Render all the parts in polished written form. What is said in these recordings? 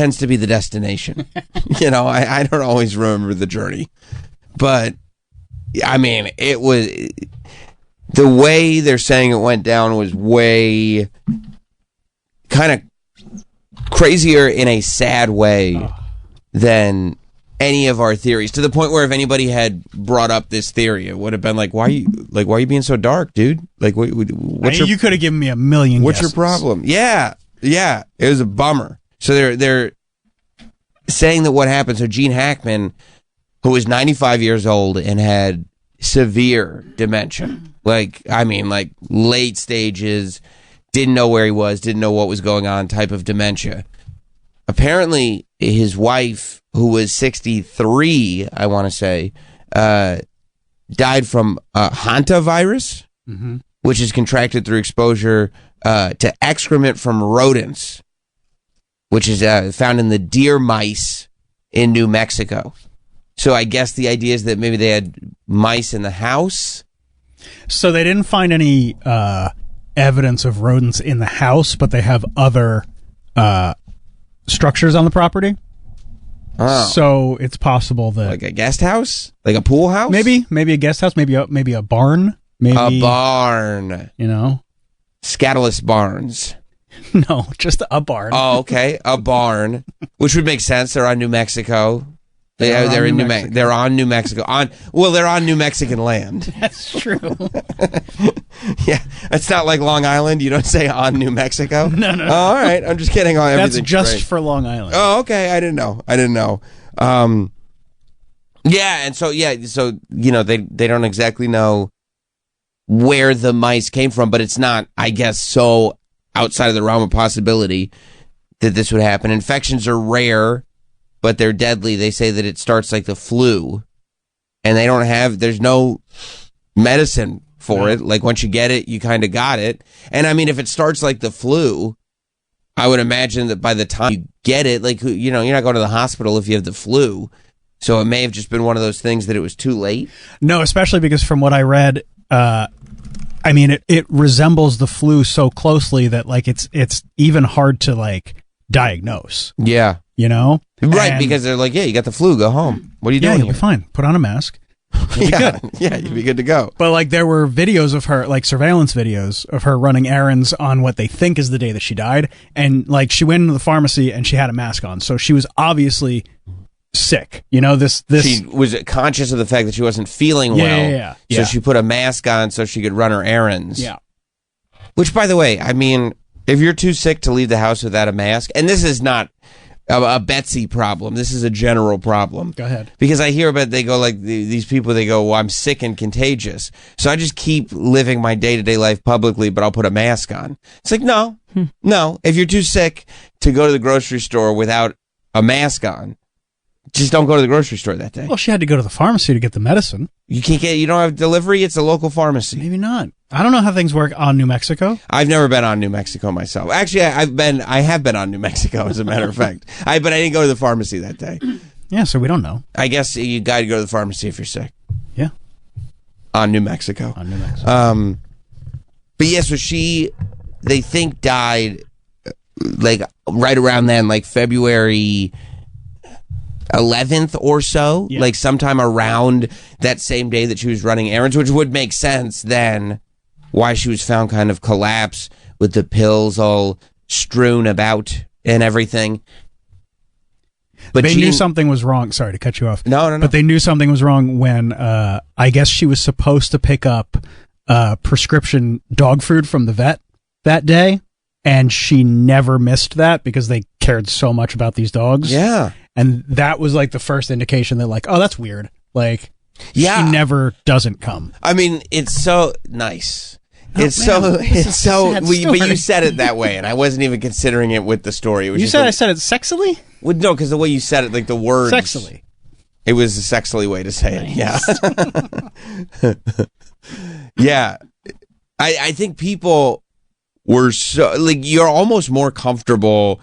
tends to be the destination. I don't always remember the journey. But, I mean, it was... The way they're saying it went down was way kind of crazier in a sad way than any of our theories. To the point where if anybody had brought up this theory, it would have been like, why are you being so dark, dude? Like, you could have given me a million What's guesses. your problem? Yeah. It was a bummer. So they're saying that what happened. So Gene Hackman, who was 95 years old and had severe dementia, like late stages, didn't know where he was, didn't know what was going on type of dementia. Apparently, his wife, who was 63, I want to say, died from hantavirus, which is contracted through exposure to excrement from rodents, which is found in the deer mice in New Mexico. So I guess the idea is that maybe they had mice in the house. So they didn't find any evidence of rodents in the house, but they have other structures on the property. Oh. So it's possible that, like a guest house, like a pool house, maybe a guest house, maybe a barn, a barn. Scatulus barns. No, just a barn. Oh, okay, a barn, which would make sense. They're on New Mexico. They're in New Mexico. They're on New Mexico. They're on New Mexican land. That's true. Yeah, it's not like Long Island. You don't say on New Mexico. No. Oh, all right, I'm just kidding. That's just straight for Long Island. Oh, okay. I didn't know. Yeah, and so they don't exactly know where the mice came from, but it's not, I guess, so outside of the realm of possibility that this would happen. Infections are rare, but they're deadly. They say that it starts like the flu, and there's no medicine for it. Like, once you get it, you kind of got it. And I mean, if it starts like the flu, I would imagine that by the time you get it, like, you're not going to the hospital if you have the flu. So it may have just been one of those things that it was too late. No, especially because from what I read, it resembles the flu so closely that, like, it's even hard to, like, diagnose. Yeah. Right, because they're like, yeah, you got the flu, go home. What are you doing? Yeah, you'll be fine. Put on a mask. You'll be good. Yeah, you'll be good to go. But, like, there were videos of her, like, surveillance videos of her running errands on what they think is the day that she died. And, like, she went into the pharmacy and she had a mask on. So she was obviously sick. This She was conscious of the fact that she wasn't feeling well. Yeah. So she put a mask on so she could run her errands. Yeah. Which, by the way, I mean, if you're too sick to leave the house without a mask, and this is not a Betsy problem, this is a general problem. Go ahead. Because I hear about, they go like, these people, they go, well, I'm sick and contagious, so I just keep living my day-to-day life publicly, but I'll put a mask on. It's like, no. If you're too sick to go to the grocery store without a mask on, just don't go to the grocery store that day. Well, she had to go to the pharmacy to get the medicine. You don't have delivery? It's a local pharmacy. Maybe not. I don't know how things work on New Mexico. I've never been on New Mexico myself. Actually, I have been on New Mexico, as a matter of fact. But I didn't go to the pharmacy that day. Yeah, so we don't know. I guess you got to go to the pharmacy if you're sick. Yeah. On New Mexico. But yeah, so they think died like right around then, like February 11th or so, like sometime around that same day that she was running errands, which would make sense then why she was found kind of collapsed with the pills all strewn about and everything. But they knew something was wrong. Sorry to cut you off. No. But they knew something was wrong when I guess she was supposed to pick up prescription dog food from the vet that day, and she never missed that because they cared so much about these dogs. Yeah. And that was like the first indication that, like, oh, that's weird. Like, she never doesn't come. I mean, it's so nice. But you said it that way, and I wasn't even considering it with the story. It was I said it sexily? Well, no, because the way you said it, like the words. Sexily. It was a sexily way to say it, yeah. Yeah. I think people were so, like, you're almost more comfortable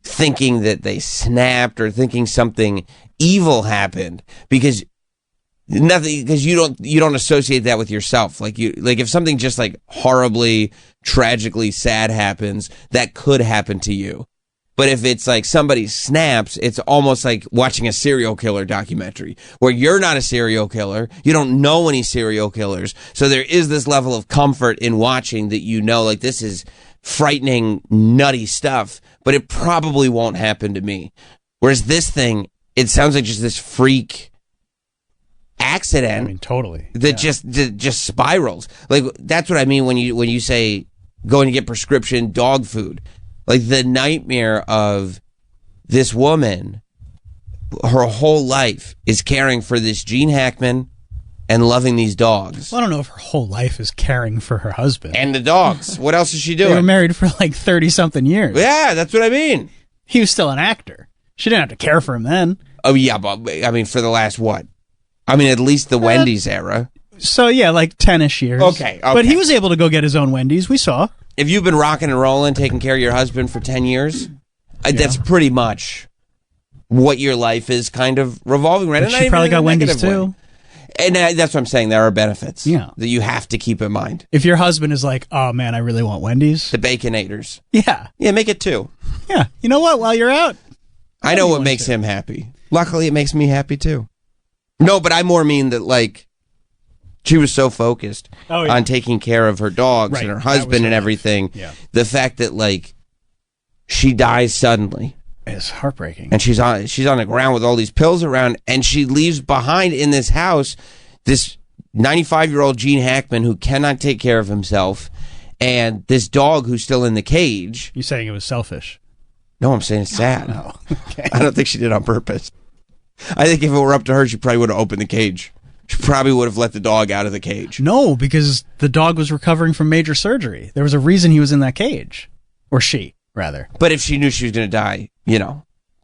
thinking that they snapped or thinking something evil happened because you don't associate that with yourself. Like if something just like horribly, tragically sad happens, that could happen to you. But if it's like somebody snaps, it's almost like watching a serial killer documentary where you're not a serial killer. You don't know any serial killers. So there is this level of comfort in watching that you know, like, this is frightening, nutty stuff, but it probably won't happen to me. Whereas this thing, it sounds like just this freak accident. I mean, totally. That just spirals. Like, that's what I mean when you say going to get prescription dog food. Like, the nightmare of this woman, her whole life is caring for this Gene Hackman and loving these dogs. Well, I don't know if her whole life is caring for her husband. And the dogs. What else is she They were doing? married for like 30-something years. Yeah, that's what I mean. He was still an actor. She didn't have to care for him then. Oh, yeah, but, I mean, for the last what? I mean, at least the Wendy's era. So, yeah, like 10-ish years. Okay. But he was able to go get his own Wendy's. We saw. If you've been rocking and rolling, taking care of your husband for 10 years, that's pretty much what your life is kind of revolving around. But she probably got Wendy's too. And that's what I'm saying. There are benefits that you have to keep in mind. If your husband is like, oh man, I really want Wendy's. The Baconators. Yeah. Yeah, make it 2. Yeah. You know what? While you're out. I know what makes him happy. Luckily, it makes me happy too. No, but I more mean that, like, she was so focused on taking care of her dogs and her husband and everything. Yeah. The fact that, like, she dies suddenly. It's heartbreaking. And she's on the ground with all these pills around, and she leaves behind in this house this 95-year-old Gene Hackman who cannot take care of himself, and this dog who's still in the cage. You're saying it was selfish? No, I'm saying it's sad. No. Okay. I don't think she did it on purpose. I think if it were up to her, she probably would have opened the cage. She probably would have let the dog out of the cage. No, because the dog was recovering from major surgery. There was a reason he was in that cage. Or she, rather. But if she knew she was going to die,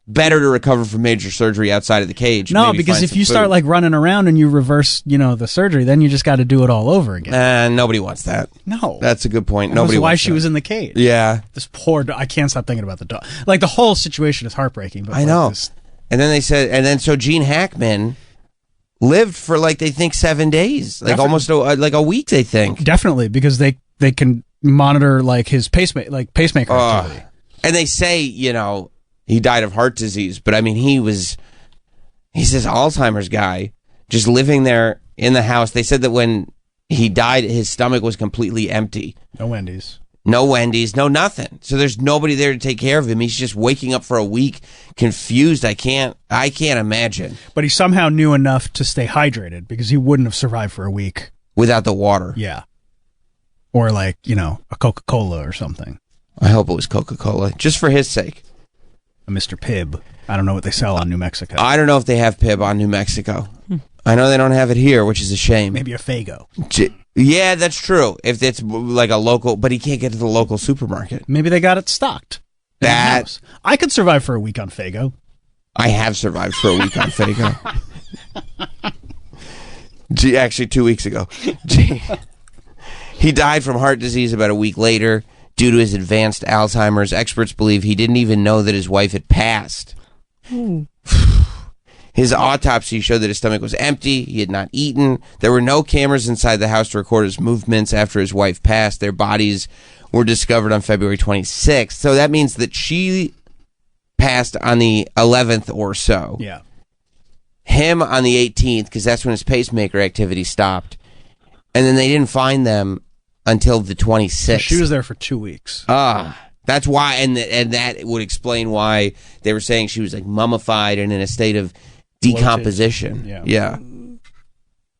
better to recover from major surgery outside of the cage. No, because if you start like running around and you reverse, the surgery, then you just got to do it all over again. And nobody wants that. No. That's a good point. That's Nobody why wants she that. was in the cage. Yeah. This poor dog. I can't stop thinking about the dog. Like, the whole situation is heartbreaking. But I know. And then so Gene Hackman lived for, like, they think 7 days, like almost like a week, they think. Definitely, because they can monitor like his pacemaker activity. And they say, he died of heart disease, but I mean, he's this Alzheimer's guy just living there in the house. They said that when he died, his stomach was completely empty. No Wendy's. No Wendy's, no nothing. So there's nobody there to take care of him. He's just waking up for a week, confused. I can't imagine. But he somehow knew enough to stay hydrated because he wouldn't have survived for a week without the water. Yeah. Or like, a Coca-Cola or something. I hope it was Coca-Cola, just for his sake. A Mr. Pibb. I don't know what they sell on New Mexico. I don't know if they have Pibb on New Mexico. I know they don't have it here, which is a shame. Maybe a Faygo. Yeah, that's true. If it's like a local, but he can't get to the local supermarket. Maybe they got it stocked. I could survive for a week on Faygo. I have survived for a week on Faygo. Actually, 2 weeks ago. He died from heart disease about a week later due to his advanced Alzheimer's. Experts believe he didn't even know that his wife had passed. His autopsy showed that his stomach was empty. He had not eaten. There were no cameras inside the house to record his movements after his wife passed. Their bodies were discovered on February 26th. So that means that she passed on the 11th or so. Yeah. Him on the 18th, because that's when his pacemaker activity stopped. And then they didn't find them until the 26th. So she was there for 2 weeks. That's why, and that would explain why they were saying she was like mummified and in a state of decomposition. Yeah.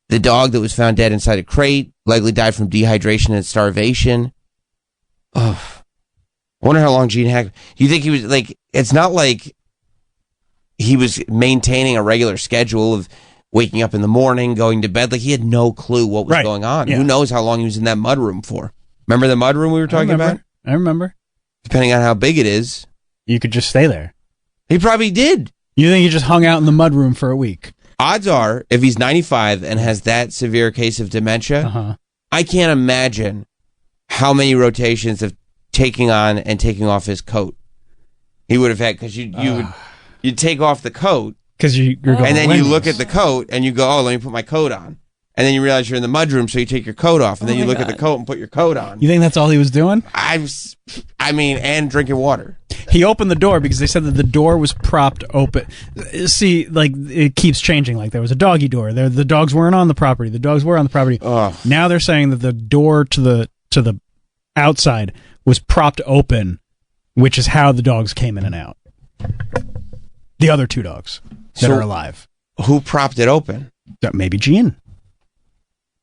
The dog that was found dead inside a crate likely died from dehydration and starvation. Oh, I wonder how long Gene Hackman. You think he was like? It's not like he was maintaining a regular schedule of waking up in the morning, going to bed. Like, he had no clue what was going on. Yeah. Who knows how long he was in that mudroom for? Remember the mudroom we were talking about? I remember. Depending on how big it is, you could just stay there. He probably did. You think he just hung out in the mudroom for a week? Odds are, if he's 95 and has that severe case of dementia, I can't imagine how many rotations of taking on and taking off his coat he would have had, because you'd take off the coat because you're going and then Wendy's. you look at the coat and you go, oh, let me put my coat on. And then you realize you're in the mudroom, so you take your coat off, and then Oh you my look at the God. coat and put your coat on. You think that's all he was doing? And drinking water. He opened the door because they said that the door was propped open. See, like, it keeps changing. Like, there was a doggy door. The dogs weren't on the property. The dogs were on the property. Ugh. Now they're saying that the door to the outside was propped open, which is how the dogs came in and out. The other 2 dogs that So- are alive. Who propped it open? Maybe Gene.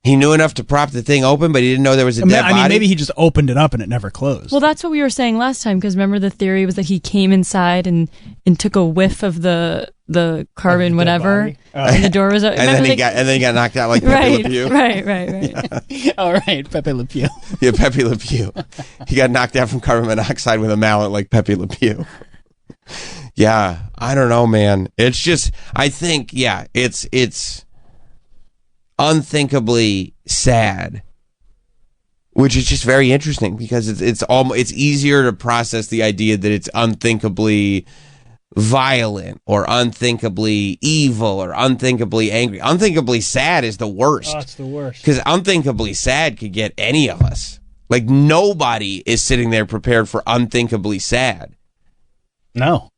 He knew enough to prop the thing open, but he didn't know there was a dead I mean, body? maybe he just opened it up and it never closed. Well, that's what we were saying last time, because remember the theory was that he came inside and took a whiff of the carbon, whatever, body? Oh. and the door was open. and then he got knocked out like Pepe right, Le Pew. right. All right, Pepe Le Pew. Yeah, Pepe Le Pew. He got knocked out from carbon monoxide with a mallet like Pepe Le Pew. Yeah, I don't know, man. It's just, I think, yeah, it's unthinkably sad, which is just very interesting because it's easier to process the idea that it's unthinkably violent or unthinkably evil or unthinkably angry. Unthinkably sad is the worst. Oh, it's the worst. Because unthinkably sad could get any of us. Like, nobody is sitting there prepared for unthinkably sad. No.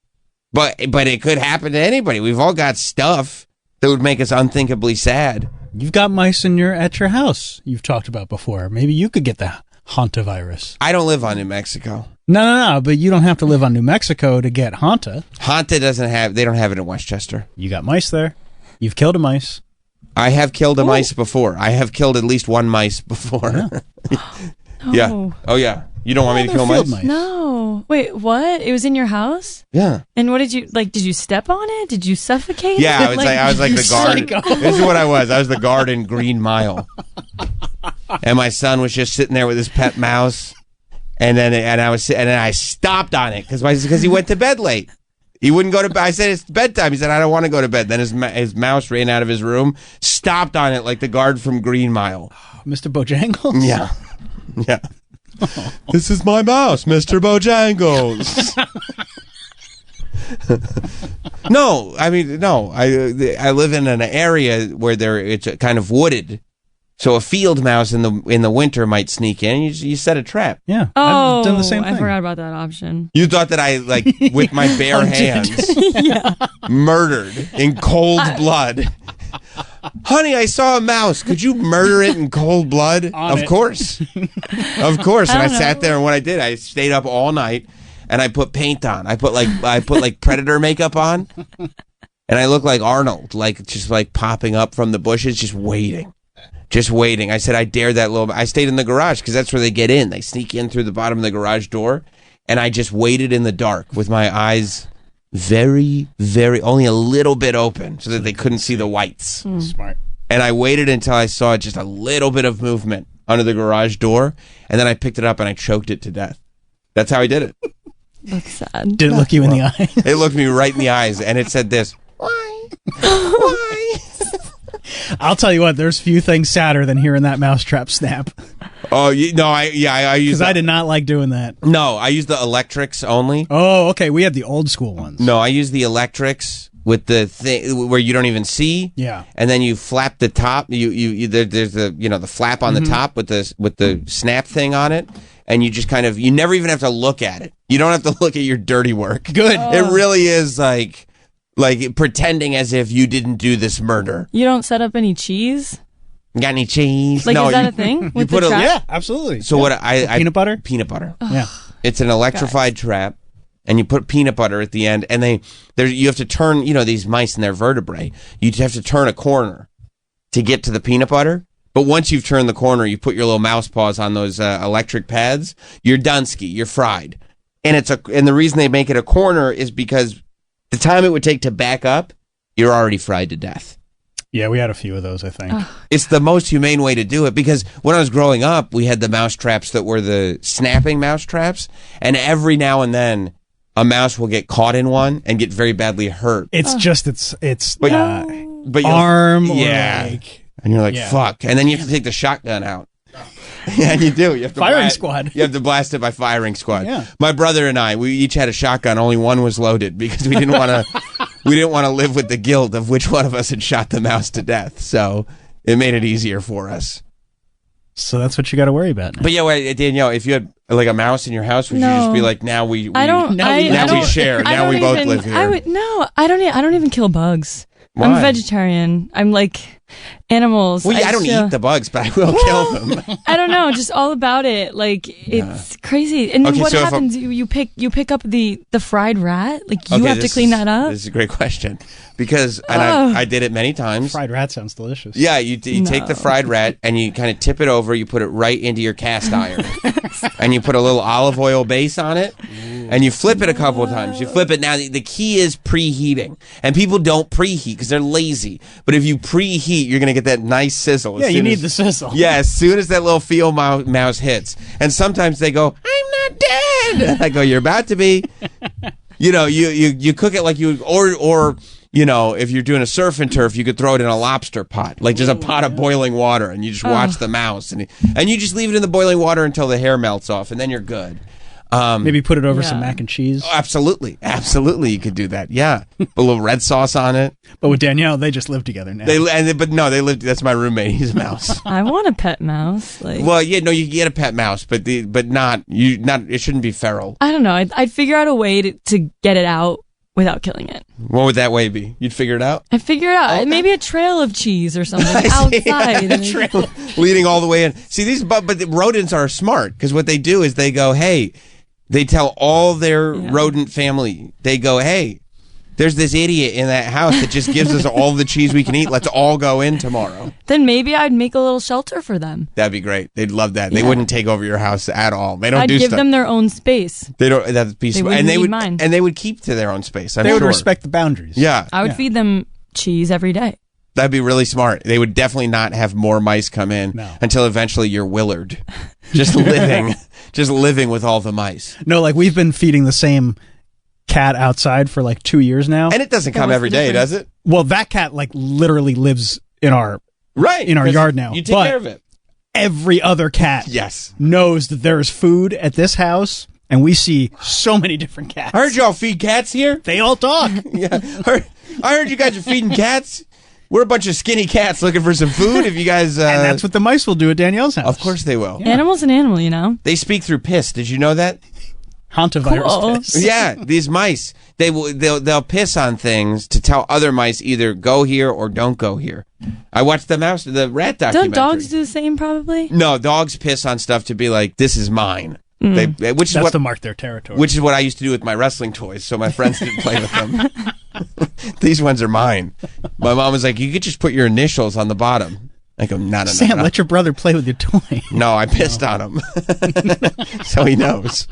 But it could happen to anybody. We've all got stuff that would make us unthinkably sad. You've got mice at your house you've talked about before. Maybe you could get the hantavirus. I don't live on New Mexico. No, but you don't have to live on New Mexico to get hanta. Hanta they don't have it in Westchester. You got mice there. You've killed a mice. I have killed a mice before. I have killed at least one mice before. Yeah. No. Oh, yeah. You don't want me to They're kill field mice? No. Wait, what? It was in your house? Yeah. And what did you, like, did you step on it? Did you suffocate it? Yeah, I was like the guard. psycho. This is what I was. I was the guard in Green Mile. And my son was just sitting there with his pet mouse. And then I stopped on it because he went to bed late. He wouldn't go to bed. I said, it's bedtime. He said, I don't want to go to bed. Then his mouse ran out of his room, stopped on it like the guard from Green Mile. Mr. Bojangles? Yeah. Yeah. This is my mouse, Mr. Bojangles. No. I live in an area where it's kind of wooded. So a field mouse in the winter might sneak in. You set a trap. Yeah. Oh, I've done the same thing. I forgot about that option. You thought that I, like, with my bare hands, murdered in cold blood. Honey, I saw a mouse. Could you murder it in cold blood? Of course. Of course. And I sat there, and what I did, I stayed up all night, and I put paint on. I put like Predator makeup on, and I looked like Arnold, like just like popping up from the bushes, just waiting. I said, I dare that I stayed in the garage because that's where they get in. They sneak in through the bottom of the garage door. And I just waited in the dark with my eyes very, very, only a little bit open so that they couldn't see the whites. Smart. And I waited until I saw just a little bit of movement under the garage door. And then I picked it up and I choked it to death. That's how I did it. That's sad. Did it look you in the eye? It looked me right in the eyes and it said this. Why? Why? I'll tell you what, there's few things sadder than hearing that mousetrap snap. Oh, I used Because I did not like doing that. No, I used the electrics only. Oh, okay. We had the old school ones. No, I use the electrics with the thing where you don't even see. Yeah. And then you flap the top. There's the flap on the top with the snap thing on it, and you just kind of you never even have to look at it. You don't have to look at your dirty work. Good. It really is like pretending as if you didn't do this murder. You don't set up any cheese? Got any cheese? Like, no, is that a thing? With put the a- trap? Yeah, absolutely. So what I Peanut butter? Peanut butter. Yeah. It's an electrified trap, and you put peanut butter at the end, and you have to turn, these mice and their vertebrae. You have to turn a corner to get to the peanut butter. But once you've turned the corner, you put your little mouse paws on those electric pads. You're Dunsky. You're fried. And the reason they make it a corner is because the time it would take to back up, you're already fried to death. Yeah, we had a few of those, I think. It's the most humane way to do it because when I was growing up, we had the mouse traps that were the snapping mouse traps, and every now and then a mouse will get caught in one and get very badly hurt. It's just its But you'll- arm yeah. or like And you're like, Yeah. fuck. And then you have to take the shotgun out. Yeah, you do. You have to Firing squad. You have to blast it by firing squad. Yeah. My brother and I, we each had a shotgun. Only one was loaded because we didn't want to. We didn't want to live with the guilt of which one of us had shot the mouse to death. So It made it easier for us. So that's what you got to worry about now. But yeah, wait, Danielle, if you had like a mouse in your house, would you No. just be like, now we I don't. now I, we- I now we don't- share. I Now don't we both even- live here. I don't even kill bugs. I'm Why? a vegetarian. I'm like animals. Well, yeah, I don't just, eat the bugs, but I will kill them. I don't know, just all about it. Like it's crazy. And then Okay, what so if happens? You pick up the fried rat. Like you have to this clean that up. This is a great question because and Oh. I did it many times. Fried rat sounds delicious. Yeah, you take the No. fried rat and you kind of tip it over. You put it right into your cast iron, and you put a little olive oil base on it, and you flip it a couple of times. You flip it. Now the key is preheating, and people don't preheat because they're lazy. But if you preheat, you're gonna get that nice sizzle. as Yeah, you soon need as- the sizzle. Yeah, as soon as that little field mouse hits, and sometimes they go, "I'm not dead." And I go, "You're about to be." You know, you cook it like you or you know, if you're doing a surf and turf, you could throw it in a lobster pot, like just a pot of boiling water, and you just watch the mouse, and you just leave it in the boiling water until the hair melts off, and then you're good. Maybe put it over Yeah. some mac and cheese. Absolutely, you could do that. Yeah, put a little red sauce on it. But with Danielle, they just live together now. They lived. That's my roommate. He's a mouse. I want a pet mouse. Like Well, yeah, no, you can get a pet mouse, but not. It shouldn't be feral. I don't know. I'd figure out a way to get it out without killing it. What would that way be? You'd figure it out? I'd figure it out. Okay. Maybe a trail of cheese or something I see. outside. Leading all the way in. See, but the rodents are smart because what they do is they go, hey, they tell all their rodent family, they go, hey, there's this idiot in that house that just gives us all the cheese we can eat. Let's all go in tomorrow. Then maybe I'd make a little shelter for them. That'd be great. They'd love that. They Yeah. wouldn't take over your house at all. They don't I'd do give stuff. them their own space. They don't. That'd be They smart. wouldn't And they need would. mine. And they would keep to their own space. I'm They would sure. respect the boundaries. Yeah. I would Yeah. feed them cheese every day. That'd be really smart. They would definitely not have more mice come in No. until eventually you're Willard, just living with all the mice. No, like we've been feeding the same cat outside for like 2 years now. And it doesn't come what's every the day, difference? does it? Well, that cat like literally lives in our Right. in our 'cause yard now, You take but- care of it. every other cat Yes. knows that there is food at this house, and we see so many different cats. I heard y'all feed cats here. They all talk. Yeah. I heard you guys are feeding cats. We're a bunch of skinny cats looking for some food. If you guys, And that's what the mice will do at Danielle's house. of course they will. Animal's an animal, you know? They speak through piss. Did you know that? Hantavirus Cool. piss. Yeah, these mice. They'll piss on things to tell other mice either go here or don't go here. I watched the rat documentary. Don't dogs do the same probably? No, dogs piss on stuff to be like, this is mine. Which is That's what to mark their territory. which is what I used to do with my wrestling toys, so my friends didn't play with them. These ones are mine. My mom was like, you could just put your initials on the bottom. I go, no. Sam, let your brother play with your toy. No, I pissed on him. So he knows.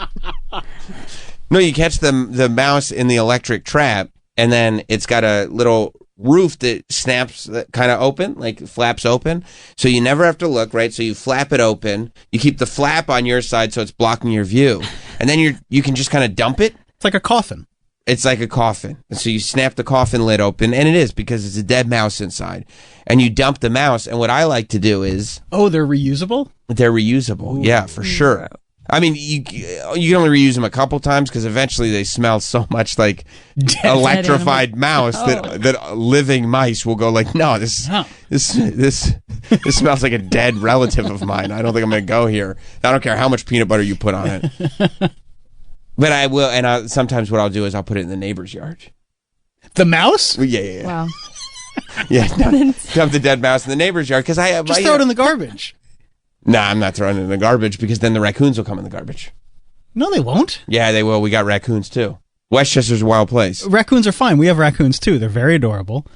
No, you catch the mouse in the electric trap, and then it's got a little roof that snaps kind of open, like flaps open. So you never have to look, right? So you flap it open. You keep the flap on your side so it's blocking your view. And then you can just kind of dump it. It's like a coffin. It's like a coffin. And so you snap the coffin lid open, and it is because it's a dead mouse inside. And you dump the mouse, and what I like to do is Oh, they're reusable? they're reusable. Yeah, for sure. I mean, you can only reuse them a couple times because eventually they smell so much like electrified mouse that living mice will go like, no, this smells like a dead relative of mine. I don't think I'm going to go here. I don't care how much peanut butter you put on it. But I will, and sometimes what I'll do is I'll put it in the neighbor's yard. The mouse? Well, yeah. Wow. Yeah, dump the dead mouse in the neighbor's yard because Just throw it in the garbage. Nah, I'm not throwing it in the garbage because then the raccoons will come in the garbage. No, they won't. Yeah, they will. We got raccoons too. Westchester's a wild place. Raccoons are fine. We have raccoons too. They're very adorable.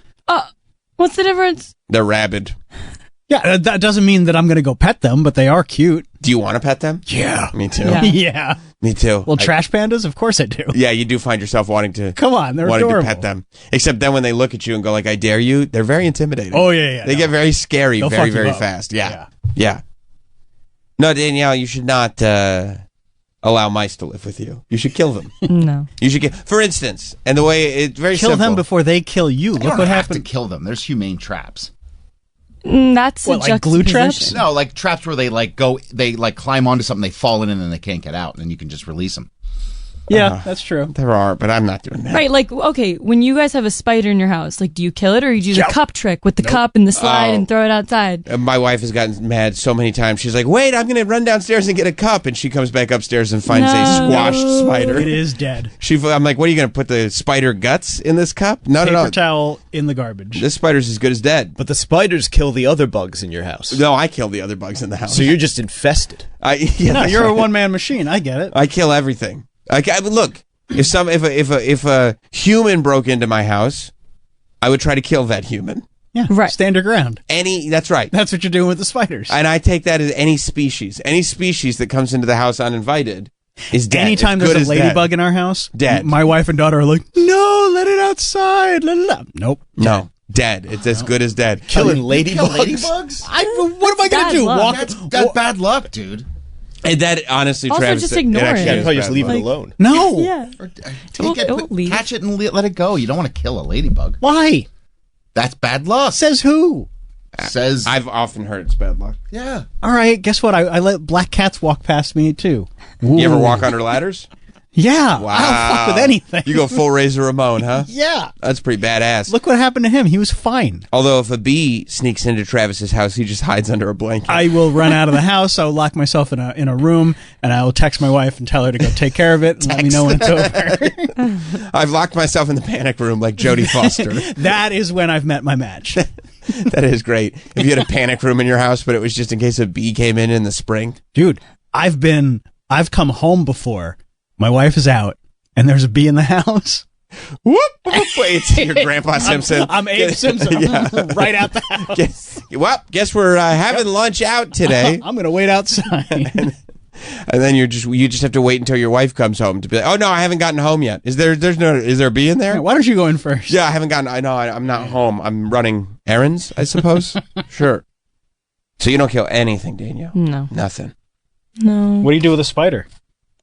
What's the difference? They're rabid. Yeah, that doesn't mean that I'm going to go pet them, but they are cute. Do you want to pet them? Yeah. Me too. Yeah. Yeah. Me too. Well, trash pandas? Of course I do. Yeah, you do find yourself wanting to Come on, they're wanting adorable. to pet them. Except then when they look at you and go like, "I dare you," they're very intimidating. Oh, yeah. They get very scary They'll very fuck you very up. fast. Yeah. No, Danielle, you should not allow mice to live with you. You should kill them. No. You should get, for instance, and the way it's very Kill simple. them before they kill you. You Look don't what have to happened. kill them. There's humane traps. That's What, a like glue traps? juxtaposition. No, like traps where they like climb onto something, they fall in, and then they can't get out, and then you can just release them. Yeah, that's true. There are, but I'm not doing that. Right, like, okay, when you guys have a spider in your house, like, do you kill it or you do the cup trick with the cup and the slide and throw it outside? My wife has gotten mad so many times. She's like, wait, I'm going to run downstairs and get a cup. And she comes back upstairs and finds a squashed spider. It is dead. I'm like, what are you going to put the spider guts in this cup? No, Paper no, no. towel in the garbage. This spider's as good as dead. But the spiders kill the other bugs in your house. No, I kill the other bugs in the house. So you're just infested. No, you're a one-man machine. I get it. I kill everything. Look, if a human broke into my house, I would try to kill that human. Yeah, Right. Stand your ground. That's right. That's what you're doing with the spiders. And I take that as any species that comes into the house uninvited is dead. Anytime As good there's a as dead. ladybug in our house, Dead. my wife and daughter are like, no, let it outside. Let it out. Nope. No, dead. It's as good as dead. Killing Kill ladybugs? ladybugs? What am I going bad to do? luck. That's bad luck, dude. And that honestly, Also, Travis, just it ignore actually it. Yeah, is probably just bad leave luck. it alone. No. Yeah. Or, It'll- it'll leave. catch it and let it go. You don't want to kill a ladybug. Why? That's bad luck. Says who? Says I've often heard it's bad luck. yeah. All right, guess what? I let black cats walk past me, too. You ever Ooh. walk under ladders? Yeah. Wow. I don't fuck with anything. You go full Razor Ramon, huh? Yeah. That's pretty badass. Look what happened to him. He was fine. Although if a bee sneaks into Travis's house, he just hides under a blanket. I will run out of the house. I will lock myself in a room, and I will text my wife and tell her to go take care of it and let me know when it's over. I've locked myself in the panic room like Jodie Foster. That is when I've met my match. That is great. If you had a panic room in your house, but it was just in case a bee came in the spring. Dude, I've come home before. My wife is out, and there's a bee in the house. Whoop! Wait, it's your Grandpa Simpson. I'm Abe Simpson. Yeah. Right out the house. Guess we're having lunch out today. I'm going to wait outside. And then you just have to wait until your wife comes home to be like, oh no, I haven't gotten home yet. Is there a bee in there? Why don't you go in first? Yeah, I haven't gotten. I know I'm not home. I'm running errands, I suppose. Sure. So you don't kill anything, Danielle? No. Nothing. No. What do you do with a spider?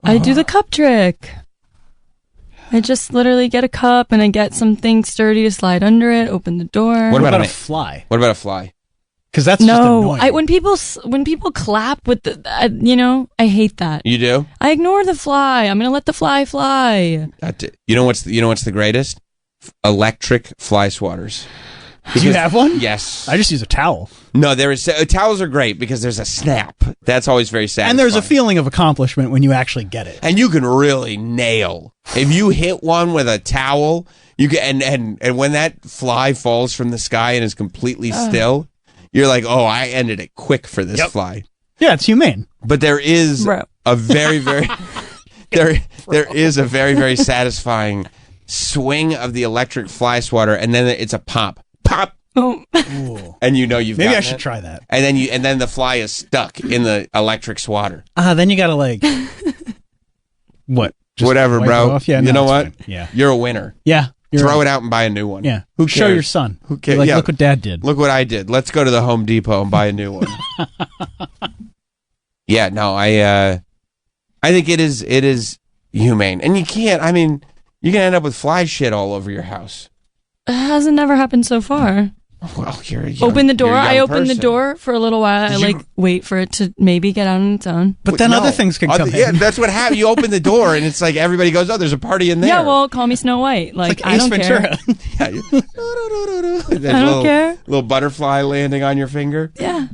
I do the cup trick. I just literally get a cup and I get something sturdy to slide under it, open the door. What about a a fly? What about a fly? Because that's just No, annoying. when people clap with the, I hate that. You do? I ignore the fly. I'm gonna let the fly fly. You know what's the greatest? Electric fly swatters. Do you have one? Yes. I just use a towel. No, there is towels are great because there's a snap. That's always very satisfying. And there's a feeling of accomplishment when you actually get it. And you can really nail. If you hit one with a towel, you can and when that fly falls from the sky and is completely still, you're like, "Oh, I ended it quick for this fly." Yeah, it's humane. But there is Bro. a very very there is a very very satisfying swing of the electric fly swatter, and then it's a pop. Oh, And you know you've Maybe I gotten should it. try that. And then the fly is stuck in the electric swatter. Then you gotta like what? Just Whatever, wipe bro. it off? Yeah, you no, know it's what? fine. Yeah, You're a winner. yeah. Throw it out and buy a new one. Yeah. Who cares? Show your son. Who cares? Like, Yeah. look what Dad did. Look what I did. Let's go to the Home Depot and buy a new one. Yeah, no, I think it is humane. And you can't, I mean, you can end up with fly shit all over your house. it hasn't never happened so far. Well, Open the door. you're a young I open the person. door for a little while. Did I you- wait for it to maybe get out on its own. But then other things can come Yeah, in. that's what happens. You open the door and it's like everybody goes, oh, there's a party in there. Yeah, well, call me Snow White. Like, Like I Ace don't Ventura. care. Yeah, you- I don't care. Little butterfly landing on your finger. Yeah.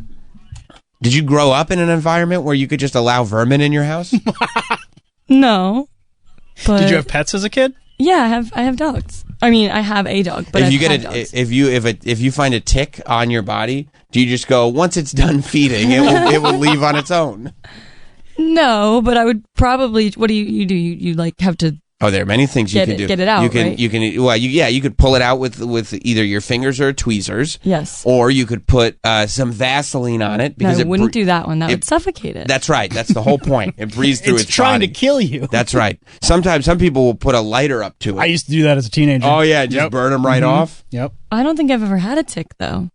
Did you grow up in an environment where you could just allow vermin in your house? No. But Did you have pets as a kid? Yeah, I have dogs. I mean, I have a dog, but if you I've get had it, dogs. if you find a tick on your body, do you just go once it's done feeding, it will leave on its own? No, but I would probably. What do you do? You like have to. Oh, there are many things you Get can it- do. get it out, You can right? you can you could pull it out with either your fingers or tweezers. Yes. Or you could put some Vaseline on it No, because I it wouldn't bre- do that one. That it- would suffocate it. That's right. That's the whole point. It breathes through It's its trying body. to kill you. That's right. Sometimes some people will put a lighter up to it. I used to do that as a teenager. Oh yeah, just Yep. burn them right off. Yep. I don't think I've ever had a tick though.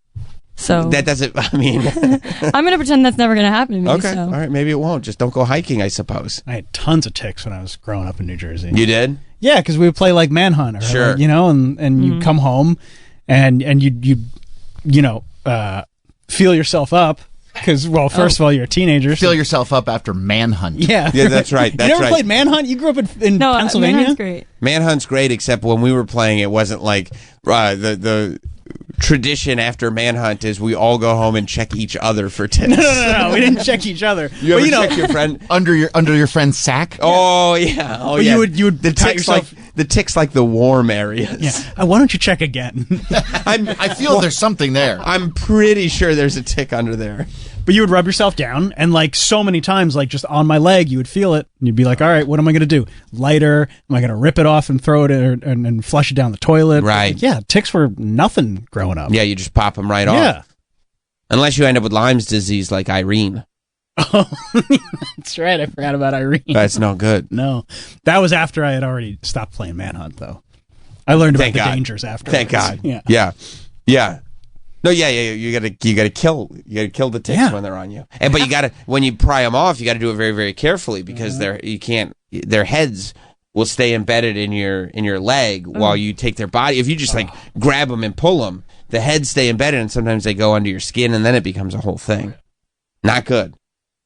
So That doesn't. I mean, I'm gonna pretend that's never gonna happen to me. okay, So. all right, maybe it won't. Just don't go hiking, I suppose. I had tons of ticks when I was growing up in New Jersey. You did? Yeah, because we would play like Manhunt, or Sure. like, and you come home, and you feel yourself up, Because, well, first of all, you're a teenager. Fill yourself up after Manhunt. Yeah. Yeah, that's right. That's you never right. played Manhunt? You grew up in No, Pennsylvania? Manhunt's great. Manhunt's great, except when we were playing, it wasn't like the tradition after Manhunt is we all go home and check each other for ticks. No. We didn't check each other. You ever But, check your friend? Under your friend's sack. Oh yeah. Oh But yeah. you would the pat ticks yourself- like the ticks like the warm areas. Yeah. Why don't you check again? I feel there's something there. I'm pretty sure there's a tick under there. But you would rub yourself down, and like so many times, like just on my leg, you would feel it, and you'd be like, all right, what am I going to do? Lighter? Am I going to rip it off and throw it and flush it down the toilet? Right. Like, yeah, ticks were nothing growing up. Yeah, you just pop them right Yeah. off. Unless you end up with Lyme's disease like Irene. Oh, that's right. I forgot about Irene. That's no good. No. That was after I had already stopped playing Manhunt, though. I learned about Thank the God. dangers after. Thank God. Yeah. Yeah. No, yeah. You gotta kill the ticks Yeah. when they're on you. But you gotta, when you pry them off, you gotta do it very, very carefully because their heads will stay embedded in your leg while you take their body. If you just like grab them and pull them, the heads stay embedded, and sometimes they go under your skin, and then it becomes a whole thing. Not good.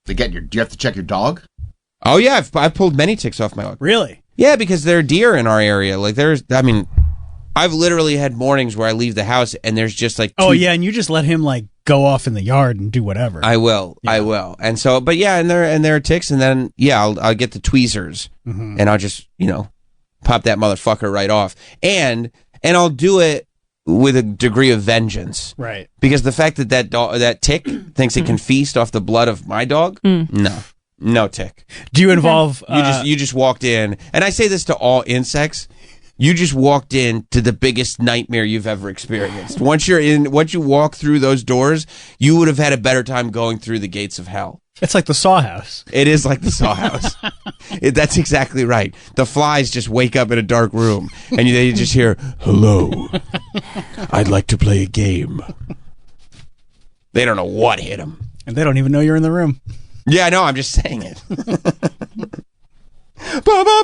Do you have to check your dog? Oh yeah, I've pulled many ticks off my dog. Really? Yeah, because there are deer in our area. Like I've literally had mornings where I leave the house and there's just like Oh, yeah, and you just let him like go off in the yard and do whatever. I will. And so, but yeah, and there are ticks, and then yeah, I'll get the tweezers and I'll just pop that motherfucker right off, and I'll do it with a degree of vengeance, Right. because the fact that tick thinks it can feast off the blood of my dog, no tick. Do you involve... You just walked in, and I say this to all insects. You just walked in to the biggest nightmare you've ever experienced. Once you walk through those doors, you would have had a better time going through the gates of hell. it's like the Saw House. It is like the Saw House. That's exactly right. The flies just wake up in a dark room, and they just hear, "Hello, I'd like to play a game." They don't know what hit them. And they don't even know you're in the room. Yeah, I know. I'm just saying it. Ba, ba, ba, ba,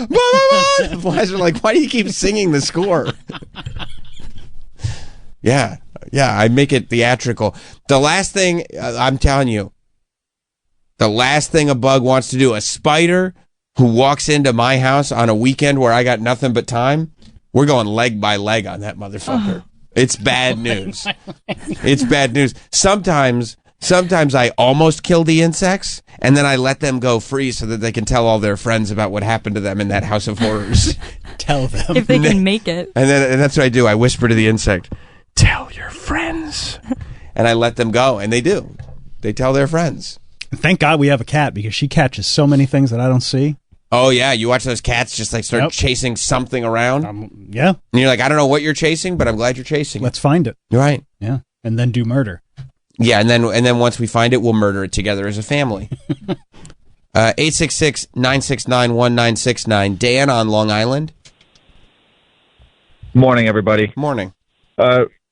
ba, ba. The flies are like, why do you keep singing the score? Yeah, I make it theatrical. The last thing, I'm telling you, the last thing a bug wants to do, a spider who walks into my house on a weekend where I got nothing but time, we're going leg by leg on that motherfucker. It's bad news. It's bad news. Sometimes I almost kill the insects, and then I let them go free so that they can tell all their friends about what happened to them in that house of horrors. Tell them. If they can make it. And that's what I do. I whisper to the insect, "Tell your friends." And I let them go, and they do. They tell their friends. Thank God we have a cat, because she catches so many things that I don't see. Oh, yeah. You watch those cats just like start chasing something around. Yeah. And you're like, I don't know what you're chasing, but I'm glad you're chasing it. Let's find it. You're right. Yeah. And then do murder. Yeah, and then once we find it, we'll murder it together as a family. 866-969-1969. Dan on Long Island. Morning, everybody. Morning.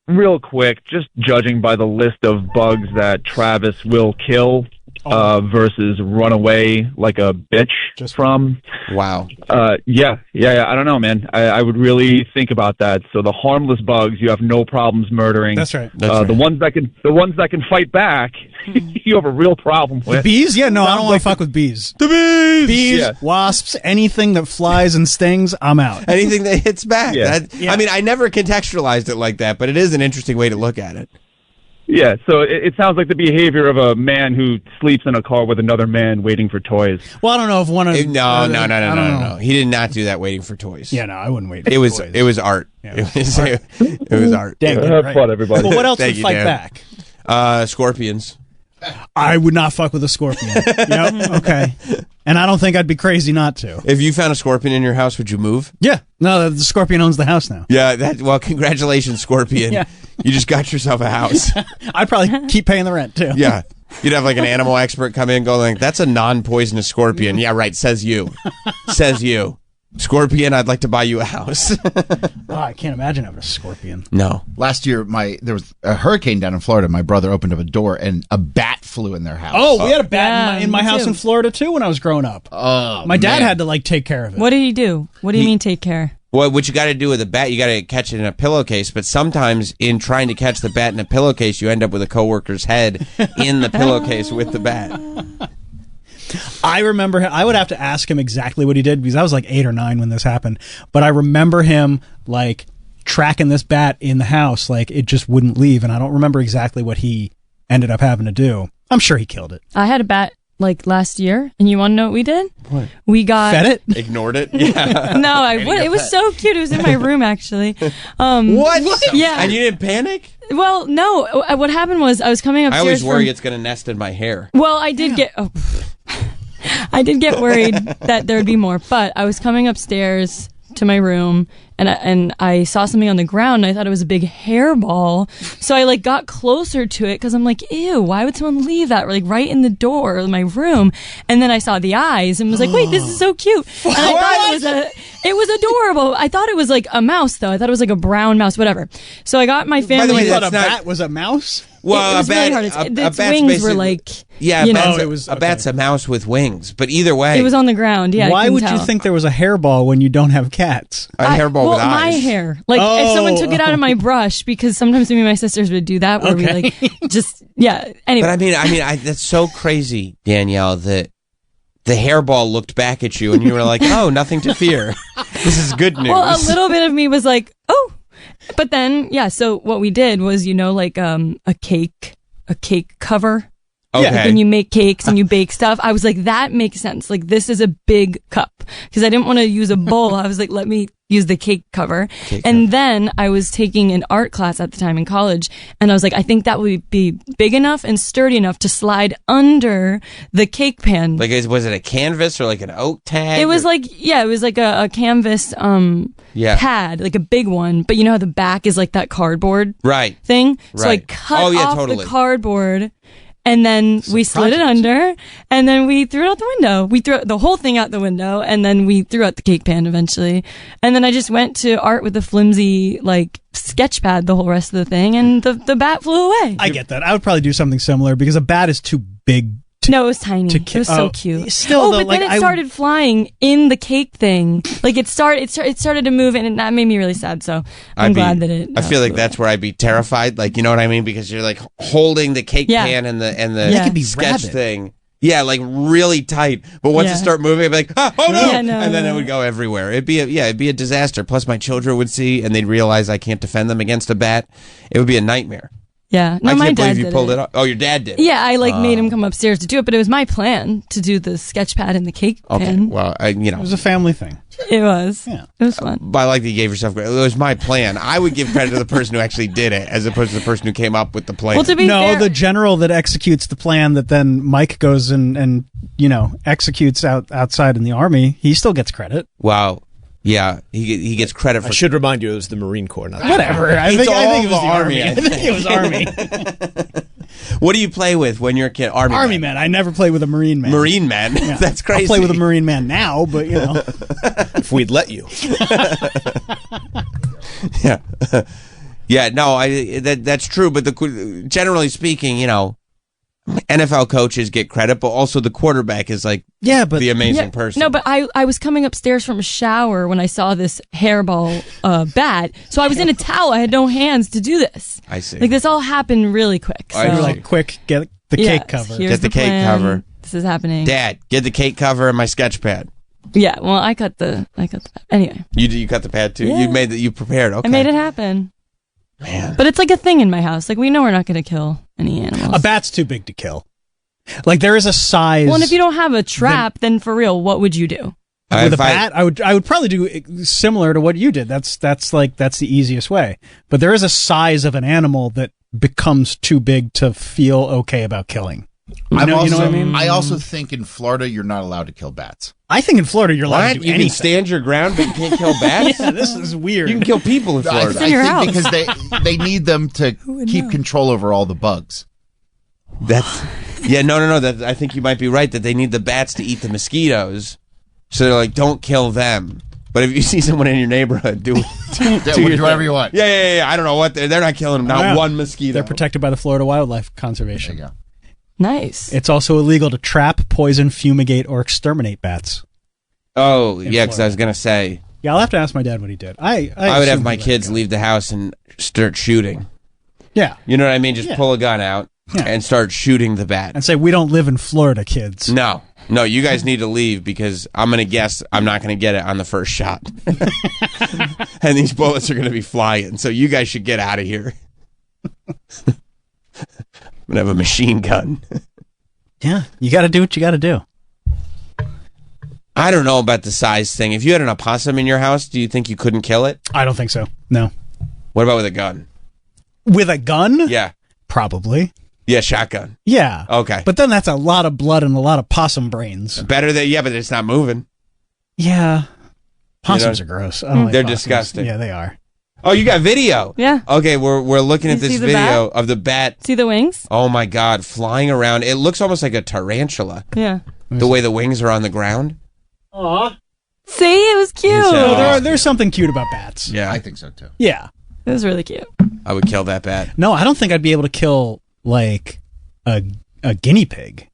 Real quick, just judging by the list of bugs that Travis will kill versus run away like a bitch from. Wow. Yeah. I don't know, man. I would really think about that. So the harmless bugs, you have no problems murdering. That's right. The ones that can fight back, you have a real problem with. Bees? Yeah, no, I don't want to fuck with bees. The bees! Bees, Yeah. wasps, anything that flies and stings, I'm out. Anything that hits back. Yeah. I mean, I never contextualized it like that, but it is an interesting way to look at it. Yeah, so it sounds like the behavior of a man who sleeps in a car with another man waiting for toys. Well, I don't know if one of... No. He did not do that waiting for toys. Yeah, no, I wouldn't wait. It was art. Yeah. It was art. Dang, Have fun, everybody. But what else Thank would you, fight Dan. back? Scorpions. I would not fuck with a scorpion. Yep, okay. And I don't think I'd be crazy not to. If you found a scorpion in your house, would you move? Yeah. No, the scorpion owns the house now. Yeah, well, congratulations, Scorpion. Yeah. You just got yourself a house. I'd probably keep paying the rent, too. Yeah. You'd have like an animal expert come in and go like, "That's a non-poisonous scorpion." Yeah, right, says you. Says you. Scorpion, I'd like to buy you a house. Oh, I can't imagine having a scorpion. No. Last year, there was a hurricane down in Florida. My brother opened up a door, and a bat flew in their house. Oh, we had a bat in my me house too. in Florida, too, when I was growing up. Oh, My dad man. had to, like, take care of it. What did he do? What do you mean take care? Well, what you got to do with a bat, you got to catch it in a pillowcase. But sometimes, in trying to catch the bat in a pillowcase, you end up with a coworker's head in the pillowcase with the bat. I remember I would have to ask him exactly what he did because I was like 8 or 9 when this happened. But I remember him like tracking this bat in the house, like it just wouldn't leave. And I don't remember exactly what he ended up having to do. I'm sure he killed it. I had a bat like last year, and you want to know what we did? What? We got Fed it? Ignored it? Yeah. No, it was so cute. It was in my room actually. What? Yeah. And you didn't panic? Well, no. What happened was I was coming upstairs. I always worry it's going to nest in my hair. Well, I did get. Oh, I did get worried that there would be more, but I was coming upstairs to my room and I saw something on the ground and I thought it was a big hairball. So I like got closer to it because I'm like, ew, why would someone leave that like right in the door of my room? And then I saw the eyes and was like, wait, this is so cute. And I thought it was adorable. I thought it was like a mouse though. I thought it was like a brown mouse, whatever. So I got my family. By the way, You thought a that's bat was a mouse? Well, it was a bat, really hard. Its bat's wings were basically- like, Yeah, you bat's know, it was- a bat's a mouse with wings. But either way, it was on the ground. Yeah. I Why couldn't would you tell. think there was a hairball when you don't have cats? a hairball with eyes. my hair. Like if someone took it out of my brush, because sometimes me and my sisters would do that, where we like just Anyway, But I mean, that's so crazy, Danielle, that the hairball looked back at you and you were like, "Oh, nothing to fear. This is good news." well, a little bit of me was like, oh, but then so what we did was like a cake cover. Okay. Like when you make cakes and you bake stuff, I was like, that makes sense. Like this is a big cup because I didn't want to use a bowl. I was like, let me use the cake cover. Then I was taking an art class at the time in college and I was like, I think that would be big enough and sturdy enough to slide under the cake pan. Like, was it a canvas or like an oak tag? It was or- it was like a canvas pad, like a big one, but you know how the back is like that cardboard right. thing? So I Right. cut Oh, yeah, off totally. the cardboard and then we slid it under and then we threw it out the window. We threw the whole thing out the window and then we threw out the cake pan eventually. And then I just went to art with a flimsy like sketch pad the whole rest of the thing and the bat flew away. I get that. I would probably do something similar because a bat is too big. No, it was tiny. It was so oh, cute. still, though, but like, then I- it started flying in the cake thing. Like it started to move, and that made me really sad. So I'm glad that it. I feel like flew that's where I'd be terrified. Like, you know what I mean? Because you're like holding the cake Yeah. pan and the They could be sketch rabid. thing. Yeah, like really tight. But once it Yeah. start moving, I'd be like, oh no! Yeah, no, and then no. it would go everywhere. It'd be a disaster. Plus, my children would see and they'd realize I can't defend them against a bat. It would be a nightmare. Yeah, no, I my can't dad believe you did pulled it off. Oh, your dad did. Yeah, I made him come upstairs to do it, but it was my plan to do the sketch pad and the cake Okay. pan. Well, It was a family thing. It was. Yeah. It was fun. But I like that you gave yourself credit. It was my plan. I would give credit to the person who actually did it, as opposed to the person who came up with the plan. Well, to be No, fair, the general that executes the plan that then Mike goes and executes outside in the army, he still gets credit. Wow. Yeah, he gets credit for. I should remind you it was the Marine Corps, not the Whatever. I It's think all it was the the Army, army. I I think it was army. What do you play with when you're a kid? Army Army man. I never played with a Marine man. Marine man. That's crazy. I'll play with a Marine man now, but if we'd let you. Yeah. Yeah. No, that's true. But generally speaking, NFL coaches get credit, but also the quarterback is like but the amazing person. No, but I was coming upstairs from a shower when I saw this hairball bat. So I was in a towel. I had no hands to do this. I see. Like this all happened really quick. So. I you're see. like, quick, get the Yeah, cake cover. here's Get the cake plan. cover. This is happening. Dad, get the cake cover and my sketch pad. Yeah, well, I cut the anyway. You cut the pad too. Yeah. You prepared. Okay. I made it happen. Man. But it's like a thing in my house. Like we know we're not going to kill any animals. A bat's too big to kill. Like there is a size. Well, and if you don't have a trap, then for real, what would you do? with a If I- bat, I would probably do similar to what you did. That's the easiest way. But there is a size of an animal that becomes too big to feel okay about killing. You know what I mean? I also think in Florida you're not allowed to kill bats. I think in Florida you're allowed What? to do You anything. can stand your ground, but you can't kill bats? Yeah, this is weird. You can kill people in Florida. in your think house. because they need them to would keep know? control over all the bugs. That's no. That I think you might be right that they need the bats to eat the mosquitoes, so they're like, don't kill them. But if you see someone in your neighborhood, do Do whatever you want. Yeah. I don't know what they're not killing them. Not Yeah. one mosquito. They're protected by the Florida Wildlife There Conservation. you go. Nice. It's also illegal to trap, poison, fumigate, or exterminate bats. Oh In yeah, because I Florida. was gonna say Yeah, I'll have to ask my dad what he did. I would have assume my he let it kids go. leave the house and start shooting. Yeah, You know what I mean? Just Yeah. pull a gun out Yeah. and start shooting the bat. and say we don't live in Florida, kids. No, you guys need to leave because I'm going to guess I'm not going to get it on the first shot. And these bullets are going to be flying. So you guys should get out of here. I'm going to have a machine gun. Yeah, you got to do what you got to do. I don't know about the size thing. If you had an opossum in your house, do you think you couldn't kill it? I don't think so. No, What about with a gun? with a gun, Yeah. probably. Yeah, shotgun. Yeah. Okay. But then that's a lot of blood and a lot of possum brains. Better than, yeah, but it's not moving. Yeah. Possums You are gross. I don't like They're possums. disgusting. Yeah, they are. Oh, you got video. Yeah. Okay, we're looking at You this see the video of the bat. See the wings? Oh my God, flying around. It looks almost like a tarantula. Yeah. The way the wings are on the ground. See, it was cute. He said, No, there's something cute about bats. Yeah, I think so too. Yeah. It was really cute. I would kill that bat. No, I don't think I'd be able to kill like a guinea pig.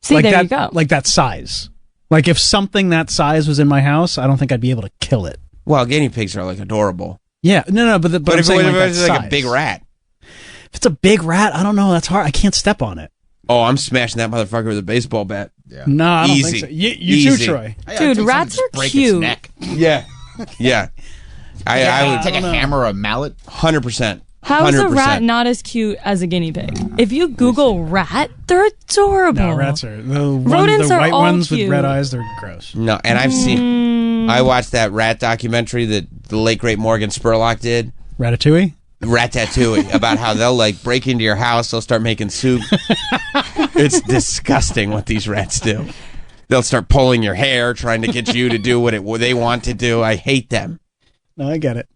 See, like there that, you go. Like that size. Like if something that size was in my house, I don't think I'd be able to kill it. Well, guinea pigs are like adorable. Yeah, no, but I'm But if saying it like was that like a size. big rat. If it's a big rat, I don't know. That's hard. I can't step on it. Oh, I'm smashing that motherfucker with a baseball bat. Yeah. No, I don't Easy. think so. You too, Easy. Troy. I'd Dude, take rats something, just are break cute. Its neck. Yeah. Yeah. I would Take a hammer or a mallet. 100%. How is a 100%. rat not as cute as a guinea pig? If you Google rat, they're adorable. No, rats are Rodents the are white all ones cute. with red eyes. They're gross. No, and I've seen. I watched that rat documentary that the late great Morgan Spurlock did. Ratatouille. Ratatouille, about how they'll like break into your house, they'll start making soup. It's disgusting what these rats do. They'll start pulling your hair, trying to get you to do what they want to do. I hate them. No, I get it.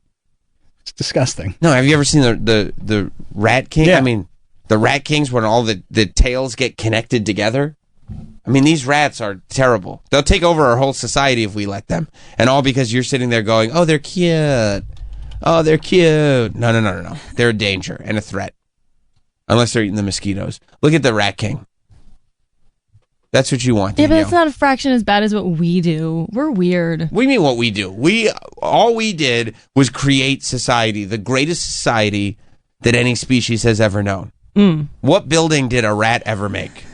It's disgusting. No, have you ever seen the Rat King? Yeah. I mean, the Rat Kings when all the tails get connected together. I mean, these rats are terrible. They'll take over our whole society if we let them. And all because you're sitting there going, oh, they're cute. Oh, they're cute. No. They're a danger and a threat. Unless they're eating the mosquitoes. Look at the Rat King. That's what you want, Yeah, but Danielle. it's not a fraction as bad as what we do. We're weird. What do you mean what we do? All we did was create society, the greatest society that any species has ever known. What building did a rat ever make?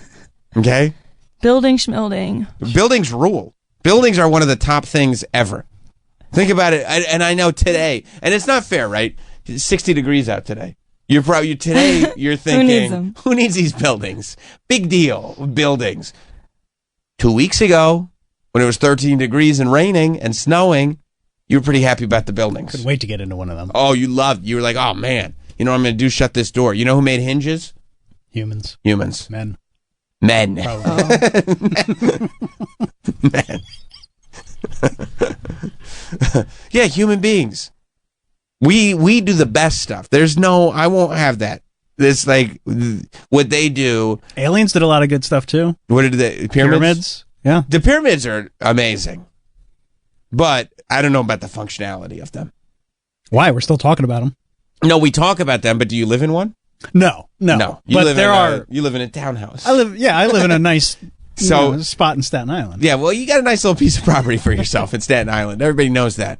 Okay? Building schmilding. Buildings rule. Buildings are one of the top things ever. Think about it. And I know today, and it's not fair, right? It's 60 degrees out today. You're thinking, needs them? who needs these buildings? Big deal, buildings. 2 weeks ago, when it was 13 degrees and raining and snowing, you were pretty happy about the buildings. Couldn't wait to get into one of them. Oh, you were like, oh man, you know what I'm going to do? Shut this door. You know who made hinges? Humans, Humans. men. Men. Probably. Men. Yeah, human beings. We do the best stuff. I won't have that. It's like what they do. Aliens did a lot of good stuff too. What did the pyramids? Pyramids. Yeah. The pyramids are amazing. But I don't know about the functionality of them. Why? We're still talking about them. No, we talk about them, but do you live in one? No. You But live there are. you live in a townhouse. I live in a nice So- spot in Staten Island. Yeah, well, you got a nice little piece of property for yourself in Staten Island. Everybody knows that.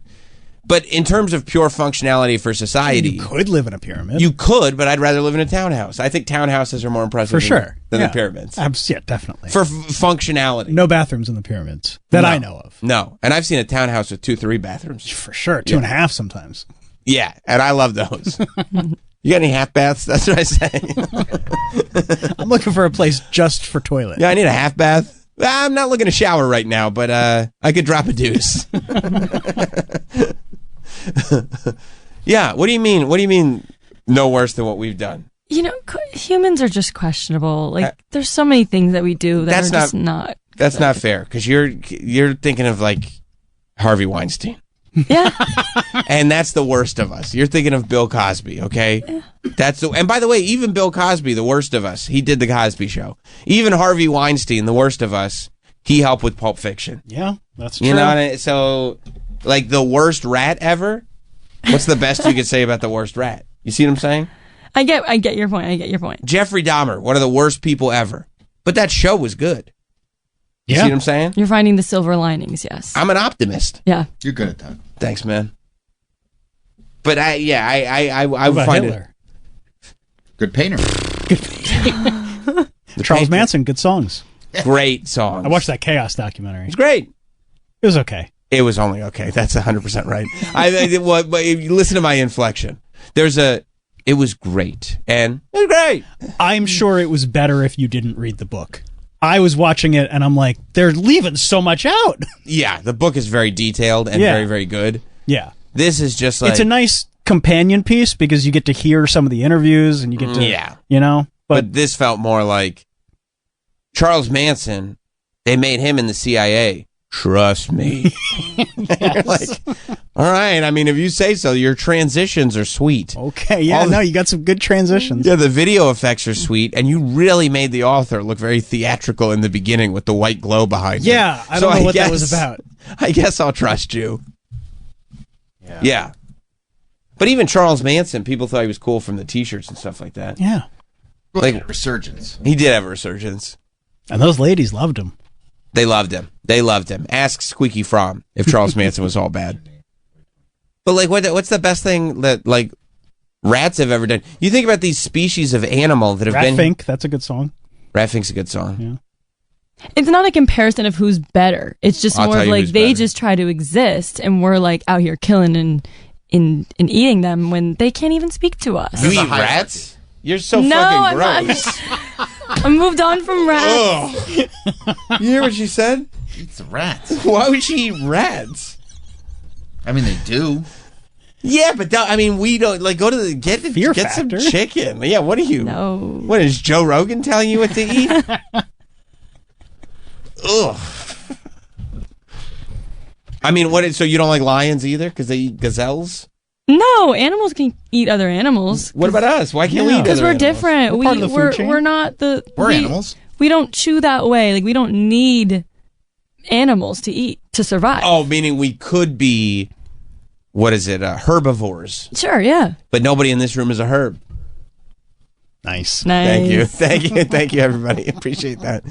But in terms of pure functionality for society, You could live in a pyramid. you could, but I'd rather live in a townhouse. I think townhouses are more impressive for sure. than Yeah. the pyramids. Yeah, definitely. For functionality. No bathrooms in the pyramids that No. I know of. No. And I've seen a townhouse with 2-3 bathrooms. For sure. 2.5 sometimes. Yeah, and I love those. You got any half baths? That's what I say. I'm looking for a place just for toilet. Yeah, I need a half bath. I'm not looking to shower right now, but I could drop a deuce. Yeah, what do you mean? What do you mean no worse than what we've done? You know, humans are just questionable. Like, there's so many things that we do that That's are just not. That's not fair because you're thinking of like Harvey Weinstein. Yeah. And that's the worst of us. You're thinking of Bill Cosby, okay? And by the way, even Bill Cosby, the worst of us, he did the Cosby Show. Even Harvey Weinstein, the worst of us, he helped with Pulp Fiction. Yeah, that's true. You know what so like the worst rat ever? What's the best you could say about the worst rat? You see what I'm saying? I get your point. Jeffrey Dahmer, one of the worst people ever. But that show was good. You see what I'm saying? You're finding the silver linings, yes. I'm an optimist. Yeah. You're good at that. Thanks, man. But I What would about find Hitler? Good painter. Charles Manson, good songs. Great songs. I watched that Chaos documentary. It's great. It was okay. It was only okay. That's 100% right. But if you listen to my inflection, it was great. And it was great. I'm sure it was better if you didn't read the book. I was watching it and I'm like, they're leaving so much out. Yeah, the book is very detailed and Yeah. very, very good. Yeah. This is just like... It's a nice companion piece because you get to hear some of the interviews and you get to, Yeah. you know, But this felt more like Charles Manson, they made him in the CIA. Trust me. You're like, all right. I mean, if you say so, your transitions are sweet. okay. Yeah, no, you got some good transitions. Yeah, the video effects are sweet, and you really made the author look very theatrical in the beginning with the white glow behind him. Yeah, I don't know what that was about. I guess I'll trust you. Yeah. But even Charles Manson, people thought he was cool from the T-shirts and stuff like that. Yeah. Like resurgence. he did have a resurgence. And those ladies loved him. They loved him. They loved him. Ask Squeaky Fromm if Charles Manson was all bad. But like, what's the best thing that like rats have ever done? You think about these species of animal that have Rat been. Fink, that's a good song. Rat Fink's a good song. Yeah. It's not a comparison of who's better. It's just I'll more tell of you like who's they better. just try to exist and we're like out here killing and eating them when they can't even speak to us. You There's a eat hierarchy. rats? You're so No, fucking I'm gross. I moved on from rats. You hear what she said? It's the rats. Why would she eat rats? I mean, they do. Yeah, but I mean, we don't like go to the get Fear some factor. chicken. Yeah, what are you? No. What is Joe Rogan telling you what to eat? Ugh. I mean, so you don't like lions either because they eat gazelles? No, animals can eat other animals. What about us? Why can't we eat Because other we're animals? different. We're part of the food chain. We're not the. We're animals. We don't chew that way. Like we don't need animals to eat to survive. Oh, meaning we could be, what is it, herbivores. Sure, yeah. But nobody in this room is a herb. Nice. Nice. Thank you, everybody. Appreciate that.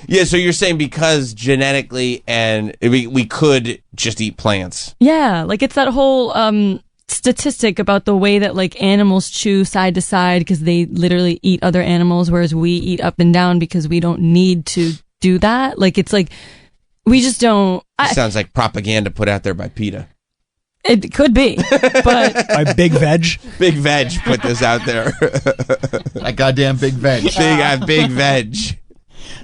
Yeah, so you're saying because genetically and we could just eat plants. Yeah, like it's that whole statistic about the way that like animals chew side to side because they literally eat other animals, whereas we eat up and down because we don't need to do that. Like it's like we just don't. Sounds like propaganda put out there by PETA. It could be, but By Big Veg. Big Veg put this out there. That goddamn big veg. Big Veg.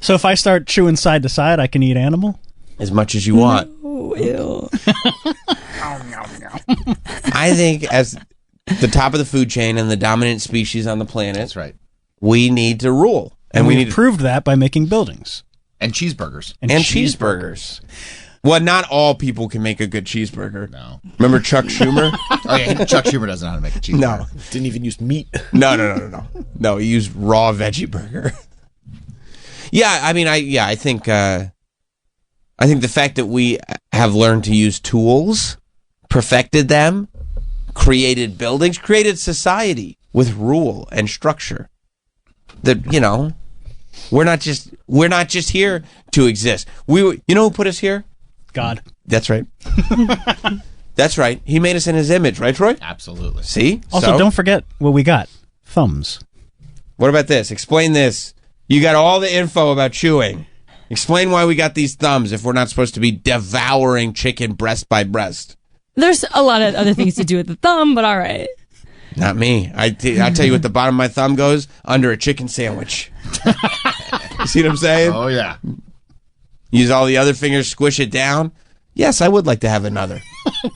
So if I start chewing side to side, I can eat animal? As much as you want. oh, ew. I think as the top of the food chain and the dominant species on the planet, That's right. we need to rule. And we we need to proved that by making buildings. And cheeseburgers. and cheeseburgers. Well, not all people can make a good cheeseburger. No. Remember Chuck Schumer? Oh, yeah. Chuck Schumer doesn't know how to make a cheeseburger. No. Didn't even use meat. No. No, he used raw veggie burger. Yeah, I mean, I think the fact that we have learned to use tools, perfected them, created buildings, created society with rule and structure. That, you know, we're not just here to exist. You know who put us here? God. That's right. That's right. He made us in his image, right, Troy? Absolutely. See? Also, So? don't forget what we got. Thumbs. What about this? Explain this. You got all the info about chewing. Explain why we got these thumbs if we're not supposed to be devouring chicken breast by breast. There's a lot of other things to do with the thumb, but all right. Not me. I tell you what the bottom of my thumb goes under a chicken sandwich. You see what I'm saying? Oh, yeah. Use all the other fingers, squish it down. Yes, I would like to have another.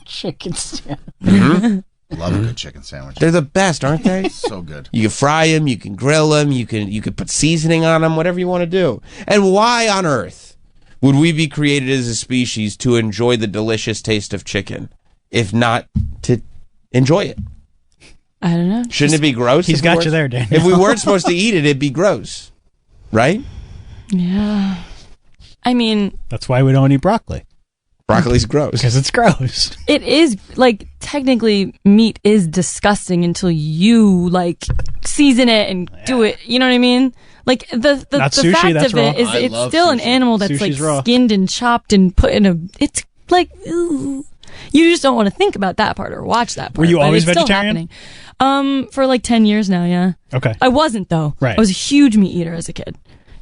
Chicken sandwich. Love a good chicken sandwich. They're the best, aren't they? So good. You can fry them, you can grill them, you can put seasoning on them, whatever you want to do. And why on earth would we be created as a species to enjoy the delicious taste of chicken, if not to enjoy it? I don't know. Shouldn't it be gross? He's if we got weren't- you there, Daniel. If we weren't supposed to eat it, it'd be gross, right? Yeah. I mean, That's why we don't eat broccoli. Broccoli's gross. Because it's gross. It is, like, technically meat is disgusting until you, like, season it and do it. You know what I mean? Like, the sushi, fact that's of it raw. is I it's love still an sushi. animal that's, Sushi's like, raw. skinned and chopped and put in a, it's like, ooh. You just don't want to think about that part or watch that part. Were you but always it's still vegetarian? happening. For like 10 years now, yeah. Okay. I wasn't, though. Right. I was a huge meat eater as a kid.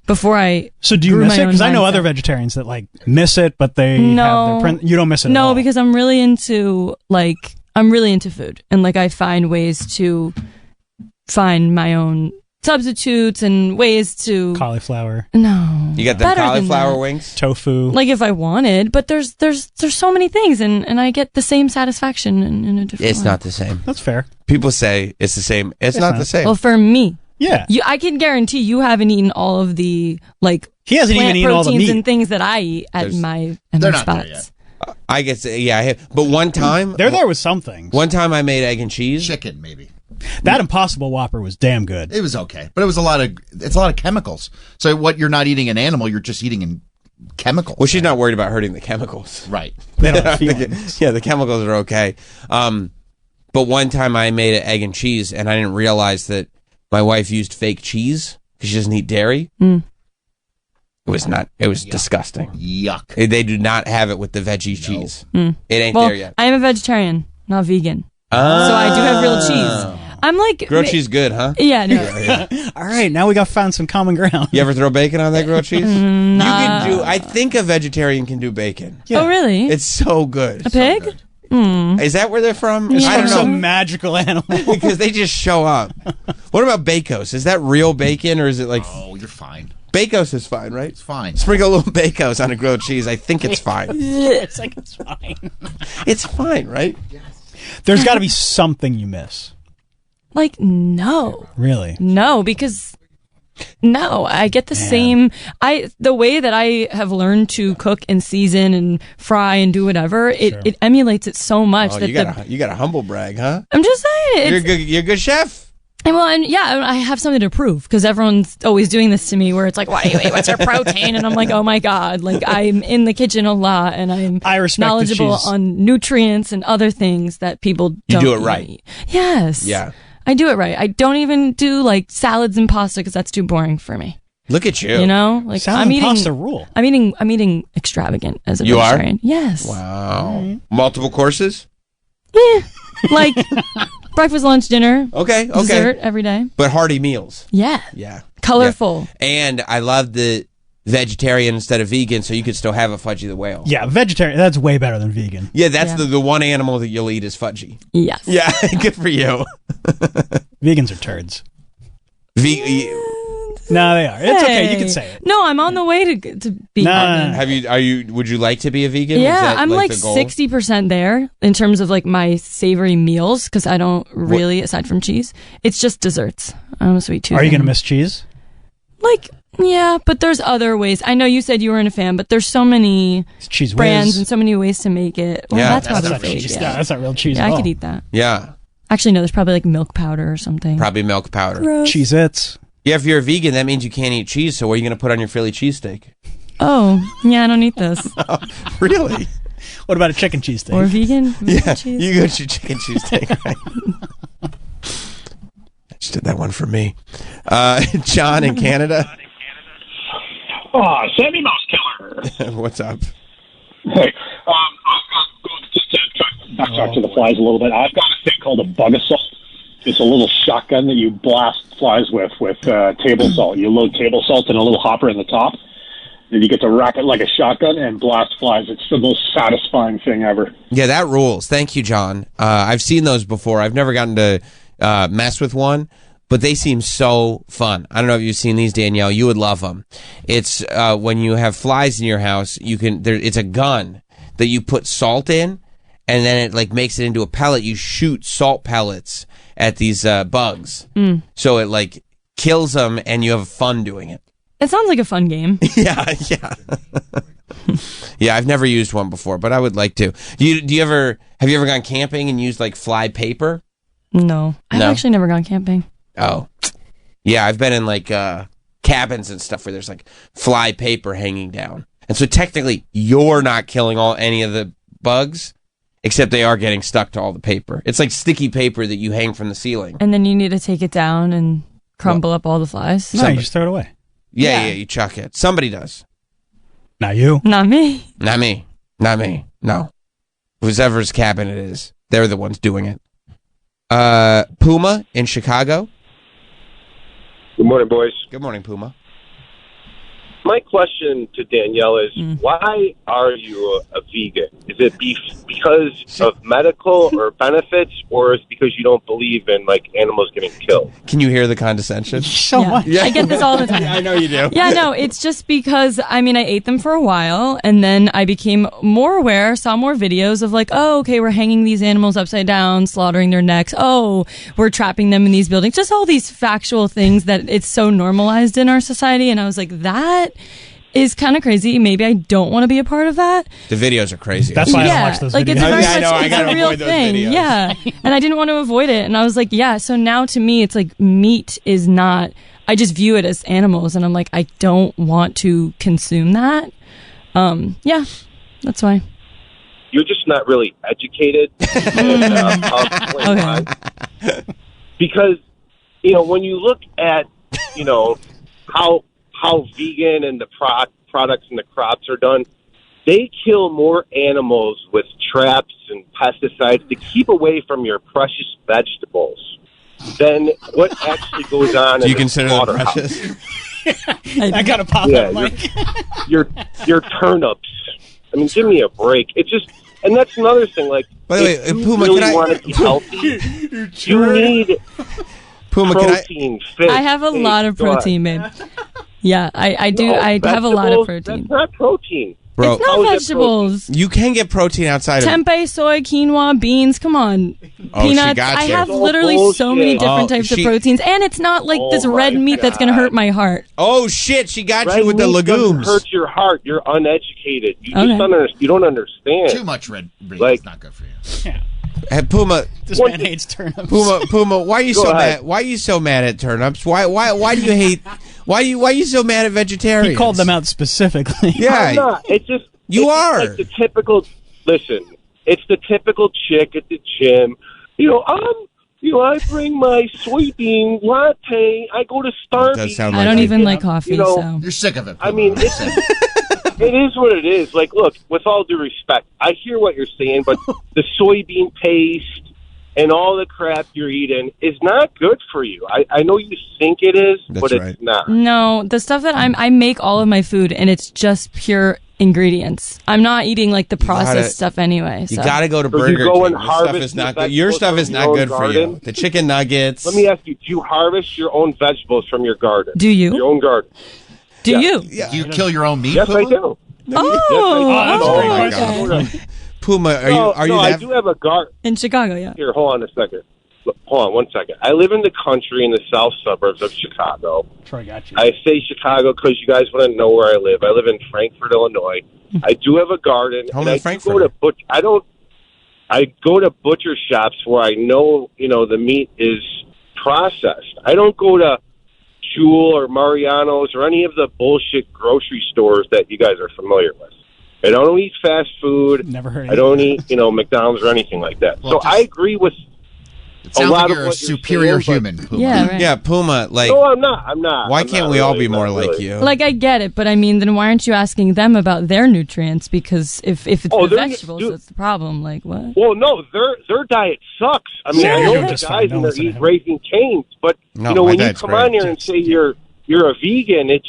Before I So do you grew miss my it? Because own I know mindset. other vegetarians that like miss it, but they No. have their you don't miss it at all. No, because I'm really into food, and like I find ways to find my own substitutes and ways to cauliflower, no. You got the Better than cauliflower that. wings? tofu. Like if I wanted, but there's so many things, and I get the same satisfaction in a different. It's way. not the same. That's fair. People say it's the same. It's not not. the same. Well, for me, Yeah. I can guarantee you haven't eaten all of the like He hasn't even plant eaten all the proteins meat. and things that I eat at There's- my They're not there spots. I guess, yeah, I have. But one time, They're there with some things. one time I made egg and cheese. Chicken, maybe. That Impossible Whopper was damn good. It was okay, but it's a lot of chemicals. So what you're not eating an animal, you're just eating in chemicals. Well, she's not worried about hurting the chemicals. Right. They don't have feelings. Yeah, the chemicals are okay. But one time I made an egg and cheese, and I didn't realize that my wife used fake cheese because she doesn't eat dairy. It was not. It was disgusting. Yuck. They do not have it with the veggie cheese. It ain't Well, there yet. I am a vegetarian, not vegan, so I do have real cheese. I'm like Grilled cheese good, huh? Yeah, no. All right, now we got found some common ground. You ever throw bacon on that grilled cheese? You can do. I think a vegetarian can do bacon. Yeah. Oh, really? It's so good. A pig? Is that where they're from? It's I from don't know. some magical animal. Because they just show up. What about Bacos? Is that real bacon or is it like Oh, you're fine. Bacos is fine, right? It's fine. Sprinkle a little Bacos on a grilled cheese. I think it's fine. It's like it's fine. It's fine, right? There's got to be something you miss. Like, no. Really? No, because no, I get the same. The way that I have learned to cook and season and fry and do whatever, it emulates it so much Oh, that you got a humble brag, huh? I'm just saying. You're a good chef. And yeah, I have something to prove because everyone's always doing this to me where it's like, what do you eat? What's your protein? And I'm like, oh my God. Like I'm in the kitchen a lot and I respect that knowledgeable she's- on nutrients and other things that people don't do it right. eat. Yes. Yeah. I do it right. I don't even do like salads and pasta because that's too boring for me. Look at you. You know, like Salad I'm and eating pasta rule. I'm eating extravagant as a You are? vegetarian. Yes. Wow. Multiple courses? Yeah. Like breakfast, lunch, dinner, Okay. dessert every day. But hearty meals. Yeah. Yeah. Colorful. Yeah. And I love the vegetarian instead of vegan, so you could still have a Fudgy the Whale. Yeah, vegetarian. That's way better than vegan. Yeah, that's Yeah. the one animal that you'll eat is Fudgy. Yes. Yeah, good for you. Vegans are turds. Ve- No, they are. It's okay. You Hey. can say it. No, I'm on the way to be No, vegan. no, no. would you like to be a vegan? Is Yeah, that, I'm like the goal? 60% there in terms of like my savory meals because I don't really, aside from cheese, it's just desserts. I'm a sweet tooth. Are you going to miss cheese? Like, yeah, but there's other ways. I know you said you weren't a fan, but there's so many It's cheese brands whiz. and so many ways to make it. Well, Yeah, that's That's probably not fake. cheese. Yeah, No, that's not real cheese yeah at I all. could eat that. Yeah, Actually, no, there's probably like milk powder or something. probably milk powder. Gross. Cheez-Its. Yeah, if you're a vegan, that means you can't eat cheese. So what are you going to put on your Philly cheesesteak? Oh, yeah, I don't eat this. Really? What about a chicken cheese Or steak? vegan? Yeah, cheese? you got your chicken cheesesteak, right? I just did that one for me. John in Canada. Oh, Sammy Mouse Killer. What's up? Hey, I've got, just to backtrack to the flies a little bit, I've got a thing called a bug assault. It's a little shotgun that you blast flies with table salt. You load table salt in a little hopper in the top, and you get to rack it like a shotgun and blast flies. It's the most satisfying thing ever. Yeah, that rules. Thank you, John. I've seen those before. I've never gotten to mess with one, but they seem so fun. I don't know if you've seen these, Danielle. You would love them. It's when you have flies in your house, you can. It's a gun that you put salt in, and then it like makes it into a pellet. You shoot salt pellets at these bugs, so it like kills them, and you have fun doing it. It sounds like a fun game. Yeah. Yeah, I've never used one before, but I would like to. Have you ever gone camping and used like fly paper? No. I've No? actually never gone camping. Oh. Yeah, I've been in like cabins and stuff where there's like fly paper hanging down. And so technically, you're not killing any of the bugs, except they are getting stuck to all the paper. It's like sticky paper that you hang from the ceiling. And then you need to take it down and crumble up all the flies. No, you just throw it away. Yeah, Yeah. you chuck it. Somebody does. Not you. Not me. Not me. Not me. No. Whoever's cabin it is, they're the ones doing it. Puma in Chicago. Good morning, boys. Good morning, Puma. My question to Danielle is, why are you a vegan? Is it because of medical or benefits, or is it because you don't believe in like animals getting killed? Can you hear the condescension? So Yeah. much. I get this all the time. I know you do. Yeah, no, it's just because, I mean, I ate them for a while and then I became more aware, saw more videos of like, oh, okay, we're hanging these animals upside down, slaughtering their necks. Oh, we're trapping them in these buildings. Just all these factual things that it's so normalized in our society. And I was like, that is kind of crazy. Maybe I don't want to be a part of that. The videos are crazy. That's why I don't Yeah, watch those like videos. it's very I know, I much gotta it's a real avoid those thing. videos. Yeah, and I didn't want to avoid it, and I was like, yeah. So now to me, it's like meat is not. I just view it as animals, and I'm like, I don't want to consume that. Yeah, that's why. You're just not really educated. And, I'll explain why. Because, when you look at, how vegan and the products and the crops are done, they kill more animals with traps and pesticides to keep away from your precious vegetables than what actually goes on Do in you the consider them slaughterhouse. precious? I gotta pop Yeah, that mic. your turnips. I mean, give me a break. It's just, and that's another thing. Like, By the way, if you Puma, really can I- want to be healthy, you need Puma, can I? protein. Fish, I have a steak, lot of go ahead. protein, babe. Yeah, I do. No, I have a lot of vegetables, protein. That's not protein. Bro, It's not How is that vegetables. you can get protein outside of Tempeh, soy, quinoa, beans. Come on, Oh, she peanuts. got I you. have It's all literally so many bullshit. different Oh, types she- of proteins, and it's not like Oh this red my meat that's going to God. hurt my heart. Oh shit, she got Red you with the meat doesn't legumes. hurt your heart. You're uneducated. You Okay. just you don't understand. Too much red meat Like- is not good for you. Hey, Puma, This man hates turnips. Puma, why are you Go so ahead. mad? Why are you so mad at turnips? Why do you hate? Why are you so mad at vegetarians? He called them out specifically. I'm Yeah, not. It's just You it's just are. like the typical. Listen, it's the typical chick at the gym. I bring my soybean latte. I go to Does Starbucks. sound I like don't it. even like coffee, know, so You're sick of it. I mean, Puma. it is what it is. Like, look, with all due respect, I hear what you're saying, but the soybean paste and all the crap you're eating is not good for you. I know you think it is, That's but right. it's not. no, the stuff that I make all of my food, and it's just pure ingredients. I'm not eating like the processed gotta- stuff anyway. You So. gotta go to So you Burger go King. and This stuff harvest is not your good. Your vegetables stuff is from not your own good for you. garden? The chicken nuggets. Let me ask you: do you harvest your own vegetables from your garden? Do you? Your own garden? Do Yeah. you? Do you kill your own meat? Yes, I Puma? do. Oh, that's a great okay. question. Puma, are you I that? do have a garden. In Chicago, yeah. Here, hold on a second. Look, hold on 1 second. I live in the country in the south suburbs of Chicago. Troy got you. I say Chicago because you guys want to know where I live. I live in Frankfort, Illinois. I do have a garden, Home and of I the do go to I go to butcher shops where I know the meat is processed. I don't go to Jewel or Mariano's or any of the bullshit grocery stores that you guys are familiar with. I don't eat fast food. Never heard of I don't eat McDonald's or anything like that. Well, so I agree with. It sounds lot like of you're a what you're superior saying, but- human, Puma. Yeah, right. Yeah, Puma. Like, No, I'm not. why I'm can't not we all really, be more not like really. you? Like I get it, but I mean, then why aren't you asking them about their nutrients? Because if it's Oh, the they're- vegetables dude. that's the problem, like what? Well, no, their diet sucks. I mean, Yeah, I you're know the just guys fine. in Don't there listen to eat him. Raising Cane's, but No, when my you diet's come great. on here and say you're a vegan, it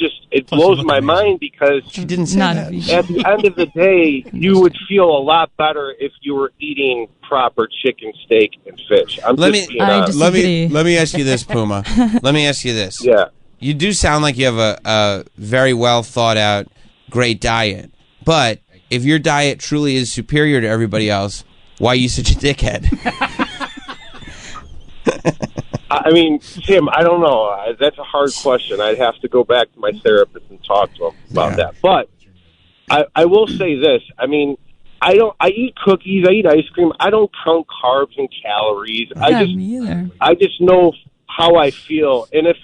Plus, blows you my look mind because She didn't say Not that. a vegan. at the end of the day, you would feel a lot better if you were eating proper chicken, steak, and fish. I'm Let just me- being I honest. disagree. Let me ask you this, Puma. Let me ask you this. Yeah. You do sound like you have a very well thought out, great diet. But if your diet truly is superior to everybody else, why are you such a dickhead? I mean, Tim, I don't know. That's a hard question. I'd have to go back to my therapist and talk to him about Yeah. that. But I will say this. I mean, I eat cookies. I eat ice cream. I don't count carbs and calories. Yeah, me either. I just know how I feel. And if,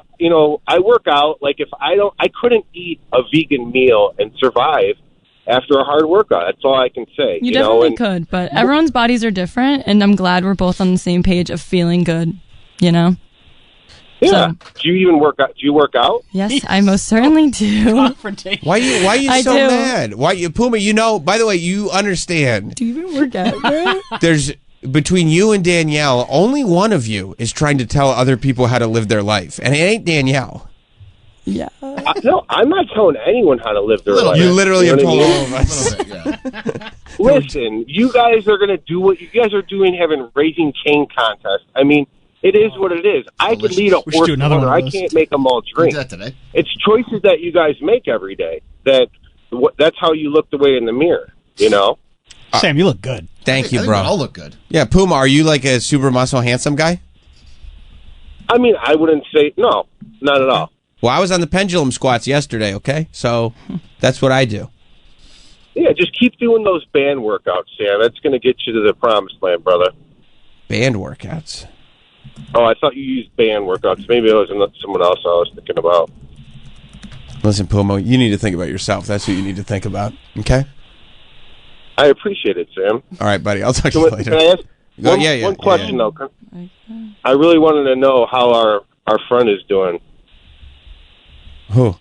I work out, like if I couldn't eat a vegan meal and survive after a hard workout. That's all I can say. You know, definitely and could, but everyone's bodies are different, and I'm glad we're both on the same page of feeling good, you know? yeah. So- Do you even work out? Do you work out? Yes, I most certainly do. Confrontation. Why you I so do. mad? Why you Puma? You know, by the way, you understand. Do you even work out, bro? There's between you and Danielle, only one of you is trying to tell other people how to live their life, and it ain't Danielle. Yeah. No, I'm not telling anyone how to live their life. You literally know have what told I mean? all of us. A little bit, yeah. Listen, you guys are going to do what you guys are doing, having raising cane contest. I mean, it is what it is. I can lead a We should horse do to another water. one I of those. can't make them all We drink. did that today. It's choices that you guys make every day. That's how you look the way in the mirror, you know? Sam, you look good. Thank I you, think bro. we all look good. Yeah, Puma, are you like a super muscle, handsome guy? I mean, I wouldn't say, no, not at all. Well, I was on the pendulum squats yesterday, okay? So that's what I do. Yeah, just keep doing those band workouts, Sam. That's going to get you to the promised land, brother. Band workouts. Oh, I thought you used band workouts. Maybe it was someone else I was thinking about. Listen, Puma, you need to think about yourself. That's what you need to think about, okay? I appreciate it, Sam. All right, buddy. I'll talk to you Can later. I ask Yeah, one question, though? I really wanted to know how our friend is doing. Who?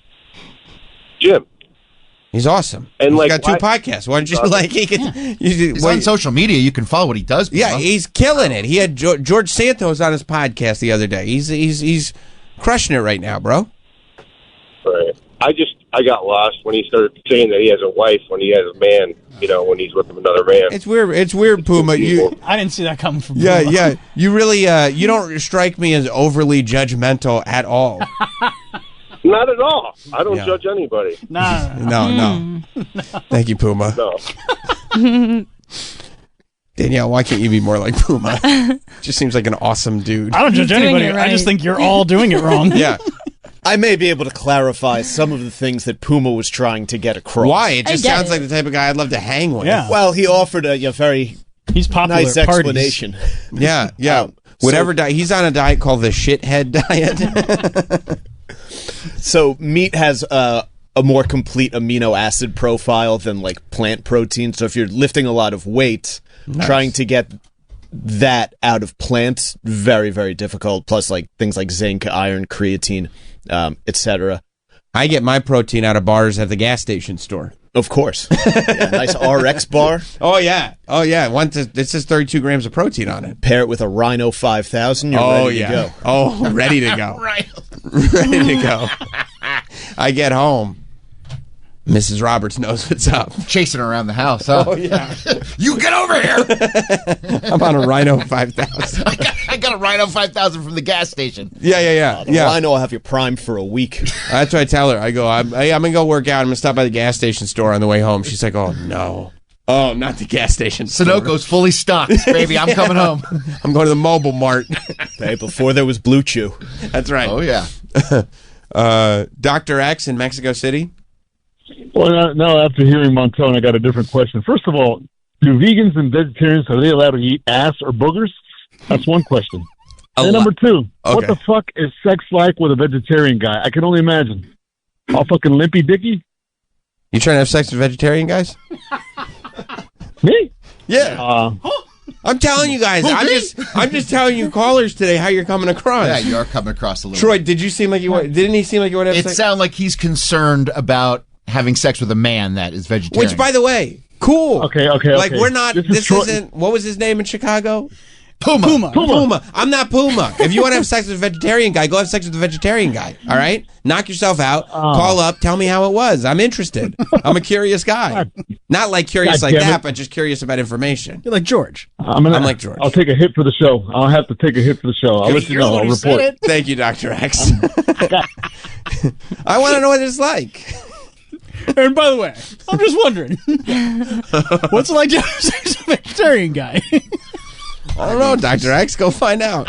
Jim. He's awesome. And, He's like, got two why- podcasts. Why don't you like he could? He's on social media. You can follow what he does. Yeah, Puma. he's killing it. He had George Santos on his podcast the other day. He's crushing it right now, bro. Right. I got lost when he started saying that he has a wife when he has a man, you know, when he's with another man. It's weird, Puma. You I didn't see that coming from yeah, Puma. yeah. You really you don't strike me as overly judgmental at all. Not at all. I don't Yeah. judge anybody. Nah. No. Thank you, Puma. No. Danielle, why can't you be more like Puma? Just seems like an awesome dude. I don't judge He's doing anybody. it I just right. think you're all doing it wrong. Yeah. I may be able to clarify some of the things that Puma was trying to get across. Why? It just I get sounds it. like the type of guy I'd love to hang with. Yeah. Well, he offered a very He's popular nice at parties. explanation. Yeah. So- Whatever diet. He's on a diet called the shithead diet. So meat has a more complete amino acid profile than like plant protein. So if you're lifting a lot of weight, trying to get that out of plants, very, very difficult. Plus like things like zinc, iron, creatine, etc. I get my protein out of bars at the gas station store. Of course. Yeah, nice RX bar. Oh yeah. It says 32 grams of protein on it. Pair it with a Rhino 5000. You're ready to go. Oh, ready to go. Right. Ready to go. I get home. Mrs. Roberts knows what's up. Chasing her around the house, huh? Oh yeah. You get over here! I'm on a Rhino 5000. I got a Rhino 5000 from the gas station. Yeah. Rhino will have you primed for a week. That's what I tell her. I go, I'm gonna go work out. I'm gonna stop by the gas station store on the way home. She's like, oh no. Oh, not the gas station store. Sunoco's fully stocked, baby. I'm coming home. I'm going to the mobile mart. Hey, before there was Blue Chew. That's right. Oh, yeah. Dr. X in Mexico City. Well, now after hearing Montone, I got a different question. First of all, do vegans and vegetarians, are they allowed to eat ass or boogers? That's one question. And number two, what Okay. the fuck is sex like with a vegetarian guy? I can only imagine. All fucking limpy dicky? You trying to have sex with vegetarian guys? Me? Yeah. I'm telling you guys. I'm just telling you callers today how you're coming across. Yeah, you are coming across a little. Troy, did you seem like you want? Didn't he seem like you want to have It sex? sounds like he's concerned about having sex with a man that is vegetarian. Which, by the way, cool. Okay. Like we're not. This This Troy- isn't. What was his name in Chicago? Puma. Puma. I'm not Puma. If you want to have sex with a vegetarian guy, go have sex with a vegetarian guy. All right? Knock yourself out. Call up. Tell me how it was. I'm interested. I'm a curious guy. Not like curious God like damn that, it. but just curious about information. You're like George. I'm like George. I'll take a hit for the show. I'll have to take a hit for the show. I'll let you know. I'll report. Thank you, Dr. X. I want to know what it's like. And by the way, I'm just wondering, what's it like to have sex with a vegetarian guy? I don't know, Dr. X. Go find out.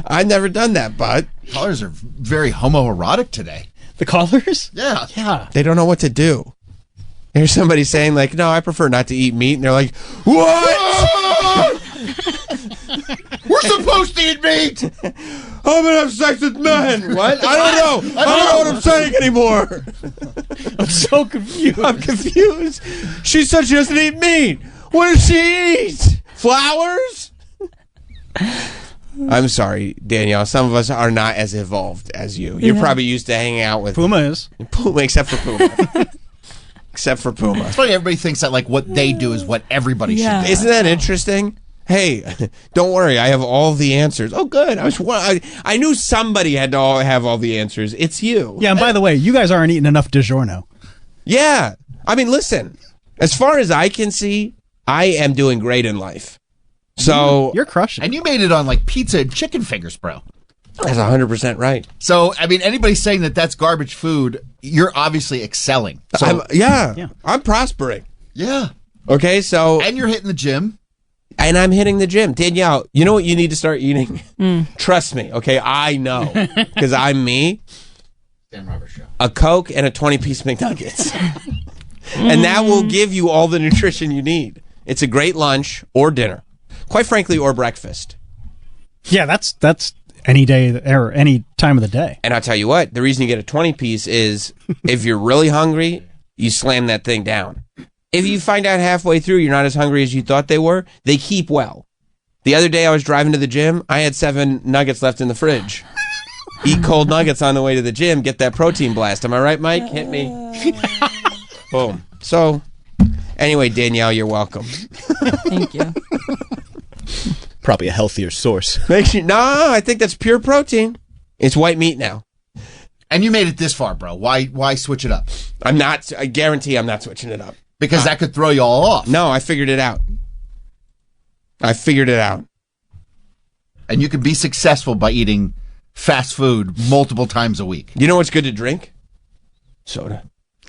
I've never done that, but Callers are very homoerotic today. The callers? Yeah. Yeah. they don't know what to do. Here's somebody saying, like, no, I prefer not to eat meat. And they're like, what? We're supposed to eat meat. I'm gonna have sex with men. What? I don't know. I don't know what I'm saying anymore. I'm so confused. I'm confused. She said she doesn't eat meat. What does she eat? Flowers? I'm sorry, Danielle. Some of us are not as evolved as you. You're probably used to hanging out with Puma is. Puma, except for Puma. Except for Puma. It's funny. Everybody thinks that like what they do is what everybody should do. Isn't that interesting? Hey, don't worry. I have all the answers. Oh, good. I knew somebody had to have all the answers. It's you. Yeah, and by the way, you guys aren't eating enough DiGiorno. Yeah. I mean, listen. As far as I can see, I am doing great in life. So You're crushing. And you made it on like pizza and chicken fingers, bro. that's 100% right. So, I mean, anybody saying that that's garbage food, you're obviously excelling. So, I'm prospering. yeah. Okay, so And you're hitting the gym. and I'm hitting the gym. Danielle, you know what you need to start eating? Trust me, okay? I know because I'm me. Dan Roberts Show. A Coke and a 20-piece McNuggets. And that will give you all the nutrition you need. It's a great lunch or dinner. Quite frankly, or breakfast. Yeah, that's any day or any time of the day. And I'll tell you what, the reason you get a 20-piece is if you're really hungry, you slam that thing down. If you find out halfway through you're not as hungry as you thought they were, they keep well. The other day I was driving to the gym, I had 7 nuggets left in the fridge. Eat cold nuggets on the way to the gym, get that protein blast. Am I right, Mike? Hit me. Boom. So, anyway, Danielle, you're welcome. Thank you. Probably a healthier source. I think that's pure protein. It's white meat now. And you made it this far, bro. Why switch it up? I guarantee I'm not switching it up. Because that could throw you all off. No, I figured it out. And you can be successful by eating fast food multiple times a week. You know what's good to drink? Soda.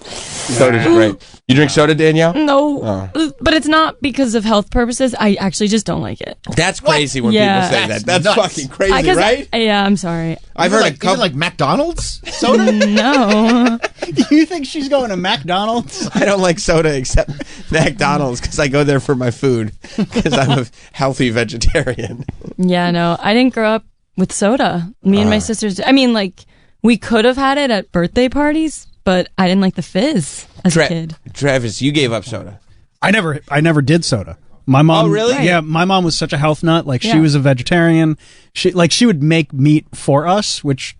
Soda's great. You drink soda, Danielle? No, but it's not because of health purposes. I actually just don't like it. That's crazy when Yeah. people say that. That's Nuts. fucking crazy, 'Cause right? Yeah, I'm sorry. I've heard a Even couple. like McDonald's soda? No. Do you think she's going to McDonald's? I don't like soda except McDonald's because I go there for my food because I'm a healthy vegetarian. Yeah, no. I didn't grow up with soda. Me and my sisters. I mean, like, we could have had it at birthday parties, but I didn't like the fizz as a kid. Travis, you gave up soda. I never did soda. My mom. Oh, really? Yeah, my mom was such a health nut. Like she Yeah. was a vegetarian. She would make meat for us, which,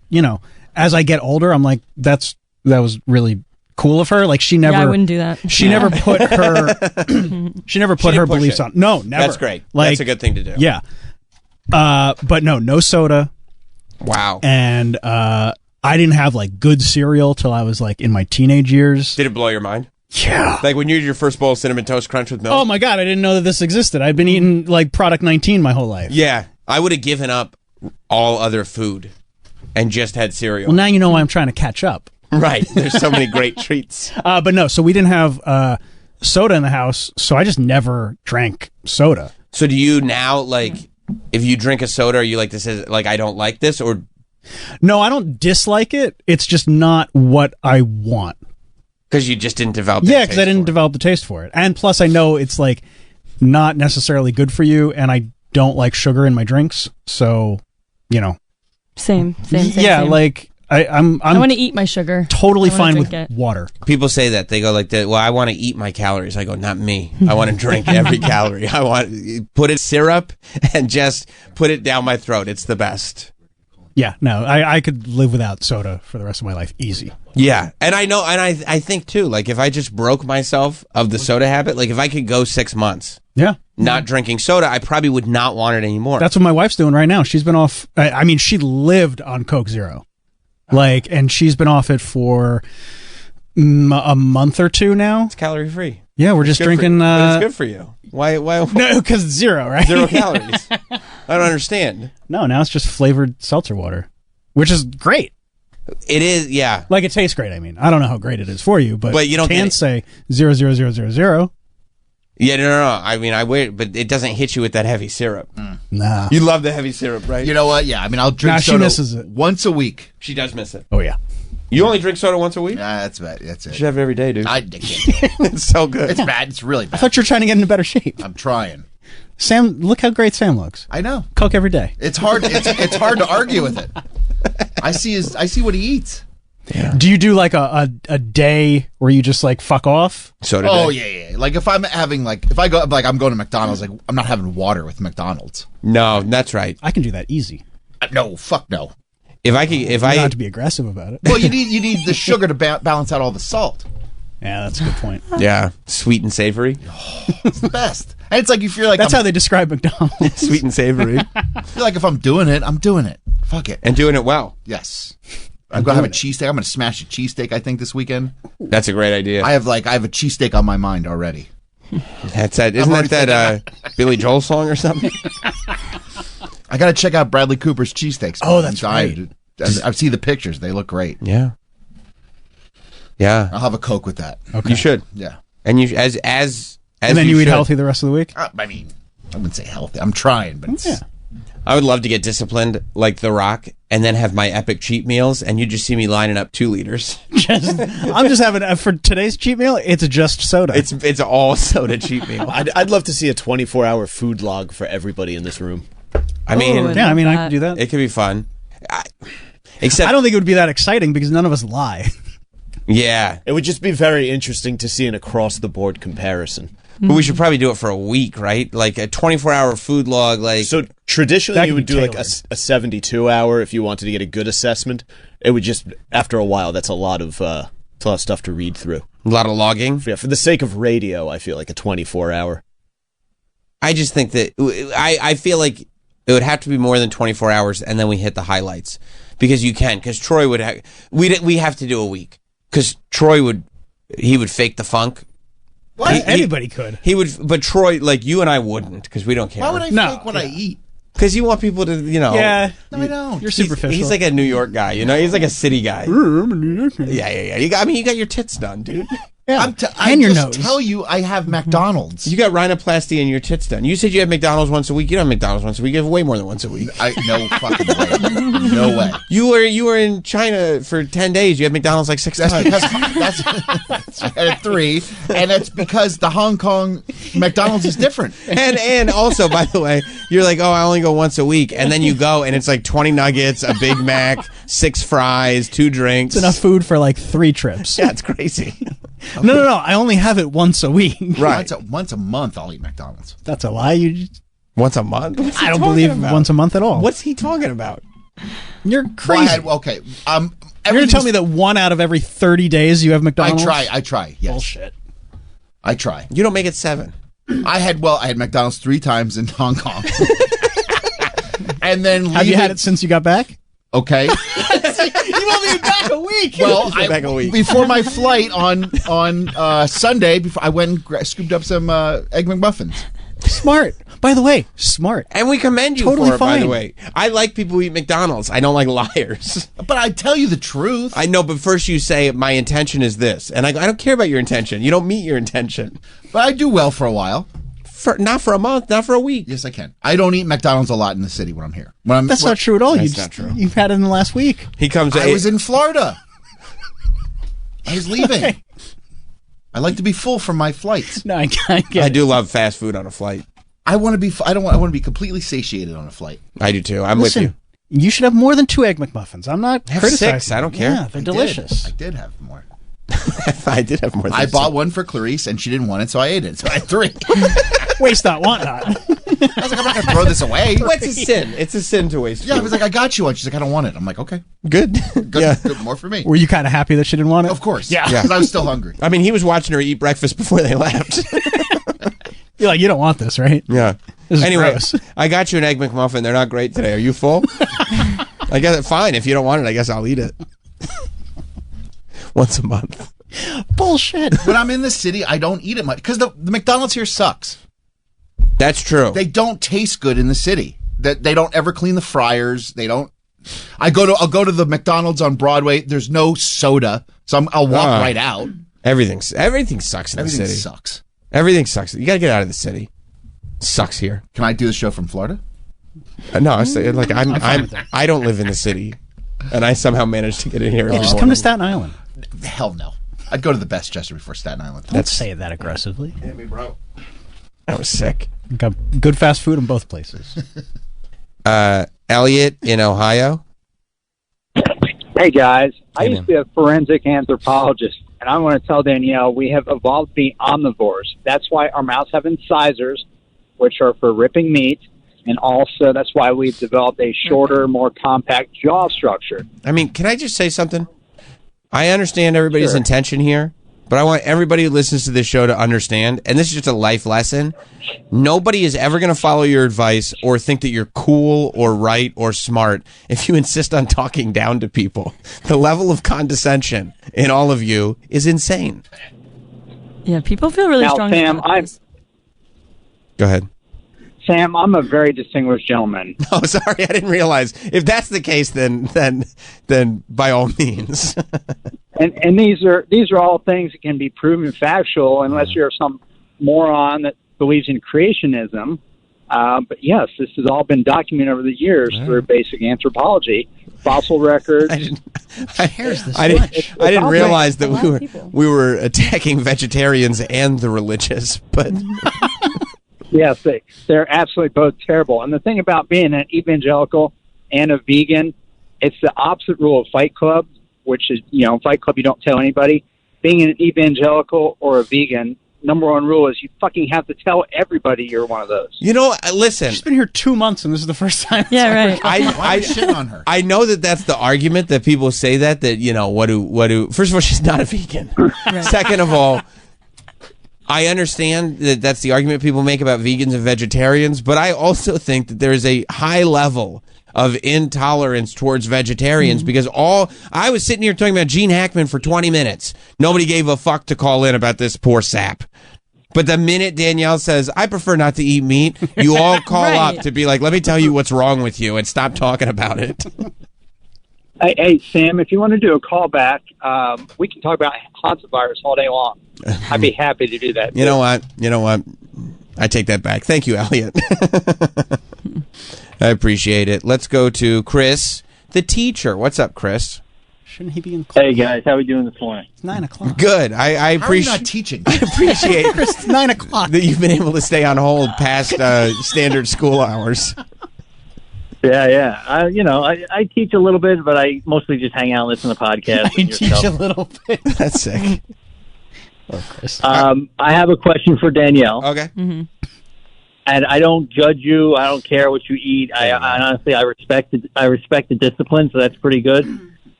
as I get older, I'm like, that was really cool of her. Like she never. Yeah, I wouldn't do that. She never put her. She never put her push beliefs it. on. No, never. That's great. Like, That's a good thing to do. Yeah. But no soda, Wow. and I didn't have like good cereal till I was like in my teenage years. Did it blow your mind? Yeah. Like when you had your first bowl of Cinnamon Toast Crunch with milk? Oh my God, I didn't know that this existed. I've been eating like Product 19 my whole life. Yeah. I would have given up all other food and just had cereal. Well, now you know why I'm trying to catch up. Right. There's so many great treats. But no, so we didn't have soda in the house, so I just never drank soda. So do you now, like, if you drink a soda, are you like, this is, like, I don't like this? Or No, I don't dislike it. It's just not what I want. because you just didn't develop Yeah, because I didn't develop the taste for it. And plus, I know it's like not necessarily good for you, and I don't like sugar in my drinks. So, Same. yeah, same. like I'm I want to eat my sugar. totally I wanna fine with drink it. water. People say that. They go like, well, I want to eat my calories. I go, not me. I want to drink every calorie. I want put it syrup and just put it down my throat. It's the best. Yeah, no, I could live without soda for the rest of my life, easy. Yeah, and I know, and I think too, like if I just broke myself of the soda habit, like if I could go 6 months Yeah. not drinking soda, I probably would not want it anymore. That's what my wife's doing right now. She's been off. I mean, she lived on Coke Zero, and she's been off it for a month or two now. It's calorie free. Yeah, we're just drinking. But it's good for you. Why? No, because it's zero, right? 0 calories. I don't understand. No, now it's just flavored seltzer water, which is great. It is, yeah. Like it tastes great. I mean, I don't know how great it is for you, but you don't can get it. say 0.00000. Yeah, no. I mean, I wait, but it doesn't hit you with that heavy syrup. Nah. You love the heavy syrup, right? You know what? Yeah, I mean, I'll drink Nah, she soda misses it. once a week. She does miss it. Oh yeah. You only drink soda once a week? That's bad. That's You it. should have it every day, dude. I can't do it. It's so good. It's bad. It's really I bad. thought you were trying to get into better shape. I'm trying. Sam, look how great Sam looks. I know. Coke every day. It's hard. It's hard to argue with it. I see what he eats. Do you do like a day where you just like fuck off? So Oh yeah. Like if I'm having if I go I'm going to McDonald's, like I'm not having water with McDonald's. No, that's right. I can do that easy. No, fuck no. If I You don't have to be aggressive about it. Well, you need the sugar to balance out all the salt. Yeah, that's a good point. yeah, sweet and savory. It's the best. And it's like you feel like That's how they describe McDonald's. Sweet and savory, I feel like if I'm doing it, I'm doing it. Fuck it. and doing it well. Yes. I'm gonna have a cheesesteak. I'm gonna smash a cheesesteak. I think this weekend. That's a great idea. I have a cheesesteak on my mind already. That's that. Isn't that Billy Joel song or something? I gotta check out Bradley Cooper's cheesesteaks. Oh, that's right. I've seen the pictures. They look great. Yeah. Yeah. I'll have a Coke with that. Okay. You should. Yeah. And you as And then you eat should. healthy the rest of the week? I mean, I wouldn't say healthy. I'm trying, but it's, Yeah. I would love to get disciplined like The Rock and then have my epic cheat meals and you just see me lining up 2 liters. I'm just having, for today's cheat meal, it's just soda. It's all soda cheat meal. I'd love to see a 24-hour food log for everybody in this room. I mean, Ooh, yeah, I mean, I that. can do that. it could be fun. Except, I don't think it would be that exciting because none of us lie. yeah. It would just be very interesting to see an across-the-board comparison. But we should probably do it for a week, right? Like a 24-hour food log. Like So traditionally, That you could would be do like tailored. a 72-hour if you wanted to get a good assessment. It would just, after a while, that's a lot of stuff to read through. a lot of logging. Yeah, for the sake of radio, I feel like a 24-hour. I just think that I feel like it would have to be more than 24 hours, and then we hit the highlights because you can. Because Troy would we have to do a week because Troy would fake the funk. Anybody could. He would, but Troy, like you and I wouldn't because we don't care. why would I No, fake what I eat? Because you want people to, Yeah. No, I don't. You're He's, superficial. he's like a New York guy, you know. He's like a city guy. Yeah. You got your tits done, dude. yeah. I and your just nose. tell you, I have McDonald's. You got rhinoplasty and your tits done. You said you have McDonald's once a week. You don't have McDonald's once a week. You have way more than once a week. No fucking way. No way. You were in China for 10 days. You had McDonald's like 6 That's times. because I had 3, and that's because the Hong Kong McDonald's is different. And also, by the way, you're like, oh, I only go once a week, and then you go and it's like 20 nuggets, a Big Mac, 6 fries, 2 drinks. It's enough food for like 3 trips. Yeah, it's crazy. No. I only have it once a week. Right. Once a month, I'll eat McDonald's. That's a lie. Once a month? What's he I don't talking believe about? once a month at all. What's he talking about? You're Well, crazy. okay. You're going to tell me that 1 out of every 30 days you have McDonald's? I try. Yes. Bullshit. I try. You don't make it 7. I had McDonald's 3 times in Hong Kong. And then Have you had it since you got back? Okay. You've only been back a week. Well, back a week. before my flight on Sunday, before I went and scooped up some Egg McMuffins. Smart. By the way, smart. And we commend you Totally for it, by the fine. way. I like people who eat McDonald's. I don't like liars. But I tell you the truth. I know, but first you say, my intention is this. And I go, I don't care about your intention. You don't meet your intention. But I do well for a while. Not for a month, not for a week. Yes, I can. I don't eat McDonald's a lot in the city when I'm here. That's not true at all. That's not true. You've had it in the last week. He comes. I was in Florida. I was leaving. I like to be full from my flights. No, I get I it. do love fast food on a flight. I want to be. I want to be completely satiated on a flight. I do too. I'm Listen, with you should have more than 2 Egg McMuffins. I'm not Have criticizing. 6. I don't care. Yeah, they're delicious. I did have more. you. I did have more than I six. bought one for Clarice, and she didn't want it, so I ate it. So I had 3. Waste not, want not. I was like, I'm not going to throw this away. What's a sin? It's a sin to waste Yeah, I food. was like, I got you one. She's like, I don't want it. I'm like, okay, Good. good, Yeah. good, more for me. Were you kind of happy that she didn't want it? Of course, Yeah. because I was still hungry. I mean, he was watching her eat breakfast before they left. You're like, you don't want this, right? Yeah. This is Anyway, gross. I got you an Egg McMuffin. They're not great today. Are you full? I guess fine. If you don't want it, I guess I'll eat it. Once a month. Bullshit. When I'm in the city, I don't eat it much because the McDonald's here sucks. That's true. They don't taste good in the city. That they don't ever clean the fryers. They don't. I'll go to the McDonald's on Broadway. There's no soda, so I'll walk Ah. right out. Everything sucks in Everything the city. sucks. Everything sucks. You got to get out of the city. Sucks here. Can I do the show from Florida? No, I say like I don't live in the city, and I somehow managed to get in here. every Just come morning. to Staten Island. Hell no. I'd go to the Best Chester before Staten Island. Don't say it that aggressively. Hit me, bro. That was sick. Got good fast food in both places. Elliot in Ohio. Hey guys, I Hey, used to be a forensic anthropologist, and I want to tell Danielle we have evolved to be omnivores. That's why our mouths have incisors, which are for ripping meat, and also that's why we've developed a shorter, more compact jaw structure. I mean, can I just say something? I understand everybody's Sure. intention here, but I want everybody who listens to this show to understand, and this is just a life lesson, nobody is ever going to follow your advice or think that you're cool or right or smart if you insist on talking down to people. The level of condescension in all of you is insane. Yeah, people feel really Now, strong. Sam, about Go ahead. Sam, I'm a very distinguished gentleman. Oh, sorry, I didn't realize. If that's the case, then by all means. And these are all things that can be proven factual unless you're some moron that believes in creationism. But yes, this has all been documented over the years through basic anthropology, fossil records. I didn't It's realize that a lot of people. we were attacking vegetarians and the religious, but Yes, they're absolutely both terrible. And the thing about being an evangelical and a vegan, it's the opposite rule of Fight Club, which is, Fight Club, you don't tell anybody. Being an evangelical or a vegan, number one rule is you fucking have to tell everybody you're one of those. listen. She's been here 2 months, and this is the first time. Yeah, right. Why are you shitting on her? I know that that's the argument that people say that what do first of all, she's not a vegan. Second of all, I understand that that's the argument people make about vegans and vegetarians, but I also think that there is a high level of intolerance towards vegetarians because I was sitting here talking about Gene Hackman for 20 minutes. Nobody gave a fuck to call in about this poor sap. But the minute Danielle says, I prefer not to eat meat, you all call Right. up to be like, let me tell you what's wrong with you and stop talking about it. Hey, Sam, if you want to do a callback, we can talk about hantavirus all day long. I'd be happy to do that. You know what? I take that back. Thank you, Elliot. I appreciate it. Let's go to Chris, the teacher. What's up, Chris? Shouldn't he be in class? Hey guys, how are we doing this morning? It's 9 o'clock. Good. I How are you appreciate not teaching? appreciate It's 9 o'clock. that you've been able to stay on hold past standard school hours. Yeah. I teach a little bit, but I mostly just hang out and listen to podcasts. I and teach yourself. a little bit. That's sick. Oh, Chris. I have a question for Danielle, Okay. and I don't judge you. I don't care what you eat. I honestly, I respect the discipline, so that's pretty good.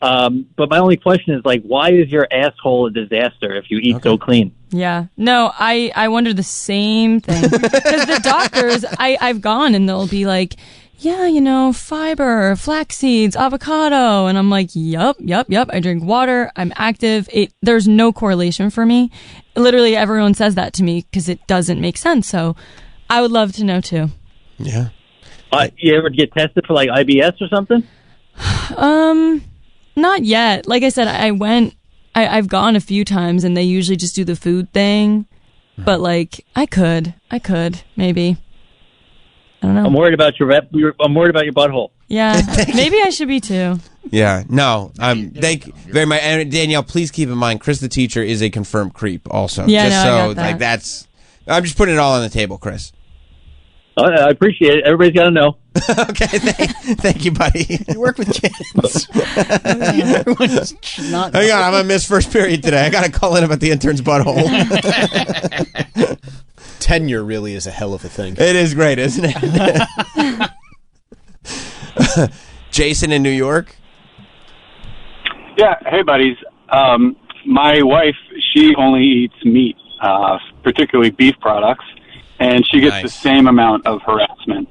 But my only question is, why is your asshole a disaster if you eat so clean? Yeah. No, I wonder the same thing. Because the doctors, I've gone and they'll be like, yeah, fiber, flax seeds, avocado. And I'm like, yup. I drink water. I'm active. There's no correlation for me. Literally everyone says that to me because it doesn't make sense. So I would love to know too. Yeah. You ever get tested for IBS or something? Not yet. Like I said, I've gone a few times and they usually just do the food thing. But I could maybe. I don't know. I'm worried about your butthole. Yeah, maybe I should be too. Yeah. No. Thank you very much. And Danielle, please keep in mind, Chris the teacher is a confirmed creep also. Yeah, just no, I so got that. I'm just putting it all on the table, Chris. I appreciate it. Everybody's got to know. Okay. Thank you, buddy. You work with kids. Everyone's not. Hang on, I'm gonna miss first period today. I gotta call in about the intern's butthole. Tenure really is a hell of a thing. It is great, isn't it? Jason in New York. Yeah, hey buddies. My wife, she only eats meat, particularly beef products, and she gets the same amount of harassment.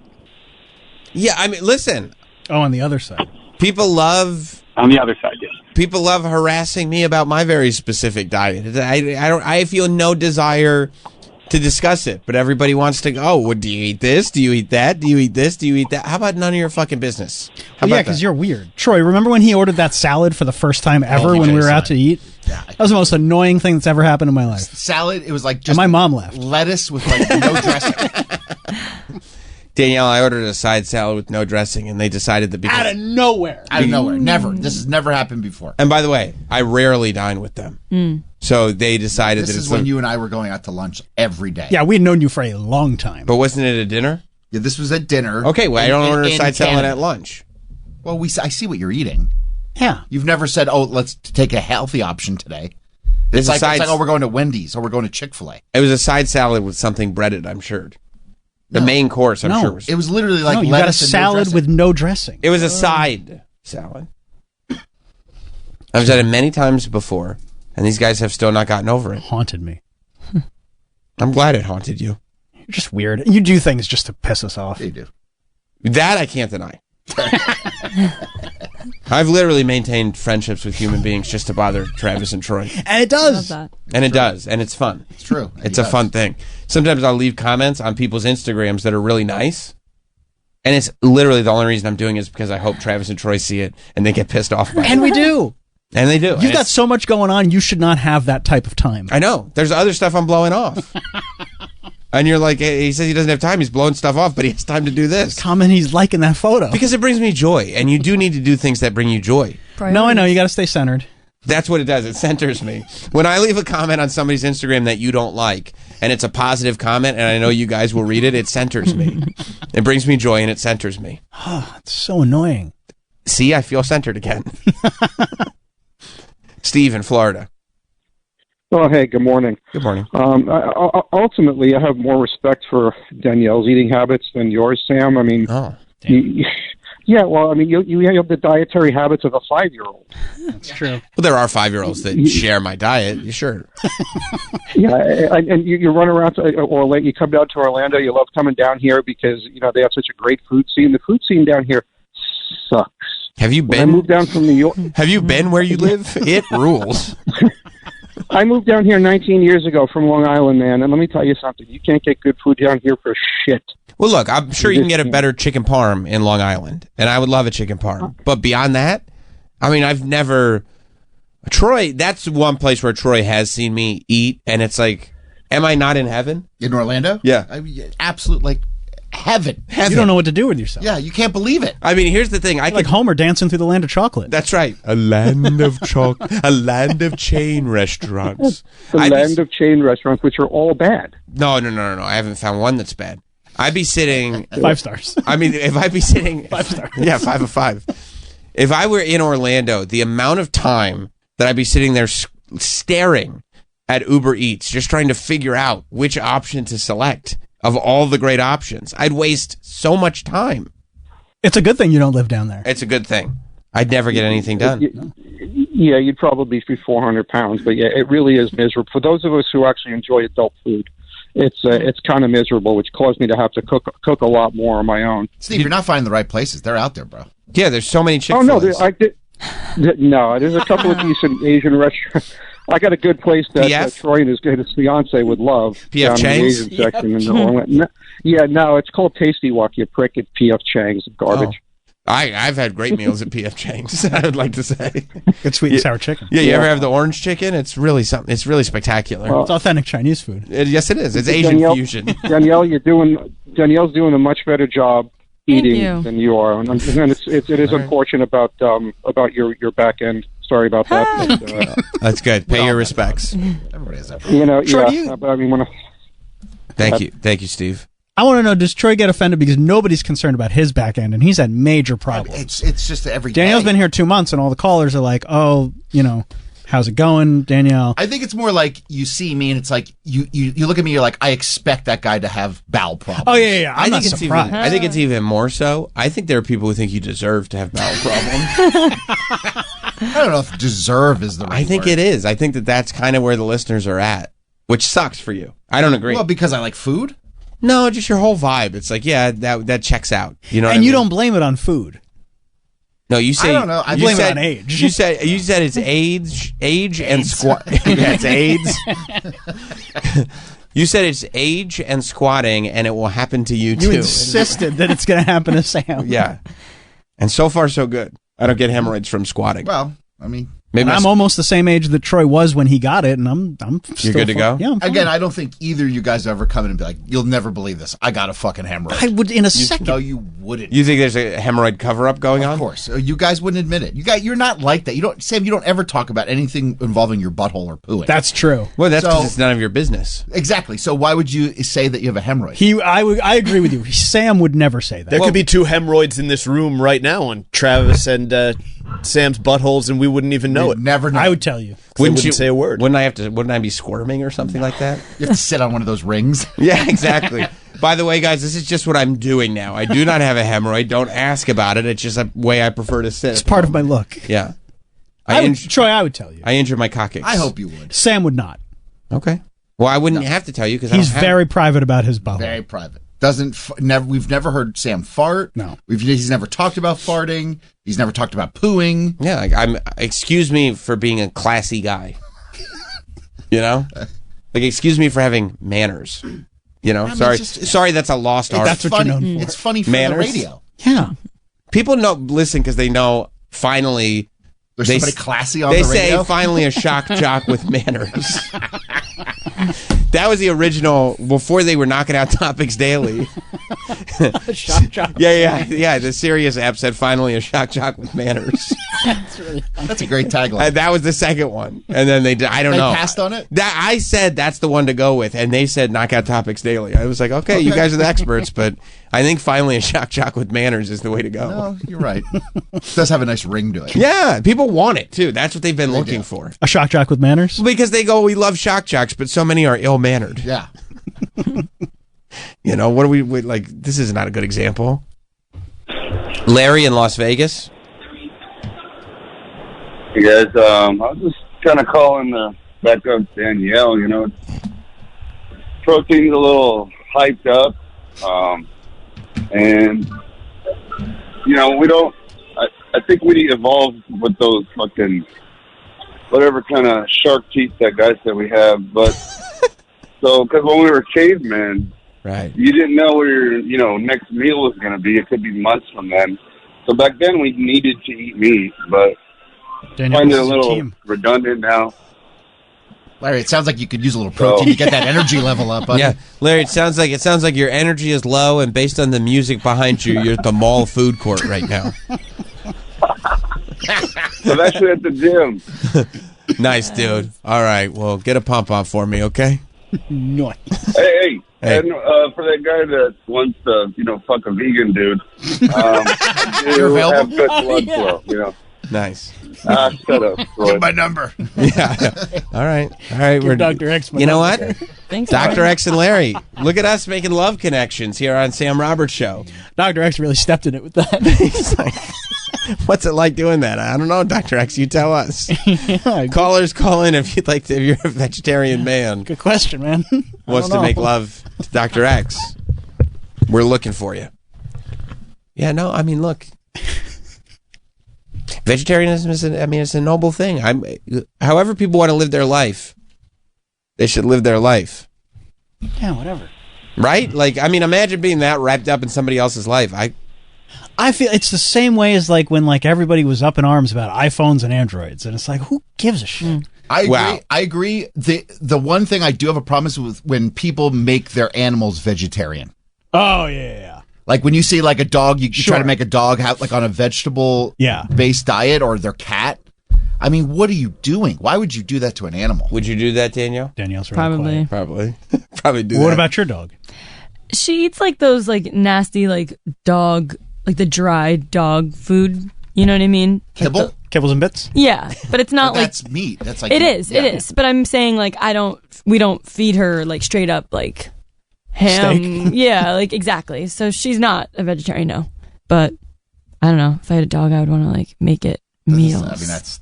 Yeah, I mean, listen. Oh, on the other side. People love... On the other side, yes. People love harassing me about my very specific diet. I feel no desire to discuss it, but everybody wants to go, oh, well, do you eat this? Do you eat that? Do you eat this? Do you eat that? How about none of your fucking business? How Yeah, about because that? you're weird. Troy, remember when he ordered that salad for the first time ever when we were out to eat? That was the most annoying thing that's ever happened in my life. Salad, it was like just and my mom left. lettuce with no dressing. Danielle, I ordered a side salad with no dressing, and they decided that because... Out of nowhere. Never. This has never happened before. And by the way, I rarely dine with them. So they decided This that is it's... when you and I were going out to lunch every day. Yeah, we'd known you for a long time. But wasn't it a dinner? Yeah, this was at dinner. Okay, well, I don't order a in side salad Canada. at lunch. Well, I see what you're eating. Yeah. You've never said, "Oh, let's take a healthy option today." It's It's a like, side- "Oh, we're going to Wendy's or we're going to Chick-fil-A." It was a side salad with something breaded, I'm sure. The main course, I'm sure. It was literally like No, you got a lettuce and no salad dressing. with no dressing. It was a side salad. I've done it many times before, and these guys have still not gotten over it. Haunted me. I'm glad it haunted you. You're just weird. You do things just to piss us off. They do. That I can't deny. I've literally maintained friendships with human beings just to bother Travis and Troy. And it does. Love that. And it does, and it's fun. It's true. It's a fun thing. Sometimes I'll leave comments on people's Instagrams that are really nice, and it's literally the only reason I'm doing it is because I hope Travis and Troy see it and they get pissed off by it. And we do. And they do. You've And got it's- so much going on, you should not have that type of time. I know. There's other stuff I'm blowing off. And you're like, he says he doesn't have time. He's blowing stuff off, but he has time to do this. Comment he's liking that photo. Because it brings me joy. And you do need to do things that bring you joy. No, I know. You got to stay centered. That's what it does. It centers me. When I leave a comment on somebody's Instagram that you don't like, and it's a positive comment, and I know you guys will read it, it centers me. It brings me joy, and it centers me. It's so annoying. See, I feel centered again. Steve in Florida. Oh, hey, good morning. Good morning. Ultimately, I have more respect for Danielle's eating habits than yours, Sam. I mean, yeah, well, I mean, you have the dietary habits of a 5-year-old. That's true. Well, there are 5-year-olds that share my diet. You sure? Yeah, and you run around to Orlando. You come down to Orlando. You love coming down here because they have such a great food scene. The food scene down here sucks. Have you When I been? moved down from New York. Have you been where you live? It rules. I moved down here 19 years ago from Long Island, man, and let me tell you something. You can't get good food down here for shit. Well, look, I'm sure you can get a better chicken parm in Long Island, and I would love a chicken parm. But beyond that, I mean, I've never... Troy, that's one place where Troy has seen me eat, and it's like, am I not in heaven? In Orlando? Yeah. I mean, absolute, like, heaven. You don't know what to do with yourself. Yeah, you can't believe it. I mean, here's the thing. I Like could, Homer dancing through the land of chocolate. That's right. A land of a land of chain restaurants. The land of chain restaurants, which are all bad. No. I haven't found one that's bad. I'd be sitting 5 stars. I mean, if I'd be sitting 5 stars. Yeah, 5 of 5. If I were in Orlando, the amount of time that I'd be sitting there staring at Uber Eats, just trying to figure out which option to select of all the great options, I'd waste so much time. It's a good thing you don't live down there. It's a good thing. I'd never get anything done. Yeah, you'd probably be 400 pounds, but yeah, it really is miserable. For those of us who actually enjoy adult food, it's kind of miserable, which caused me to have to cook a lot more on my own. Steve, you're not finding the right places. They're out there, bro. Yeah, there's so many Oh no, Chick-fil-A's. no, there's a couple of decent Asian restaurants. I got a good place that Troy and his fiance would love. P.F. down in the Chang's? Asian section in Orlando. No, it's called Tasty Walk. You prick at P.F. Chang's. Garbage. I've had great meals at P.F. Chang's. I would like to say, Good sweet and sour chicken. Yeah, you ever have the orange chicken? It's really something. It's really spectacular. It's authentic Chinese food. Yes, it is. It's Asian fusion. Danielle's doing a much better job eating you. than you are, and it is unfortunate about your back end. Sorry about that. But, That's good. Pay your respects. Everybody has that. Yeah. But I mean, Thank you, Steve. I want to know, does Troy get offended because nobody's concerned about his back end and he's had major problems? It's just every day. Danielle's been here 2 months and all the callers are like, oh, how's it going, Danielle? I think it's more like you see me and it's like you look at me, you're like, I expect that guy to have bowel problems. Oh, yeah. I'm not think it's surprised. I think it's even more so. I think there are people who think you deserve to have bowel problems. I don't know if deserve is the right I think word. it is. I think that's kind of where the listeners are at, which sucks for you. I don't agree. Well, because I like food? No, just your whole vibe. It's like, yeah, that checks out. You know, what I And you mean? don't blame it on food. No, you say I don't know. I you blame it said- on age. You said it's age and squat. Yeah, it's AIDS. You said it's age and squatting, and it will happen to you You too. insisted that it's going to happen to Sam. Yeah, and so far so good. I don't get hemorrhoids from squatting. Well, I mean, And I'm almost the same age that Troy was when he got it, and I'm still good to go? Yeah. I'm fine. Again, I don't think either of you guys ever come in and be like, "You'll never believe this. I got a fucking hemorrhoid." I would in a second. No, you wouldn't. You think there's a hemorrhoid cover-up going on? Of course, you guys wouldn't admit it. You're not like that. You don't, Sam. You don't ever talk about anything involving your butthole or pooing. That's true. Well, that's because it's none of your business. Exactly. So why would you say that you have a hemorrhoid? I agree with you. Sam would never say that. There could be 2 hemorrhoids in this room right now on Travis and Sam's buttholes, and we wouldn't even know it. Never know. I would tell you. Wouldn't say a word. Wouldn't I be squirming or something like that? You have to sit on one of those rings. Yeah, exactly. By the way, guys, this is just what I'm doing now. I do not have a hemorrhoid. Don't ask about it. It's just a way I prefer to sit. It's part of my look. Yeah. Troy, I would tell you. I injured my coccyx. I hope you would. Sam would not. Okay. Well, I wouldn't have to tell you because he's very private about his butthole. Very private. We've never heard Sam fart. No. He's never talked about farting. He's never talked about pooing. Yeah, excuse me for being a classy guy. You know? Like, excuse me for having manners. You know? Sorry, that's a lost art. That's what you're known for. It's funny for manners. the radio. Yeah. People listen because they know finally There's somebody classy on the radio. They say finally a shock jock with manners. That was the original before they were knocking out topics daily. Shock jock. Yeah. The Sirius app said finally a shock jock with manners. That's a great tagline. That was the second one, and then I don't know. They passed on it. I said that's the one to go with, and they said knock out topics daily. I was like, okay, you guys are the experts, but I think finally a shock jock with manners is the way to go. No, you're right. It does have a nice ring to it. Yeah, people want it too. That's what they've been looking for. A shock jock with manners? Because they go, we love shock jocks, but so many are ill-mannered. Yeah. You know, what are we like? This is not a good example. Larry in Las Vegas. Hey guys, I was just kind of calling back up Danielle. You know, protein's a little hyped up, and you know we don't. I think we evolved with those fucking whatever kind of shark teeth that guy said we have, but so because when we were cavemen, right, you didn't know where your next meal was going to be. It could be months from then. So back then we needed to eat meat, but Daniel, find it a little redundant now. Larry, it sounds like you could use a little protein to get that energy level up. Buddy. Yeah, Larry, it sounds like your energy is low, and based on the music behind you, you're at the mall food court right now. I'm actually at the gym. Nice, dude. All right, well, get a pump on for me, okay? Nice. Hey. And for that guy that wants to, fuck a vegan dude, You're have good available? blood flow, Nice. Shut up. Give my number. Yeah. All right. We're Dr. X. You know what? Thanks, Dr. Larry. X and Larry. Look at us making love connections here on Sam Roberts Show. Dr. X really stepped in it with that. He's like, what's it like doing that? I don't know, Dr. X. You tell us. Yeah, Callers, call in if you're a vegetarian man. good question, man. Wants to make love to Dr. X. We're looking for you. Yeah, no, I mean, look. Vegetarianism is, it's a noble thing. However people want to live their life, they should live their life. Yeah, whatever. Right? Like, imagine being that wrapped up in somebody else's life. I feel it's the same way as like when like everybody was up in arms about iPhones and Androids, and it's like, who gives a shit? I agree. Wow. I agree. The one thing I do have a problem with when people make their animals vegetarian. Oh yeah. Like when you see like a dog, you Sure. try to make a dog have like on a vegetable based diet, or their cat. What are you doing? Why would you do that to an animal? Would you do that, Danielle? Danielle's really Probably. quiet. Probably do What that. about your dog? She eats like those like nasty like dog, like the dry dog food. You know what I mean? Kibble? Kibbles and bits? Yeah, but it's not But like that's meat. That's like it is. It is. But I'm saying like we don't feed her like straight up like ham. Steak? Yeah, like exactly. So she's not a vegetarian, no. But I don't know. If I had a dog, I would want to like make it meals.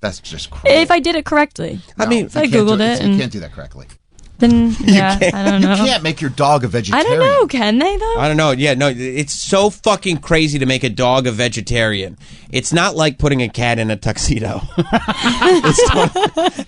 That's just cruel. If I did it correctly. If I googled it, you and can't do that correctly. then yeah, I don't know. You can't make your dog a I vegetarian. don't know. Can they though? I don't know. Yeah, no, it's so fucking crazy to make a dog a vegetarian. It's not like putting a cat in a tuxedo.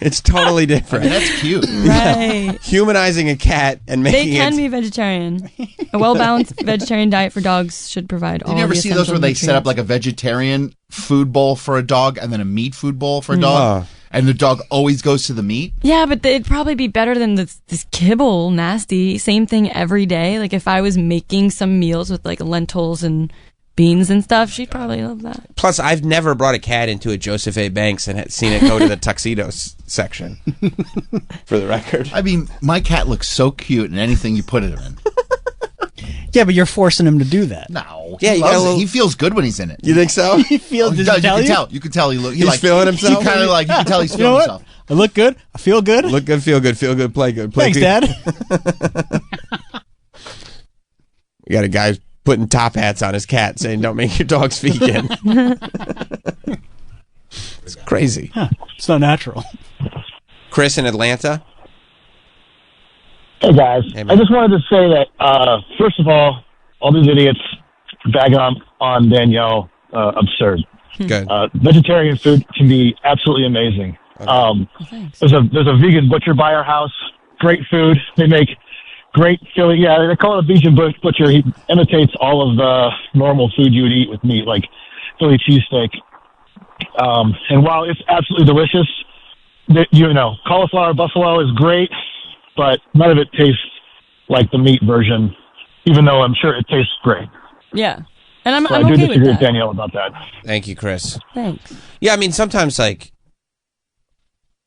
It's totally different. That's cute. Right. Humanizing a cat and making They can it. be vegetarian. A well-balanced vegetarian diet for dogs should provide all You never the see those where essential they set up nutrients. like a vegetarian food bowl for a dog and then a meat food bowl for a dog? And the dog always goes to the meat? Yeah, but it'd probably be better than this kibble, nasty, same thing every day. Like if I was making some meals with like lentils and beans and stuff, she'd probably love that. Plus, I've never brought a cat into a Joseph A. Banks and had seen it go to the tuxedos section. For the record. I mean, my cat looks so cute in anything you put it in. Yeah, but you're forcing him to do that. No. Yeah, He feels good when he's in it. You think so? He feels. You can tell. You can tell He's feeling himself? He kind of like, you can tell he's You know feeling what? himself. I look good. I feel good. Look good, feel good, play good. Play Thanks, good. Dad. You got a guy putting top hats on his cat saying, don't make your dogs vegan. It's crazy. Huh. It's not natural. Chris in Atlanta. Hey guys, Hey, man. I just wanted to say that first of all these idiots bagging on Danielle, absurd. Good. Vegetarian food can be absolutely amazing. There's a vegan butcher by our house. Great food. They make great Philly. Yeah, they call it a vegan butcher. He imitates all of the normal food you would eat with meat, like Philly cheesesteak. And while it's absolutely delicious, cauliflower buffalo is great, but none of it tastes like the meat version, even though I'm sure it tastes great. Yeah. And I'm So I okay do with disagree with that. Danielle about that. Thank you, Chris. Thanks. Yeah, I mean, sometimes, like,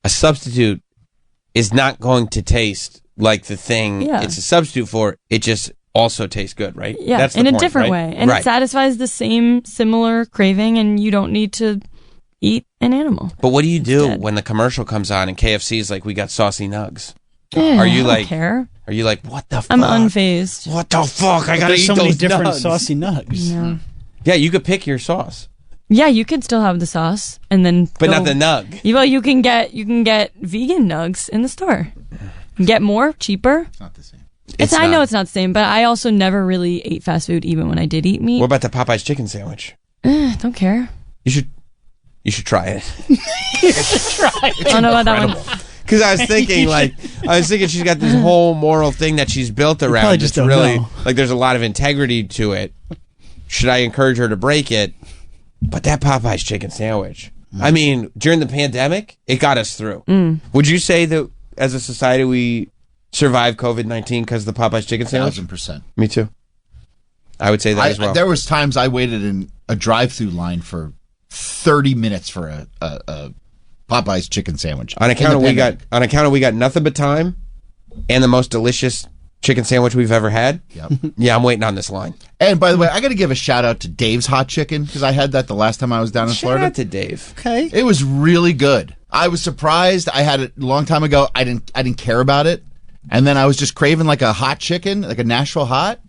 a substitute is not going to taste like the thing Yeah. it's a substitute for. It just also tastes good, right? Yeah, That's the in a point, different right? way. And right. it satisfies the same similar craving, and you don't need to eat an animal. But what do you do Instead. when the commercial comes on and KFC is like, we got saucy nugs? Yeah, Are you I don't like, care. Are you like, what the fuck? I'm unfazed. What the fuck? I But gotta there's eat so many those different nugs. saucy nugs. Yeah. Yeah, you could pick your sauce, Yeah, you could still have the sauce and then but go- not the nug. Well, you can get vegan nugs in the store. Get more cheaper. It's not the same. I know not. it's not the same, but I also never really ate fast food, even when I did eat meat. What about the Popeyes chicken sandwich? Don't care. You should try it. I don't know about that one. Because I was thinking she's got this whole moral thing that she's built around. probably just It's don't really know. like there's a lot of integrity to it. Should I encourage her to break it? But that Popeyes chicken sandwich. I mean, during the pandemic, it got us through. Would you say that as a society we survived COVID-19 because of the Popeyes chicken sandwich? 1,000%. Me too. I would say that as well. There was times I waited in a drive-through line for 30 minutes for a Popeyes chicken sandwich. On account of Independent. we got nothing but time and the most delicious chicken sandwich we've ever had. Yep. Yeah, I'm waiting on this line. And by the way, I got to give a shout out to Dave's Hot Chicken because I had that the last time I was down in Shout Florida. out to Dave. Okay. It was really good. I was surprised. I had it a long time ago. I didn't care about it, and then I was just craving like a hot chicken, like a Nashville hot.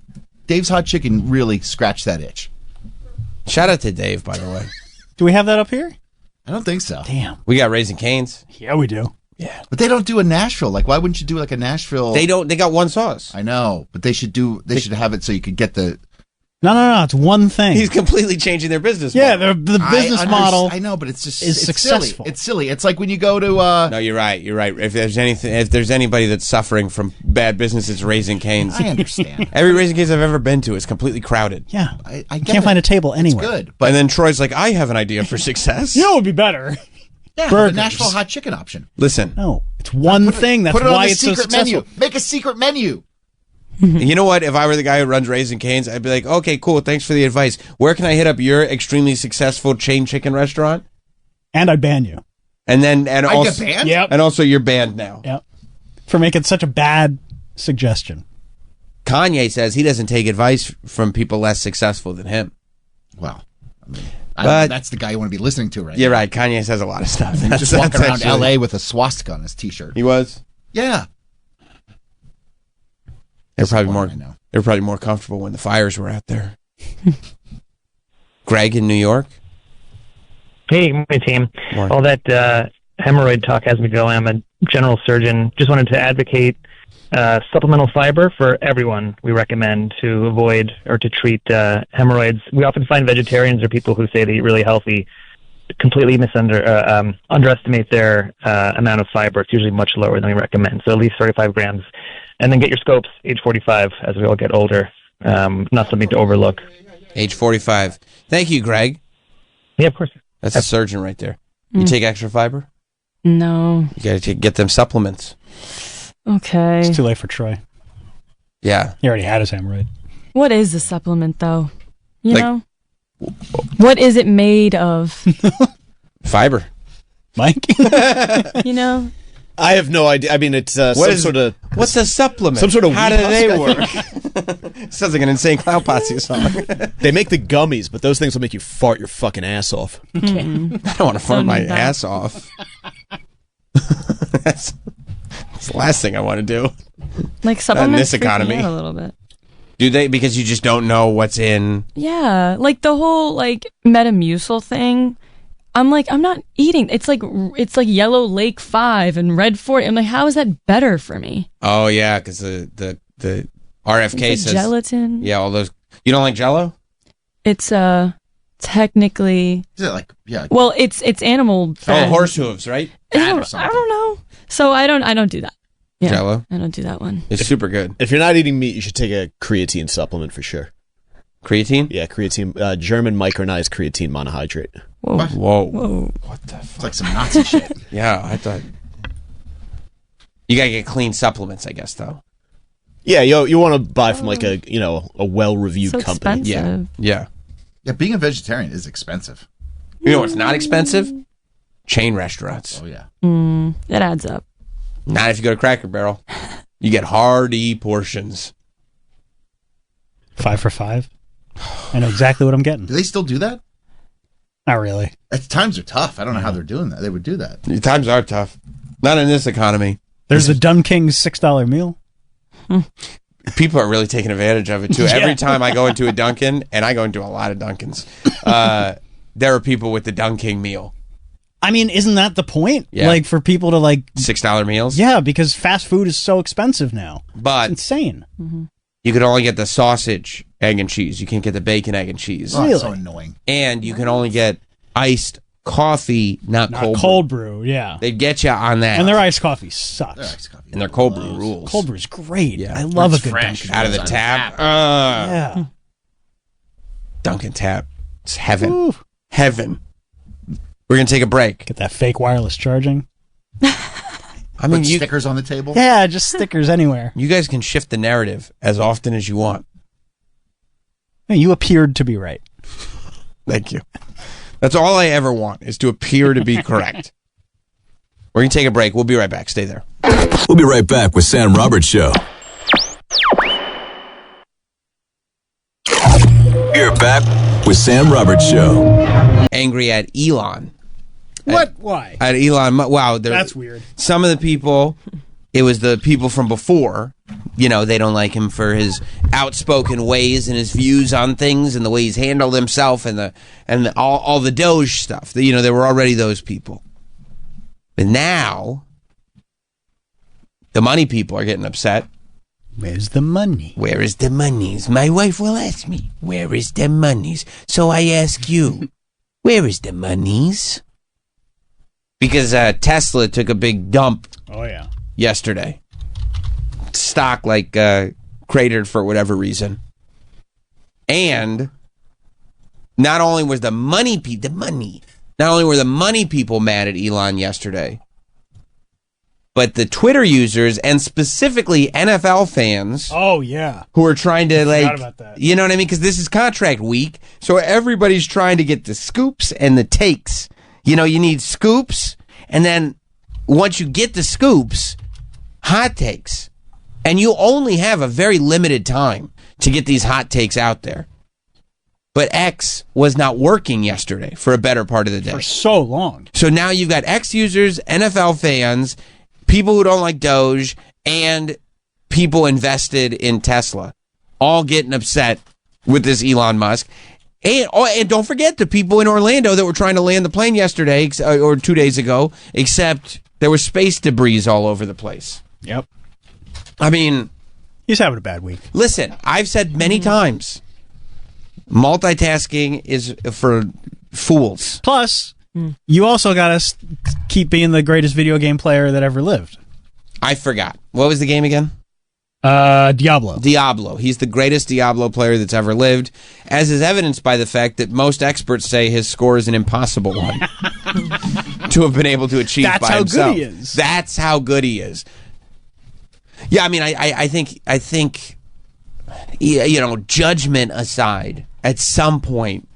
Dave's Hot Chicken really scratched that itch. Shout out to Dave, by the way. Do we have that up here? I don't think so. Damn. We got Raising Cane's. Yeah, we do. Yeah. But they don't do a Nashville. Like, why wouldn't you do like a Nashville? They don't. They got one sauce. I know, but they should do. They should have it so you could get the. No. It's one thing. He's completely changing their business yeah, model. the business model. I know, but it's just is it's successful. Silly. It's silly. It's like when you go to. No, you're right. You're right. If there's anybody that's suffering from bad business, it's Raising Cane's. I understand. Every Raising Cane's I've ever been to is completely crowded. Yeah. I You get can't it. find a table anywhere. It's good, And then Troy's like, I have an idea for success. You know what would be better? Yeah, have Burgers. a Nashville hot chicken option. Listen, No. It's one thing. That's Put it why on the it's so secret successful. menu. Make a secret menu. you know what? If I were the guy who runs Raising Cane's, I'd be like, okay, cool. Thanks for the advice. Where can I hit up your extremely successful chain chicken restaurant? And I'd ban you. And I also, get banned? Yep. and also you're banned now. Yep. For making such a bad suggestion. Kanye says he doesn't take advice from people less successful than him. Well, I mean, But- that's the guy you want to be listening to, right? You're right. Kanye says a lot of stuff. He's just That's walking around actually- L.A. with a swastika on his T-shirt. He was. Yeah. They're probably One more. I know. They're probably more comfortable when the fires were out there. Greg in New York. Hey, my team. Morning. All that hemorrhoid talk has me going. I'm a general surgeon. Just wanted to advocate supplemental fiber for everyone. We recommend to avoid or to treat hemorrhoids. We often find vegetarians or people who say they eat really healthy completely underestimate their amount of fiber. It's usually much lower than we recommend. So at least 35 grams. And then get your scopes age 45 as we all get older. Not something to overlook. Age 45. Thank you, Greg. Yeah, of course. That's a surgeon right there. You take extra fiber? No. You got to get them supplements. Okay. It's too late for Troy. Yeah. He already had his hemorrhoid. What is the supplement, though? You Like- know? What is it made of? Fiber. Mike? You know? I have no idea. I mean, it's What's a supplement? some sort of How wheat do they husk, I work? Sounds like an Insane Clown Posse song. They make the gummies, but those things will make you fart your fucking ass off. I don't want to fart Don't my need that. ass off. that's the last thing I want to do. Like supplements this freak me economy. out a little bit. Do they? Because you just don't know what's in. Yeah, like the whole like Metamucil thing. I'm like, I'm not eating. It's like Yellow Lake 5 and Red 40. I'm like, how is that better for me? Oh yeah, because the RFK It's says gelatin. Yeah, all those. You don't like Jell-O? It's technically. Is it like Well, it's animal. Oh, fat. horse hooves, right? I don't know. So I don't do that. Yeah, Jell-O? I don't do that one. It's super good. If you're not eating meat, you should take a creatine supplement for sure. Creatine? Yeah, creatine. German micronized creatine monohydrate. Whoa. Whoa. What the fuck? It's like some Nazi shit. Yeah, I thought. You gotta get clean supplements, I guess, though. Yeah, you want to buy from like a well-reviewed So company. expensive. Yeah. Yeah, being a vegetarian is expensive. You know what's not expensive? Chain restaurants. Oh yeah. It adds up. Not if you go to Cracker Barrel. You get hearty portions. 5 for $5. I know exactly what I'm getting. Do they still do that? Not really. Times are tough. I don't know how they're doing that. They would do that. Your times are tough. Not in this economy. There's the Dun King's $6 meal. People are really taking advantage of it too. Yeah. Every time I go into a Dunkin', and I go into a lot of Dunkins, there are people with the Dun King meal. I mean, isn't that the point? Yeah. Like for people to like $6 meals. Yeah, because fast food is so expensive now. But It's insane. you can only get the sausage, egg, and cheese. You can't get the bacon, egg, and cheese. Oh, it's so annoying. And you can only get iced coffee, not cold. Cold brew, yeah. They get you on that. And their iced coffee sucks. And their cold brew rules. Cold brew is great. Yeah. I love a It's good fresh. Dunkin'. Out of the tap. Yeah. Dunkin' tap. It's heaven. Ooh. Heaven. We're going to take a break. Get that fake wireless charging. I mean, Put you, stickers on the table. Yeah, just stickers anywhere. you guys can shift the narrative as often as you want. Hey, you appeared to be right. Thank you. That's all I ever want, is to appear to be correct. We're going to take a break. We'll be right back. Stay there. We'll be right back with Sam Roberts Show. You're back with Sam Roberts Show. Angry at Elon. What? Why? At Elon. Wow. That's weird. Some of the people, it was the people from before, you know, they don't like him for his outspoken ways and his views on things and the way he's handled himself and all the Doge stuff. You know, there were already those people. But now, the money people are getting upset. Where's the money? Where is the monies? My wife will ask me, where is the monies? So I ask you, where is the monies? Because Tesla took a big dump Oh, yeah. yesterday. Stock cratered for whatever reason. And not only was not only were the money people mad at Elon yesterday, but the Twitter users and specifically NFL fans Oh, yeah. who are trying to Forgot about that. you know what I mean? Because this is contract week, so everybody's trying to get the scoops and the takes. You know, you need scoops, and then once you get the scoops, hot takes. And you only have a very limited time to get these hot takes out there. But X was not working yesterday for a better part of the day. For so long. So now you've got X users, NFL fans, people who don't like Doge, and people invested in Tesla, all getting upset with this Elon Musk. And don't forget the people in Orlando that were trying to land the plane yesterday or 2 days ago, except there was space debris all over the place. Yep. I mean, He's having a bad week. listen, I've said many times, multitasking is for fools. Plus, you also got to keep being the greatest video game player that ever lived. I forgot. What was the game again? Diablo. Diablo. He's the greatest Diablo player that's ever lived, as is evidenced by the fact that most experts say his score is an impossible one. to have been able to achieve That's by how himself. good he is. That's how good he is. Yeah, I mean, I think, you know, judgment aside, at some point,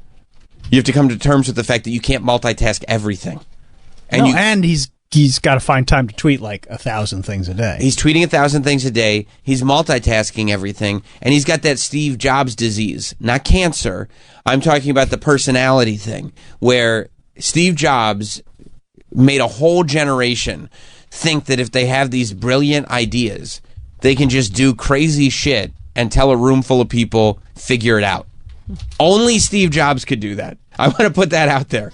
you have to come to terms with the fact that you can't multitask everything. And he's got to find time to tweet like 1,000 things a day. He's tweeting 1,000 things a day. He's multitasking everything, and he's got that Steve Jobs disease, not cancer. I'm talking about the personality thing, where Steve Jobs made a whole generation think that if they have these brilliant ideas, they can just do crazy shit and tell a room full of people, figure it out. Only Steve Jobs could do that. I want to put that out there.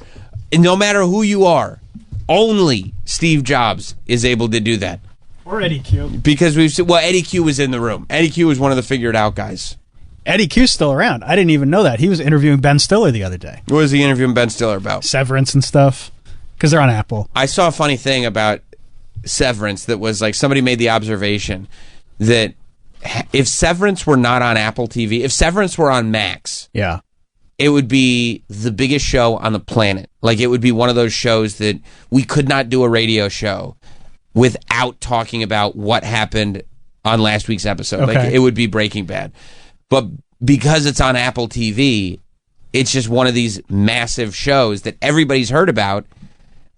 And no matter who you are, only Steve Jobs is able to do that. Or Eddie Q. Because Eddie Q was in the room. Eddie Q was one of the figured out guys. Eddie Q's still around. I didn't even know that. He was interviewing Ben Stiller the other day. What was he interviewing Ben Stiller about? Severance and stuff. Because they're on Apple. I saw a funny thing about Severance that was like somebody made the observation that if Severance were not on Apple TV, if Severance were on Max, yeah, it would be the biggest show on the planet. Like, it would be one of those shows that we could not do a radio show without talking about what happened on last week's episode. Okay. Like, it would be Breaking Bad. But because it's on Apple TV, it's just one of these massive shows that everybody's heard about,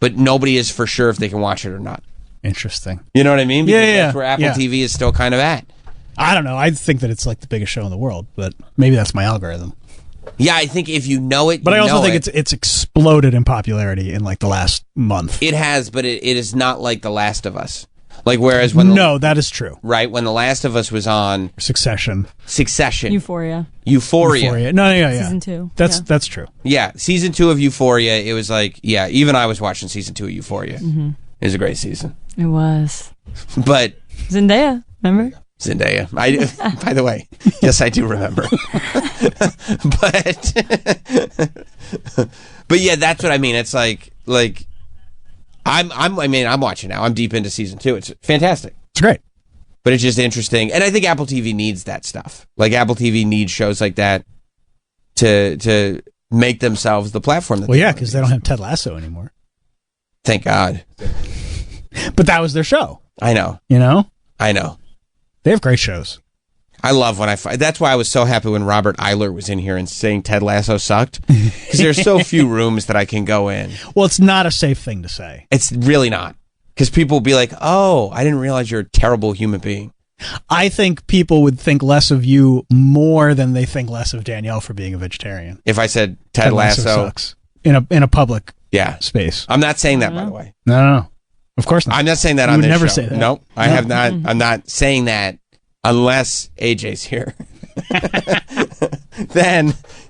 but nobody is for sure if they can watch it or not. Interesting. You know what I mean? Because Yeah. that's where Apple TV is still kind of at. I don't know. I think that it's like the biggest show in the world, but maybe that's my algorithm. Yeah, I think if you know it, But I you also know think it. it's exploded in popularity in like the last month. It has, but it is not like The Last of Us. Like, whereas No, that is true. Right, when The Last of Us was on Succession. Euphoria. No, yeah. Season 2. That's true. Yeah, season 2 of Euphoria, it was like, yeah, even I was watching season 2 of Euphoria. Mhm. It was a great season. It was. But Zendaya, remember? Zendaya. By the way, yes, I do remember. But yeah, that's what I mean. It's like I'm watching now. I'm deep into season 2. It's fantastic. It's great. But it's just interesting. And I think Apple TV needs that stuff. Like, Apple TV needs shows like that to make themselves the platform that Well, yeah, because they don't have Ted Lasso anymore. Thank God. But that was their show. I know. You know? I know. They have great shows. I love when that's why I was so happy when Robert Eiler was in here and saying Ted Lasso sucked. Because there's so few rooms that I can go in. Well, it's not a safe thing to say. It's really not. Because people will be like, oh, I didn't realize you're a terrible human being. I think people would think less of you more than they think less of Danielle for being a vegetarian. If I said Ted Lasso sucks in a public space. I'm not saying that, by the way. No. Of course not. I'm not saying that You on would this never show. say that. Nope. I have not. I'm not saying that unless AJ's here.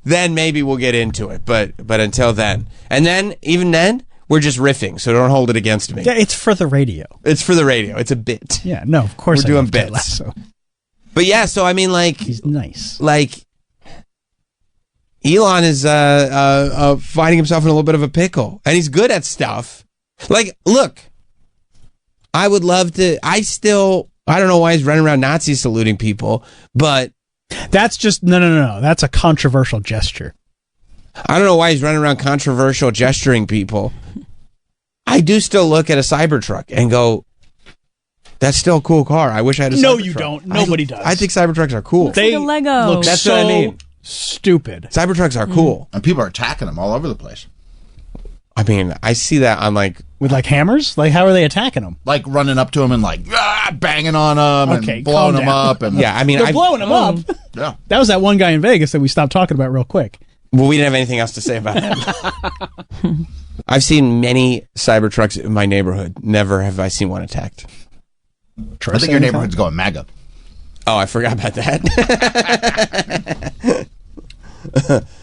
then maybe we'll get into it. But until then. And then, even then, we're just riffing, so don't hold it against me. Yeah, it's for the radio. It's for the radio. It's a bit. Yeah, no, of course We're I doing love Ted bits. Lasso. But yeah, so I mean, like, he's nice. Like, Elon is finding himself in a little bit of a pickle, and he's good at stuff. Like, look, I would love to. I don't know why he's running around Nazi saluting people, but that's just no. That's a controversial gesture. I don't know why he's running around controversial gesturing people. I do still look at a Cybertruck and go, that's still a cool car. I wish I had a Cybertruck. No, you don't. Nobody does. I think Cybertrucks are cool. They like a Lego. look That's so what I mean. Stupid. Cybertrucks are cool. And people are attacking them all over the place. I mean, I see that on with like hammers. Like, how are they attacking them? Like running up to them and like banging on them and blowing them up. And yeah, I mean, they're blowing them up. Yeah, that was that one guy in Vegas that we stopped talking about real quick. Well, we didn't have anything else to say about that. I've seen many Cybertrucks in my neighborhood. Never have I seen one attacked. I think your neighborhood's going MAGA. Oh, I forgot about that.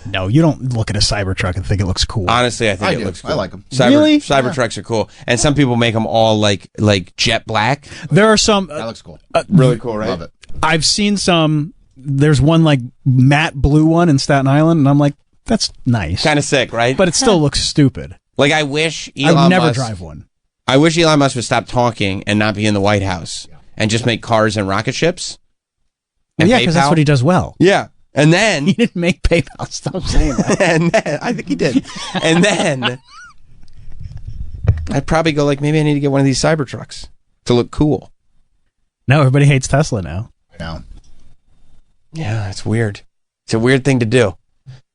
No, you don't look at a Cybertruck and think it looks cool. Honestly, I think I it do. looks cool. I like them. Really? Cybertrucks are cool, and some people make them all like jet black. There are some. That looks cool. Really cool, right? Love it. I've seen some. There's one like matte blue one in Staten Island, and I'm like, that's nice. Kind of sick, right? But it still looks stupid. Like, I wish I Elon would never Musk, drive one. I wish Elon Musk would stop talking and not be in the White House and just make cars and rocket ships. And Yeah, because that's PayPal. what he does well. Yeah. And then He didn't make PayPal. Stop saying that. and then, I think he did. And then I'd probably go like, maybe I need to get one of these Cybertrucks to look cool. No, everybody hates Tesla now. I know. Yeah, it's weird. It's a weird thing to do.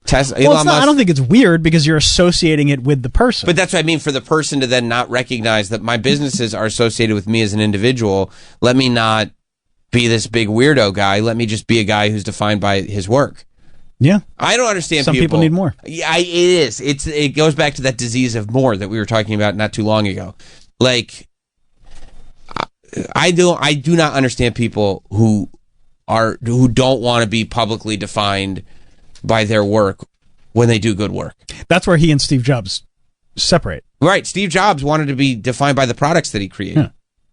Tesla, Well, Elon Musk, I don't think it's weird because you're associating it with the person. but that's what I mean, for the person to then not recognize that my businesses are associated with me as an individual. Let me not be this big weirdo guy. Let me just be a guy who's defined by his work. Yeah. I don't understand Some people need more. Yeah, it is. It goes back to that disease of more that we were talking about not too long ago. Like, I do not understand people who don't want to be publicly defined by their work when they do good work. That's where he and Steve Jobs separate. Right. Steve Jobs wanted to be defined by the products that he created. Yeah.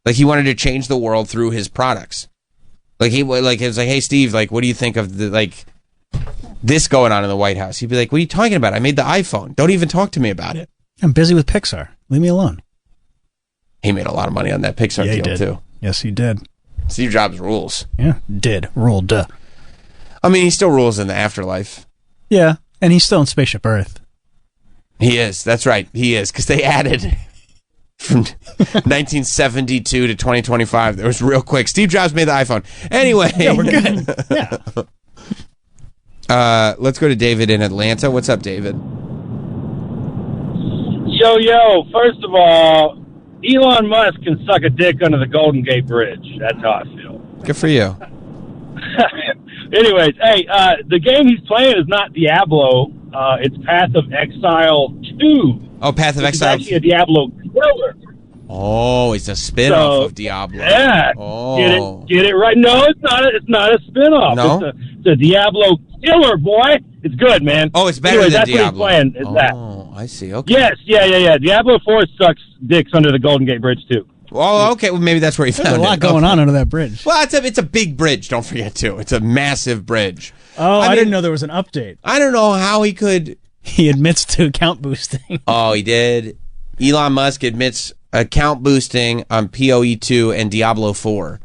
Like, he wanted to change the world through his products. Like, it was like, hey, Steve, like, what do you think of this going on in the White House? He'd be like, what are you talking about? I made the iPhone. Don't even talk to me about it. I'm busy with Pixar. Leave me alone. He made a lot of money on that Pixar Yeah, he deal, did. too. Yes, he did. Steve Jobs rules. Yeah, did. Ruled. I mean, he still rules in the afterlife. Yeah, and he's still in Spaceship Earth. He is. That's right. He is. Because they added from 1972 to 2025. That was real quick. Steve Jobs made the iPhone. Anyway. Yeah, we're good. Yeah. Let's go to David in Atlanta. What's up, David? Yo, first of all, Elon Musk can suck a dick under the Golden Gate Bridge. That's how I feel. Good for you. Anyways, hey, the game he's playing is not Diablo. It's Path of Exile 2. Oh, Path of Exile. It's actually a Diablo killer. Oh, it's a spin-off of Diablo. Yeah. Oh. Get it right. No, it's not a spin-off. No? It's a Diablo killer, boy. It's good, man. Oh, it's better Anyways, than that's Diablo. What he's playing, is that. Oh, I see. Okay. Yes, yeah. Diablo 4 sucks dicks under the Golden Gate Bridge, too. Oh, okay. Well, maybe that's where he There's found a lot it. going Okay. on under that bridge. Well, it's a big bridge. Don't forget too. It's a massive bridge. Oh, I mean, didn't know there was an update. I don't know how he could. He admits to account boosting. Oh, he did. Elon Musk admits account boosting on PoE2 and Diablo 4,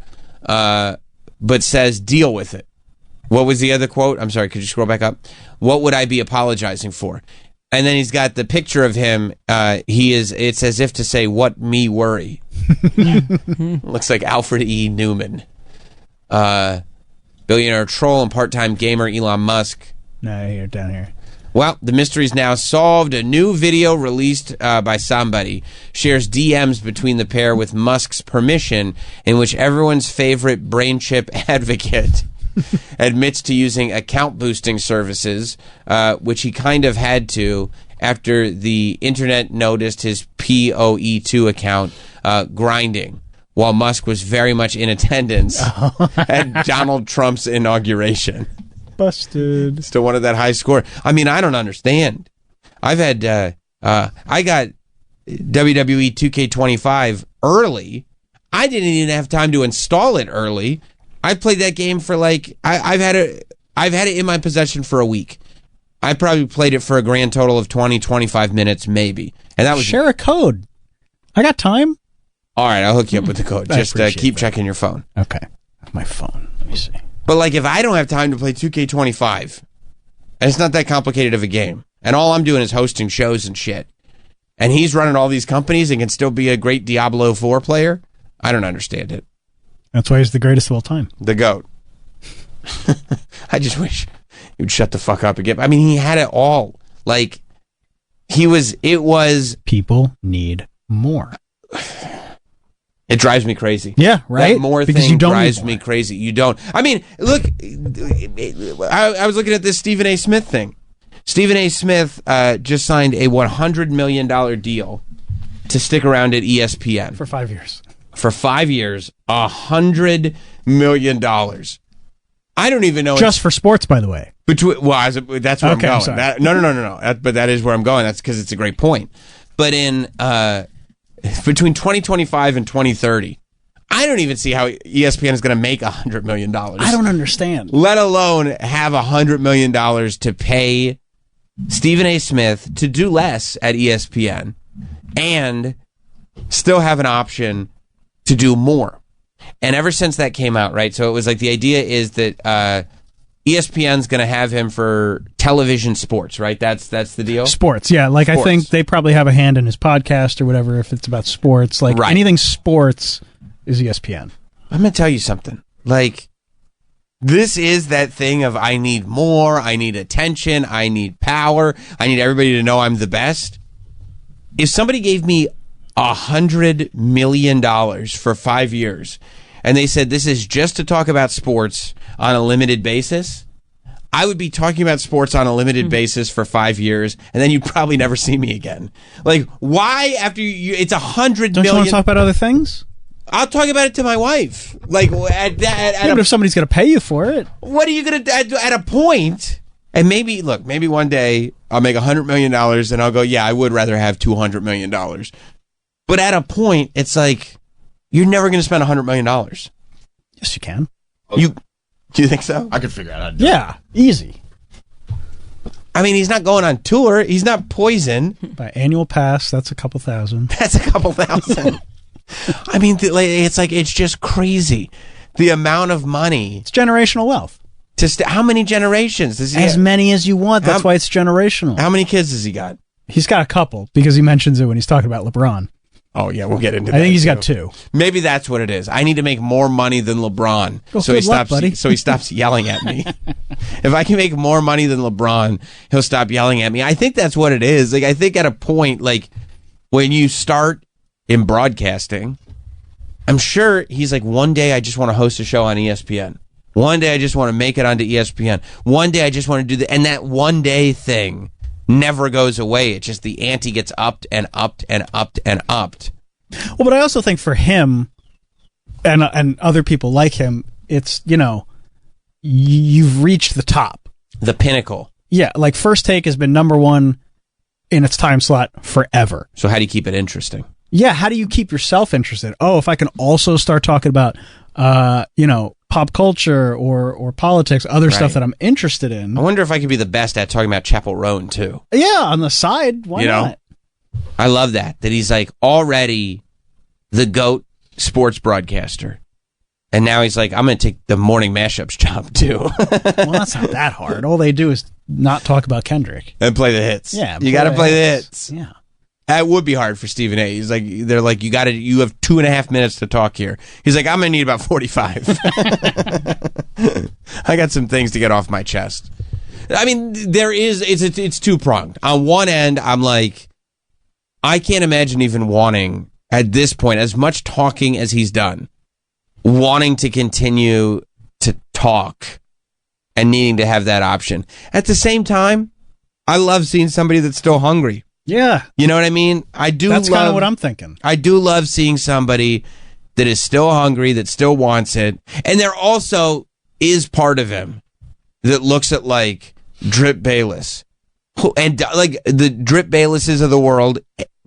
but says deal with it. What was the other quote? I'm sorry. Could you scroll back up? What would I be apologizing for? And then he's got the picture of him. It's as if to say, what me worry. Looks like Alfred E. Newman. Billionaire troll and part-time gamer Elon Musk. No, you're down here. Well, the mystery's now solved. A new video released by somebody shares DMs between the pair with Musk's permission, in which everyone's favorite brain chip advocate admits to using account boosting services, which he kind of had to after the internet noticed his PoE2 account grinding while Musk was very much in attendance at Donald Trump's inauguration. Busted. Still wanted that high score. I mean, I don't understand. I've had, I got WWE 2K25 early. I didn't even have time to install it early. I played that game for like, I've had it in my possession for a week. I probably played it for a grand total of 20, 25 minutes, maybe. And that was Share a code. I got time. all right. I'll hook you up with the code. I Just appreciate keep that. checking your phone. Okay. My phone. Let me see. But like, if I don't have time to play 2K25, and it's not that complicated of a game, and all I'm doing is hosting shows and shit, and he's running all these companies and can still be a great Diablo 4 player, I don't understand it. That's why he's the greatest of all time. The GOAT. I just wish you'd shut the fuck up again. I mean, he had it all. Like, it was... People need more. It drives me crazy. Yeah, right? That more Because thing you don't drives need me crazy. You don't. I mean, look, I was looking at this Stephen A. Smith thing. Stephen A. Smith just signed a $100 million deal to stick around at ESPN. For 5 years. For 5 years, $100 million. I don't even know. Just for sports, by the way. That's where I'm Okay, I'm going. sorry. No. But that is where I'm going. That's because it's a great point. But in between 2025 and 2030, I don't even see how ESPN is going to make $100 million. I don't understand. Let alone have $100 million to pay Stephen A. Smith to do less at ESPN and still have an option to do more. And ever since that came out, right? So it was like the idea is that ESPN's going to have him for television sports, right? That's the deal. Sports, yeah. Like Sports. I think they probably have a hand in his podcast or whatever if it's about sports. Like Right. anything sports is ESPN. I'm going to tell you something. Like, this is that thing of I need more, I need attention, I need power, I need everybody to know I'm the best. If somebody gave me $100 million for 5 years and they said this is just to talk about sports on a limited basis, I would be talking about sports on a limited basis for 5 years, and then you'd probably never see me again. Like, why after it's $100 million? Don't you want to talk about other things? I'll talk about it to my wife. Like, But if somebody's going to pay you for it. what are you going to at a point? And maybe one day I'll make $100 million and I'll go, yeah, I would rather have $200 million. But at a point, it's like, you're never going to spend $100 million. Yes, you can. Do you think so? I could figure out how to do it. Yeah, easy. I mean, he's not going on tour. He's not Poison. By annual pass, that's a couple thousand. That's a couple thousand. I mean, it's like, it's just crazy. The amount of money. It's generational wealth. How many generations does he As have? many as you want. That's why it's generational. How many kids has he got? He's got a couple because he mentions it when he's talking about LeBron. Oh, yeah, we'll get into that. I think he's too. got 2. Maybe that's what it is. I need to make more money than LeBron, Well, so he good luck, stops. buddy. So he stops yelling at me. If I can make more money than LeBron, he'll stop yelling at me. I think that's what it is. Like, I think at a point, like when you start in broadcasting, I'm sure he's like, one day I just want to host a show on ESPN. One day I just want to make it onto ESPN. One day I just want to do and that one day thing never goes away. It's just the ante gets upped and upped and upped and upped. Well, but I also think for him and other people like him, it's, you've reached the top. The pinnacle. Yeah, like First Take has been number 1 in its time slot forever. So how do you keep it interesting? Yeah, how do you keep yourself interested? Oh, if I can also start talking about, pop culture or politics, other stuff that I'm interested in. I wonder if I could be the best at talking about Chapel Roan, too. Yeah, on the side. Why not? I love that he's like already the GOAT sports broadcaster. And now he's like, I'm going to take the morning mashups job, too. Well, that's not that hard. All they do is not talk about Kendrick. And play the hits. Yeah. You got to play the hits. Yeah. That would be hard for Stephen A. He's like, they're like, you have 2.5 minutes to talk here. He's like, I'm going to need about 45. I got some things to get off my chest. I mean, it's two-pronged. On one end, I'm like, I can't imagine even wanting, at this point, as much talking as he's done, wanting to continue to talk and needing to have that option. At the same time, I love seeing somebody that's still hungry. Yeah. You know what I mean? That's kind of what I'm thinking. I do love seeing somebody that is still hungry, that still wants it. And there also is part of him that looks at like Drip Bayless. And like the Drip Baylesses of the world,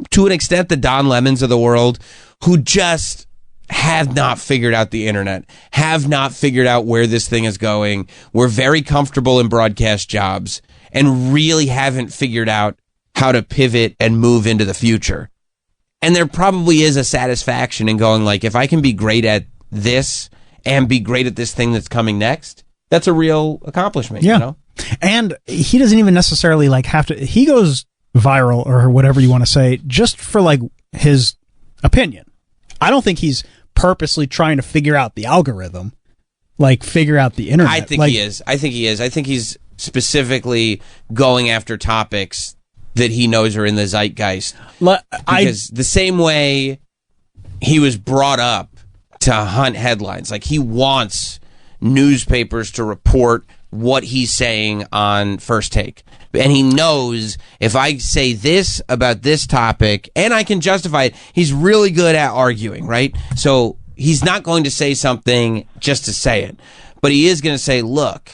to an extent, the Don Lemons of the world, who just have not figured out the internet, have not figured out where this thing is going. We're very comfortable in broadcast jobs and really haven't figured out how to pivot and move into the future. And there probably is a satisfaction in going like, if I can be great at this and be great at this thing that's coming next, that's a real accomplishment. Yeah. You know? And he doesn't even necessarily like have to, he goes viral or whatever you want to say, just for like his opinion. I don't think he's purposely trying to figure out the algorithm, like figure out the internet. I think he is. I think he's specifically going after topics that he knows are in the zeitgeist. Because the same way he was brought up to hunt headlines, like he wants newspapers to report what he's saying on First Take. And he knows if I say this about this topic and I can justify it, he's really good at arguing, right? So he's not going to say something just to say it, but he is going to say, look,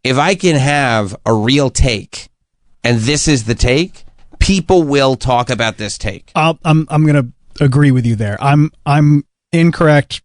if I can have a real take and this is the take, people will talk about this take. I'm going to agree with you there. I'm incorrect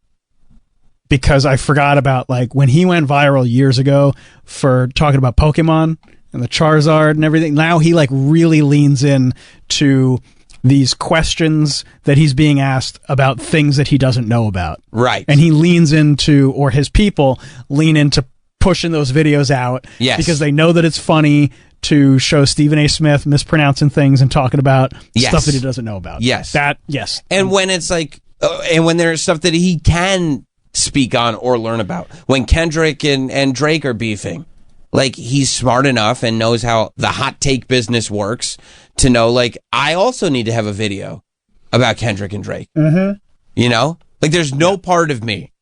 because I forgot about like when he went viral years ago for talking about Pokemon and the Charizard and everything. Now he like really leans in to these questions that he's being asked about things that he doesn't know about. Right. And he leans into, or his people lean into pushing those videos out Yes. because they know that it's funny to show Stephen A. Smith mispronouncing things and talking about Yes. stuff that he doesn't know about. Yes. Yes. And when it's like, and when there's stuff that he can speak on or learn about, when Kendrick and Drake are beefing, like, he's smart enough and knows how the hot take business works to know, like, I also need to have a video about Kendrick and Drake. Mm-hmm. You know, like, there's no part of me,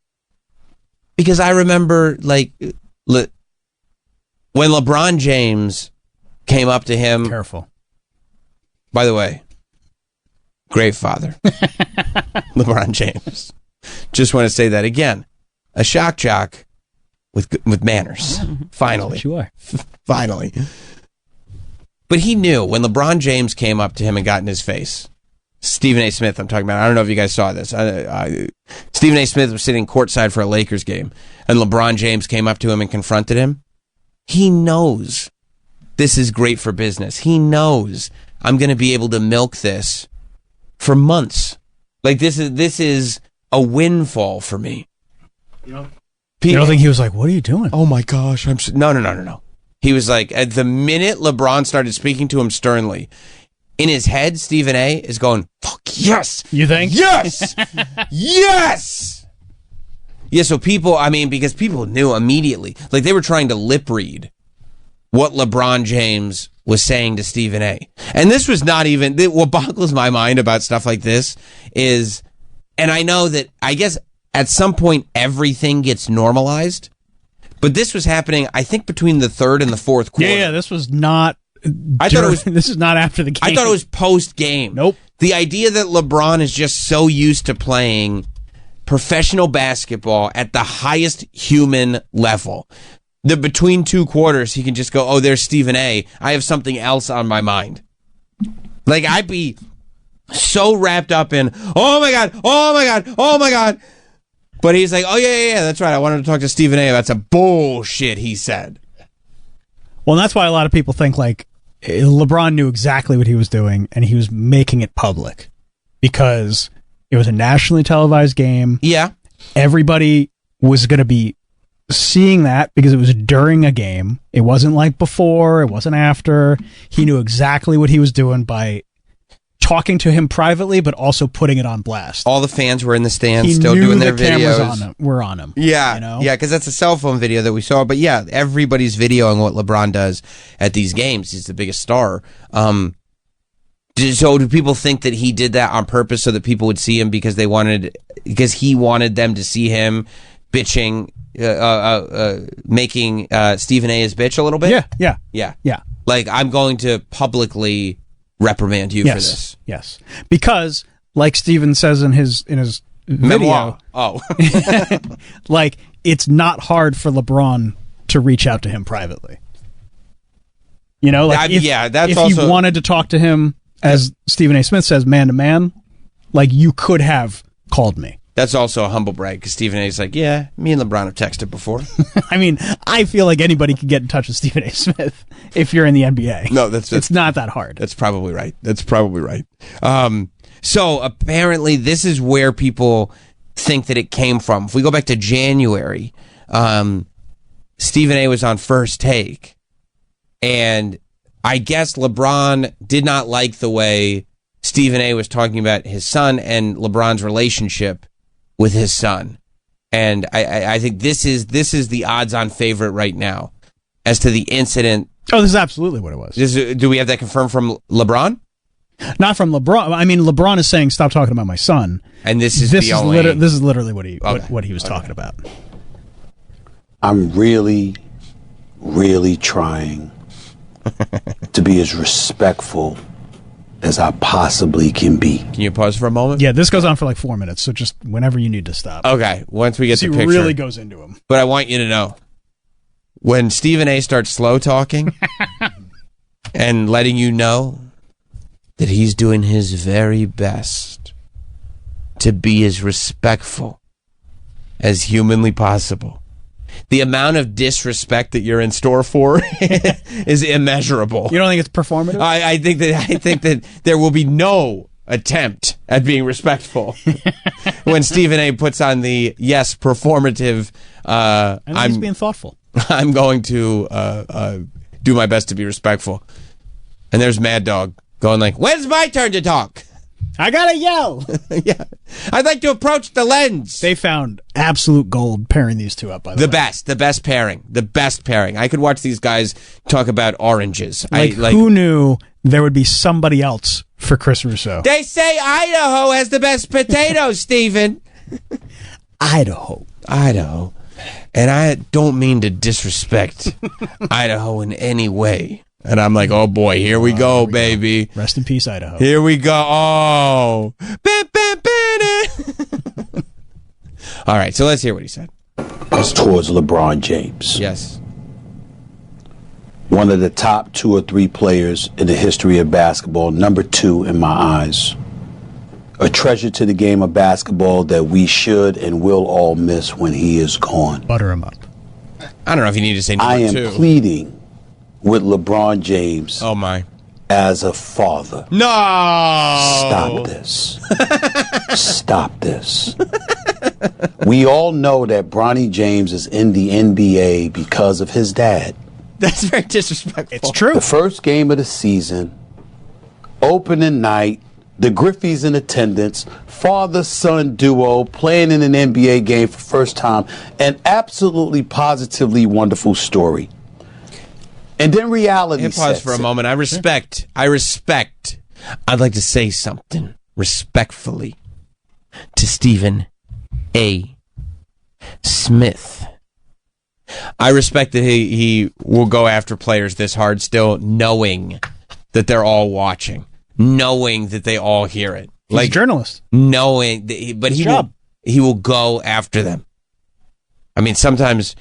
because I remember, like, when LeBron James came up to him. Careful. By the way, great father, LeBron James. Just want to say that again. A shock jock with manners. Finally. That's what you are. Finally. But he knew when LeBron James came up to him and got in his face. Stephen A. Smith, I'm talking about. I don't know if you guys saw this. Stephen A. Smith was sitting courtside for a Lakers game, and LeBron James came up to him and confronted him. He knows this is great for business. He knows I'm going to be able to milk this for months. Like, this is a windfall for me. You don't think he was like, what are you doing? Oh my gosh. No. He was like, at the minute LeBron started speaking to him sternly, in his head, Stephen A. is going, fuck yes. You think? Yes. Yes. Yeah, so because people knew immediately, like, they were trying to lip read what LeBron James was saying to Stephen A. And this was not even, what boggles my mind about stuff like this is, and I know that, I guess at some point everything gets normalized, but this was happening, I think, between the third and the fourth quarter. Yeah, this was not. I thought it was. This is not after the game. I thought it was post game. Nope. The idea that LeBron is just so used to playing professional basketball at the highest human level, that between two quarters he can just go, oh, there's Stephen A. I have something else on my mind. Like, I'd be so wrapped up in, oh my God. But he's like, oh yeah, that's right. I wanted to talk to Stephen A. That's a bullshit he said. Well, and that's why a lot of people think, like, LeBron knew exactly what he was doing, and he was making it public because it was a nationally televised game. Yeah. Everybody was going to be seeing that because it was during a game. It wasn't like before. It wasn't after. He knew exactly what he was doing by talking to him privately, but also putting it on blast. All the fans were in the stands, He still knew doing their the cameras videos. were on him. Yeah, you know? yeah, because that's a cell phone video that we saw. But yeah, everybody's videoing what LeBron does at these games. He's the biggest star. So do people think that he did that on purpose so that people would see him because he wanted them to see him bitching, making Stephen A. his bitch a little bit? Yeah. Like, I'm going to publicly reprimand you for this. Yes. Because, like Steven says in his video, Memoir. Oh. like, it's not hard for LeBron to reach out to him privately. You know, like, if you wanted to talk to him, as Stephen A. Smith says, man to man, like, you could have called me. That's also a humble brag because Stephen A. is like, yeah, me and LeBron have texted before. I mean, I feel like anybody could get in touch with Stephen A. Smith if you're in the NBA. No, it's not that hard. That's probably right. So apparently this is where people think that it came from. If we go back to January, Stephen A. was on First Take, and I guess LeBron did not like the way Stephen A. was talking about his son and LeBron's relationship with his son. And I think this is the odds-on favorite right now as to the incident. Oh, this is absolutely what it was. Do we have that confirmed from LeBron? Not from LeBron. I mean, LeBron is saying, "Stop talking about my son." And this is literally what he was talking about. I'm really, really trying to be as respectful as I possibly can be. Can you pause for a moment? Yeah, this goes on for like 4 minutes, so just whenever you need to stop. Okay, once we get the picture. He really goes into him. But I want you to know, when Stephen A. starts slow talking and letting you know that he's doing his very best to be as respectful as humanly possible, the amount of disrespect that you're in store for is immeasurable. You don't think it's performative? I think that there will be no attempt at being respectful when Stephen A. puts on the performative. I think he's being thoughtful. I'm going to do my best to be respectful. And there's Mad Dog going like, when's my turn to talk? I gotta yell. Yeah. I'd like to approach the lens. They found absolute gold pairing these two up, by the way. The best pairing. I could watch these guys talk about oranges. Who knew there would be somebody else for Chris Russo? They say Idaho has the best potatoes, Steven. Idaho. And I don't mean to disrespect Idaho in any way. And I'm like, oh boy, here we go, baby. Rest in peace, Idaho. Here we go. Oh. All right, so let's hear what he said. It's towards LeBron James. Yes. One of the top 2 or 3 players in the history of basketball, number 2 in my eyes. A treasure to the game of basketball that we should and will all miss when he is gone. Butter him up. I don't know if you need to say number 2. I am pleading with LeBron James. Oh, my. As a father. No! Stop this. Stop this. We all know that Bronny James is in the NBA because of his dad. That's very disrespectful. It's true. The first game of the season, opening night, the Griffies in attendance, father-son duo playing in an NBA game for first time, an absolutely positively wonderful story. And then reality sets in. Pause for a moment. I respect. I'd like to say something respectfully to Stephen A. Smith. I respect that he will go after players this hard still, knowing that they're all watching, knowing that they all hear it. He's a journalist. Knowing that but he will go after them. I mean, sometimes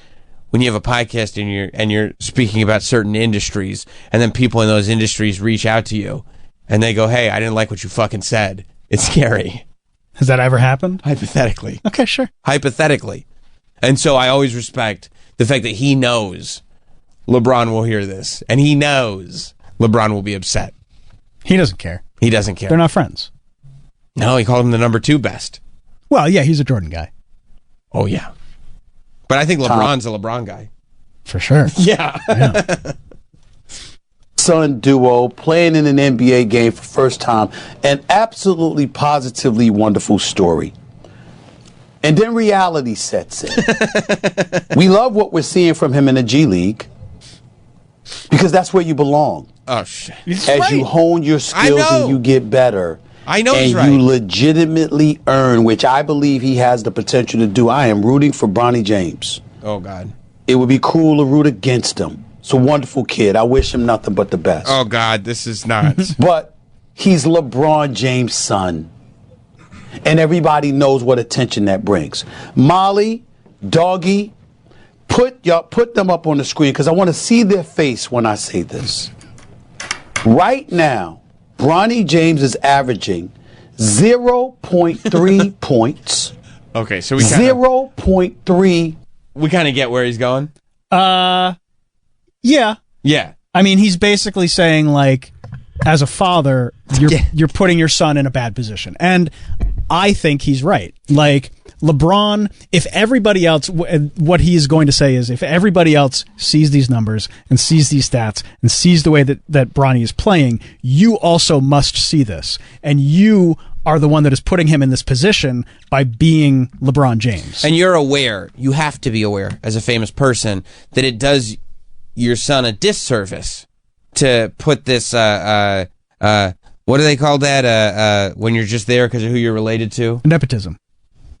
when you have a podcast and you're speaking about certain industries, and then people in those industries reach out to you and they go, "Hey, I didn't like what you fucking said." It's scary. Has that ever happened? Hypothetically. Okay, sure. Hypothetically. And so I always respect the fact that he knows LeBron will hear this, and he knows LeBron will be upset. He doesn't care. He doesn't care. They're not friends. No, he called him the number 2 best. Well, yeah, he's a Jordan guy. Oh, yeah. But I think LeBron's a LeBron guy. For sure. Yeah. Son duo playing in an NBA game for first time, an absolutely positively wonderful story. And then reality sets in. We love what we're seeing from him in the G League because that's where you belong. Oh, shit. As you hone your skills and you get better. I know and he's right. you legitimately earn, which I believe he has the potential to do. I am rooting for Bronny James. Oh, God. It would be cruel to root against him. It's a wonderful kid. I wish him nothing but the best. Oh, God, this is nuts. But he's LeBron James' son. And everybody knows what attention that brings. Molly, Doggy, put them up on the screen because I want to see their face when I say this. Right now, Bronny James is averaging 0.3 points. Okay, so we 0.3. We kind of get where he's going. Yeah. Yeah. I mean, he's basically saying, like, as a father, you're putting your son in a bad position. And I think he's right. Like, LeBron, if everybody else, what he is going to say is, if everybody else sees these numbers and sees these stats and sees the way that Bronny is playing, you also must see this. And you are the one that is putting him in this position by being LeBron James. And you're aware, you have to be aware as a famous person, that it does your son a disservice to put this, what do they call that? When you're just there because of who you're related to? Nepotism.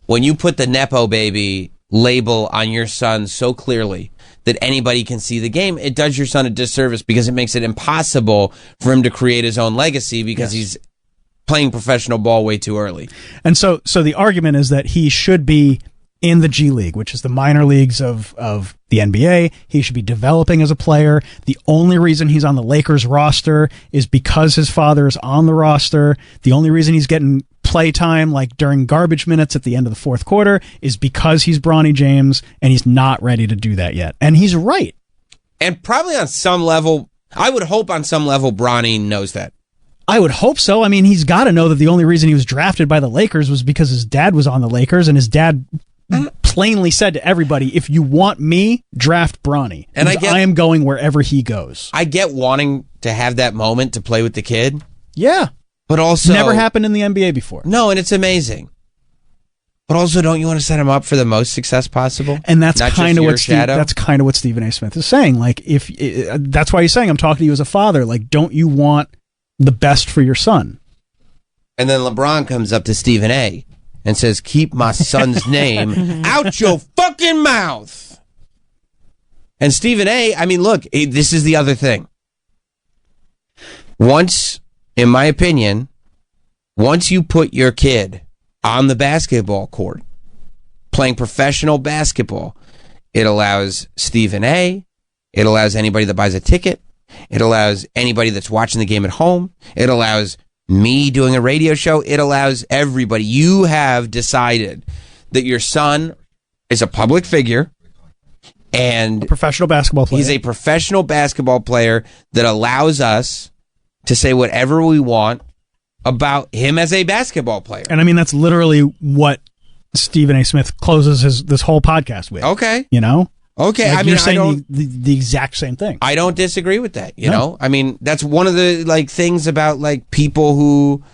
When you put the Nepo baby label on your son so clearly that anybody can see the game, it does your son a disservice because it makes it impossible for him to create his own legacy because he's playing professional ball way too early. And so the argument is that he should be in the G League, which is the minor leagues of the NBA. He should be developing as a player. The only reason he's on the Lakers roster is because his father is on the roster. The only reason he's getting playtime, like during garbage minutes at the end of the fourth quarter, is because he's Bronny James, and he's not ready to do that yet. And he's right. And probably on some level, I would hope on some level, Bronny knows that. I would hope so. I mean, he's got to know that the only reason he was drafted by the Lakers was because his dad was on the Lakers, and his dad plainly said to everybody, if you want me, draft Bronny. And I am going wherever he goes. I get wanting to have that moment to play with the kid. Yeah. But also... Never happened in the NBA before. No, and it's amazing. But also, don't you want to set him up for the most success possible? And that's Not kind just of your what Stephen A. Smith is saying. Like, that's why he's saying, I'm talking to you as a father. Like, don't you want the best for your son? And then LeBron comes up to Stephen A. and says, keep my son's name out your fucking mouth. And Stephen A., I mean, look, this is the other thing. Once, in my opinion, once you put your kid on the basketball court, playing professional basketball, it allows Stephen A., it allows anybody that buys a ticket, it allows anybody that's watching the game at home, it allows me doing a radio show, it allows everybody. You have decided that your son is a public figure and a professional basketball player. He's a professional basketball player that allows us to say whatever we want about him as a basketball player. And I mean, that's literally what Stephen A. Smith closes this whole podcast with. Okay. You know? Okay. Like, I mean, you're saying the exact same thing. I don't disagree with that. You know, I mean, that's one of the things about people who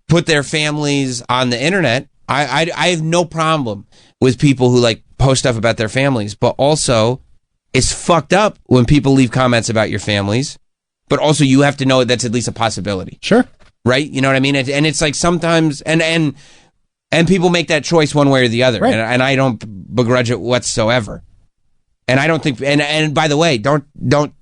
put their families on the internet. I have no problem with people who post stuff about their families, but also it's fucked up when people leave comments about your families. But also, you have to know that's at least a possibility. Sure. Right? You know what I mean? And it's sometimes, and people make that choice one way or the other. Right. And I don't begrudge it whatsoever. And I don't think, and by the way, don't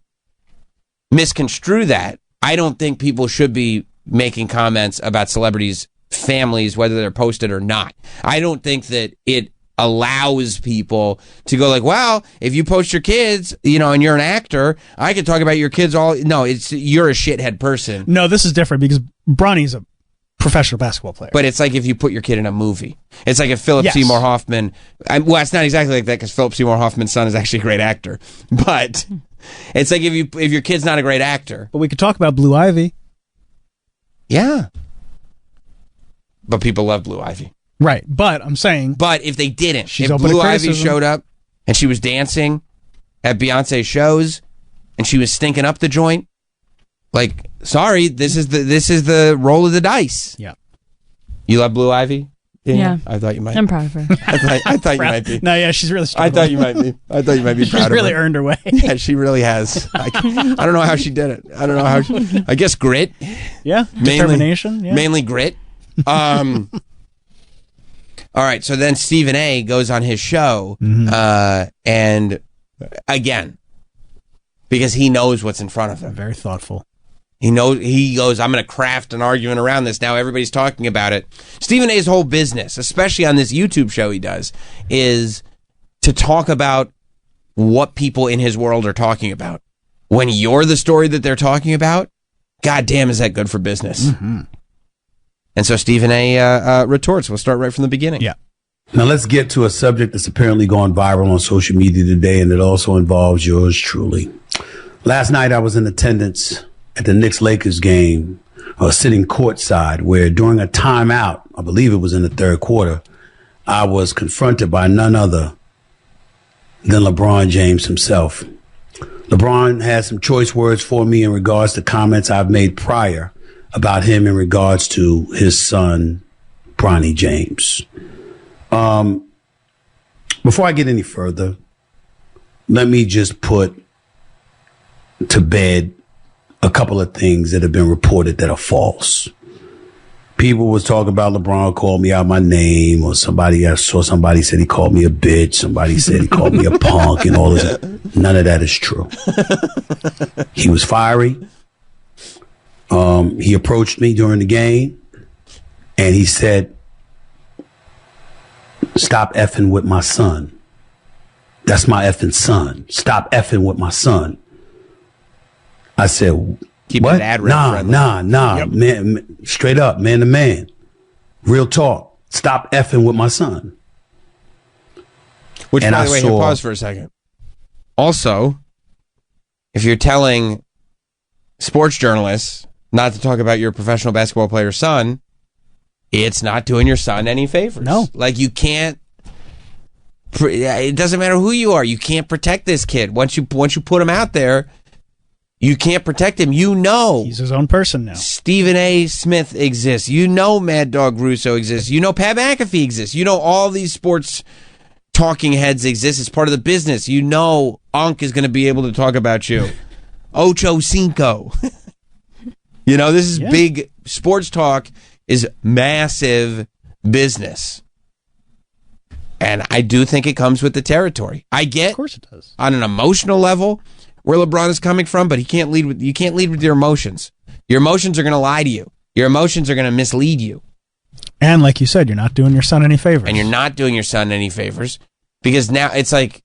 misconstrue that. I don't think people should be making comments about celebrities' families, whether they're posted or not. I don't think that it allows people to go well, if you post your kids, and you're an actor, I can talk about your kids all. No, you're a shithead person. No, this is different because Bronny's a professional basketball player. But it's like if you put your kid in a movie. It's like if Philip Seymour Hoffman, well, it's not exactly like that because Philip Seymour Hoffman's son is actually a great actor. But it's like if your kid's not a great actor. But we could talk about Blue Ivy. Yeah. But people love Blue Ivy. Right, but I'm saying... But if they didn't, if Blue Ivy showed up and she was dancing at Beyonce's shows and she was stinking up the joint, sorry, this is the roll of the dice. Yeah. You love Blue Ivy? Yeah. I thought you might. I'm proud of her. I thought you might be. No, yeah, she's really struggling. I thought you might be proud of her. She's really earned her way. Yeah, she really has. I don't know how she did it. I don't know how I guess grit. Yeah, determination. Yeah. Mainly grit. All right, so then Stephen A. goes on his show, and again, because he knows what's in front of him. Very thoughtful. He goes, I'm going to craft an argument around this. Now everybody's talking about it. Stephen A.'s whole business, especially on this YouTube show he does, is to talk about what people in his world are talking about. When you're the story that they're talking about, goddamn, is that good for business? Mm-hmm. And so Stephen A. Retorts. We'll start right from the beginning. Yeah. Now let's get to a subject that's apparently gone viral on social media today, and it also involves yours truly. Last night I was in attendance at the Knicks-Lakers game, sitting courtside, where during a timeout, I believe it was in the third quarter, I was confronted by none other than LeBron James himself. LeBron had some choice words for me in regards to comments I've made prior about him in regards to his son, Bronny James. Before I get any further, let me just put to bed a couple of things that have been reported that are false. People was talking about LeBron called me out my name, or I saw somebody said he called me a bitch. Somebody said he called me a punk and all this. None of that is true. He was fiery. He approached me during the game and he said, stop effing with my son. That's my effing son. Stop effing with my son. I said, keep what? It ad read Nah, yep. Man, straight up, man to man. Real talk. Stop effing with my son. Which, by the way, here, pause for a second. Also, if you're telling sports journalists not to talk about your professional basketball player's son, it's not doing your son any favors. No. You can't It doesn't matter who you are. You can't protect this kid. Once you put him out there, you can't protect him. You know. He's his own person now. Stephen A. Smith exists. You know Mad Dog Russo exists. You know Pat McAfee exists. You know all these sports talking heads exist. It's part of the business. You know Unc is going to be able to talk about you. Ocho Cinco. You know, this is big. Sports talk is massive business. And I do think it comes with the territory. I get, of course it does, on an emotional level where LeBron is coming from, but you can't lead with your emotions. Your emotions are going to lie to you. Your emotions are going to mislead you. And like you said, you're not doing your son any favors. And you're not doing your son any favors, because now it's like,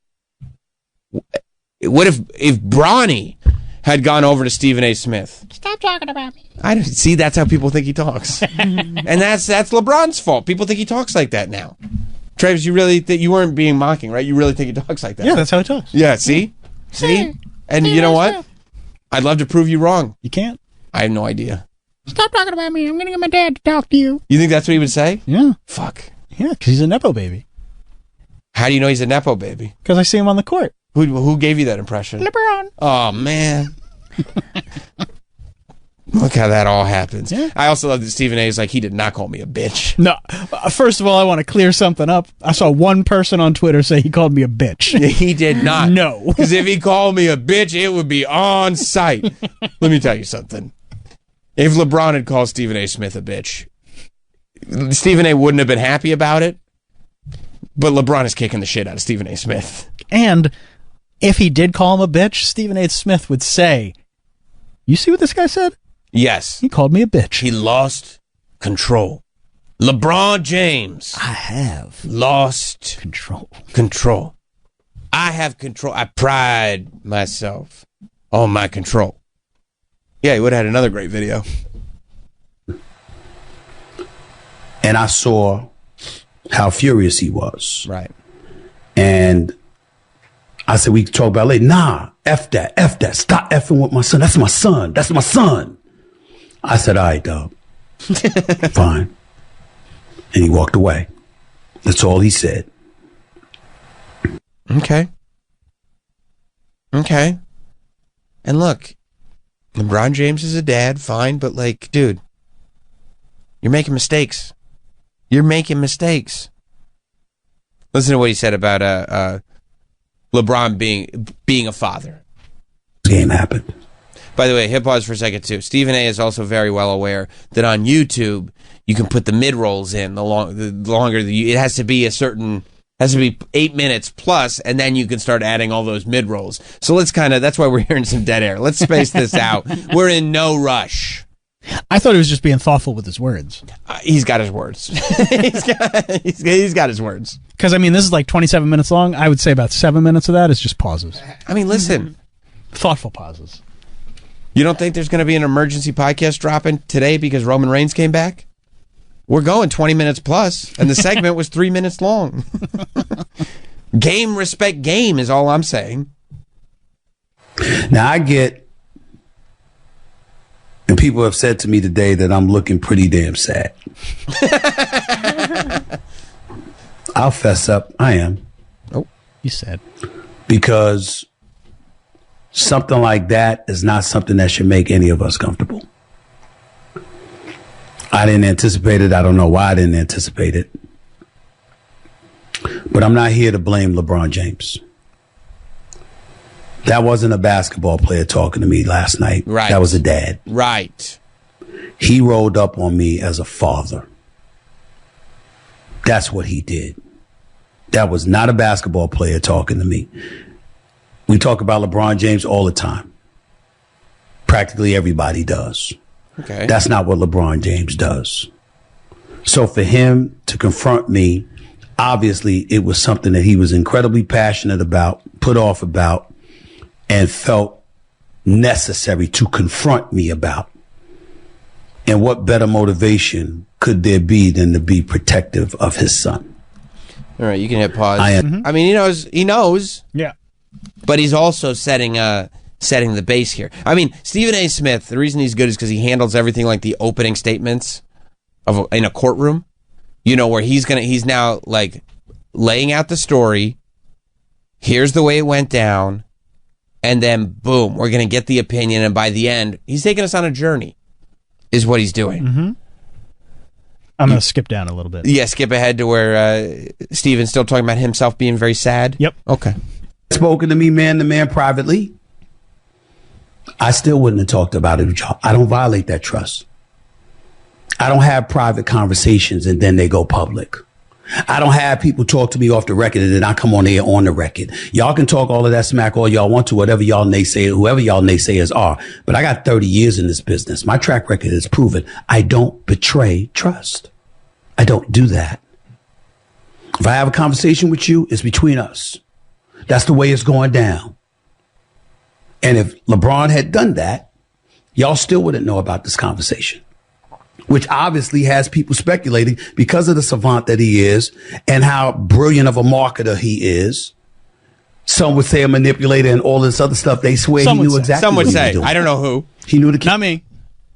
what if Bronny had gone over to Stephen A. Smith? Stop talking about me. I don't see. That's how people think he talks, and that's LeBron's fault. People think he talks like that now. Travis, you really you weren't being mocking, right? You really think he talks like that? Yeah, that's how he talks. Yeah, see? And you know what? I'd love to prove you wrong. You can't. I have no idea. Stop talking about me. I'm going to get my dad to talk to you. You think that's what he would say? Yeah. Fuck. Yeah, because he's a Nepo baby. How do you know he's a Nepo baby? Because I see him on the court. Who gave you that impression? LeBron. Oh, man. Look how that all happens. Yeah. I also love that Stephen A. is like, he did not call me a bitch. No. First of all, I want to clear something up. I saw one person on Twitter say he called me a bitch. He did not. No. Because if he called me a bitch, it would be on site. Let me tell you something. If LeBron had called Stephen A. Smith a bitch, Stephen A. wouldn't have been happy about it, but LeBron is kicking the shit out of Stephen A. Smith. And if he did call him a bitch, Stephen A. Smith would say, you see what this guy said? Yes. He called me a bitch. He lost control. LeBron James. I have lost control. I have control. I pride myself on my control. Yeah, he would have had another great video. And I saw how furious he was. Right. And I said, we can talk about it later. Nah, F that. Stop effing with my son. That's my son. I said, all right, dog. Fine. And he walked away. That's all he said. Okay. And look, LeBron James is a dad, fine, but like, dude, you're making mistakes. Listen to what he said about LeBron being a father. Game happened. By the way, hit pause for a second too. Stephen A. is also very well aware that on YouTube you can put the mid rolls in. The longer it has to be 8 minutes plus, and then you can start adding all those mid rolls. So that's why we're hearing some dead air. Let's space this out. We're in no rush. I thought he was just being thoughtful with his words. He's got his words. he's got his words. Because I mean, this is like 27 minutes long. I would say about 7 minutes of that is just pauses. I mean, listen, thoughtful pauses. You don't think there's going to be an emergency podcast dropping today because Roman Reigns came back? We're going 20 minutes plus, and the segment was 3 minutes long. Game, respect, game is all I'm saying. Now, I get, and people have said to me today that I'm looking pretty damn sad. I'll fess up. I am. Oh, you said. Because something like that is not something that should make any of us comfortable. I didn't anticipate it. I don't know why I didn't anticipate it. But I'm not here to blame LeBron James. That wasn't a basketball player talking to me last night. Right. That was a dad. Right. He rolled up on me as a father. That's what he did. That was not a basketball player talking to me. We talk about LeBron James all the time. Practically everybody does. Okay. That's not what LeBron James does. So for him to confront me, obviously it was something that he was incredibly passionate about, put off about, and felt necessary to confront me about. And what better motivation could there be than to be protective of his son? All right, you can hit pause. Mm-hmm. I mean, he knows. Yeah. But he's also setting the base here. I mean, Stephen A. Smith, the reason he's good is because he handles everything like the opening statements in a courtroom. You know, where he's now like laying out the story. Here's the way it went down. And then, boom, we're going to get the opinion. And by the end, he's taking us on a journey, is what he's doing. Mm-hmm. I'm going to skip down a little bit. Yeah, skip ahead to where Steven's still talking about himself being very sad. Yep. Okay. Spoken to me man to man privately, I still wouldn't have talked about it with y'all. I don't violate that trust. I don't have private conversations and then they go public. I don't have people talk to me off the record and then I come on there on the record. Y'all can talk all of that smack all y'all want to, whatever y'all naysayers, whoever y'all naysayers are. But I got 30 years in this business. My track record has proven I don't betray trust. I don't do that. If I have a conversation with you, it's between us. That's the way it's going down. And if LeBron had done that, y'all still wouldn't know about this conversation, which obviously has people speculating because of the savant that he is and how brilliant of a marketer he is. Some would say a manipulator and all this other stuff. They swear he knew exactly Some would what he say. was doing. I don't know who. He knew the Not me.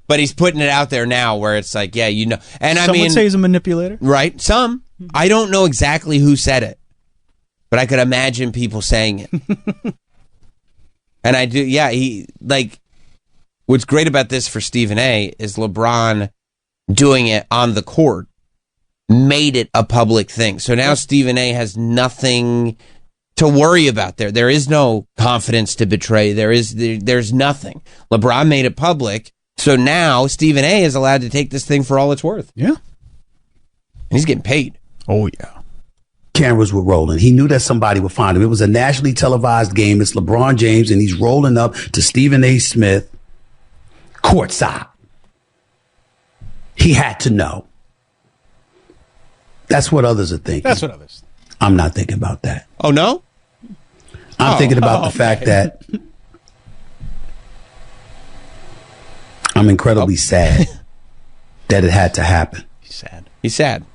But he's putting it out there now where it's like, yeah, you know. And Some I mean, would say he's a manipulator. right? Some. I don't know exactly who said it, but I could imagine people saying it. And I do, yeah, what's great about this for Stephen A is LeBron doing it on the court made it a public thing. So now Stephen A has nothing to worry about there. There is no confidence to betray. There's nothing. LeBron made it public. So now Stephen A is allowed to take this thing for all it's worth. Yeah. And he's getting paid. Oh, yeah. Cameras were rolling. He knew that somebody would find him. It was a nationally televised game. It's LeBron James, and he's rolling up to Stephen A. Smith courtside. He had to know. That's what others are thinking. That's what others. I'm not thinking about that. Oh, no? I'm thinking about the fact that I'm incredibly sad that it had to happen. He's sad.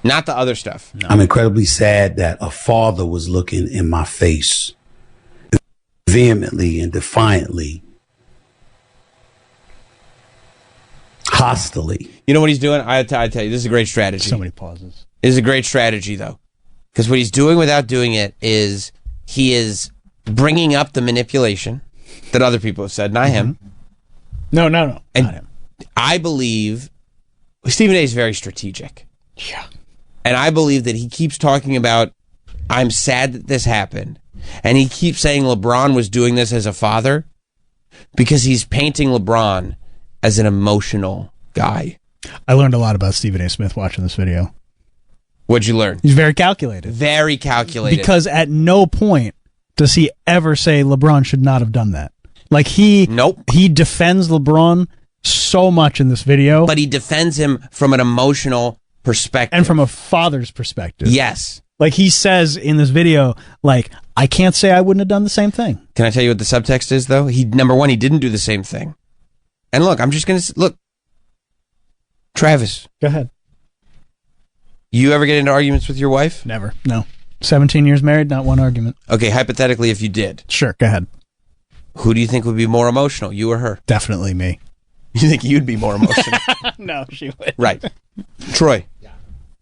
Not the other stuff. No. I'm incredibly sad that a father was looking in my face vehemently and defiantly, hostilely. You know what he's doing? I tell you, this is a great strategy. So many pauses. It is a great strategy, though. Because what he's doing without doing it is he is bringing up the manipulation that other people have said, not him. No. And not him. I believe Stephen A is very strategic. Yeah. And I believe that he keeps talking about, I'm sad that this happened. And he keeps saying LeBron was doing this as a father because he's painting LeBron as an emotional guy. I learned a lot about Stephen A. Smith watching this video. What'd you learn? He's very calculated. Very calculated. Because at no point does he ever say LeBron should not have done that. Like he defends LeBron so much in this video. But he defends him from an emotional perspective. And from a father's perspective. Yes. Like he says in this video, like, I can't say I wouldn't have done the same thing. Can I tell you what the subtext is, though? Number one, he didn't do the same thing. And look, I'm just going to... Look, Travis. Go ahead. You ever get into arguments with your wife? Never. No. 17 years married, not one argument. Okay, hypothetically, if you did. Sure, go ahead. Who do you think would be more emotional, you or her? Definitely me. You think you'd be more emotional? No, she would. Right. Troy.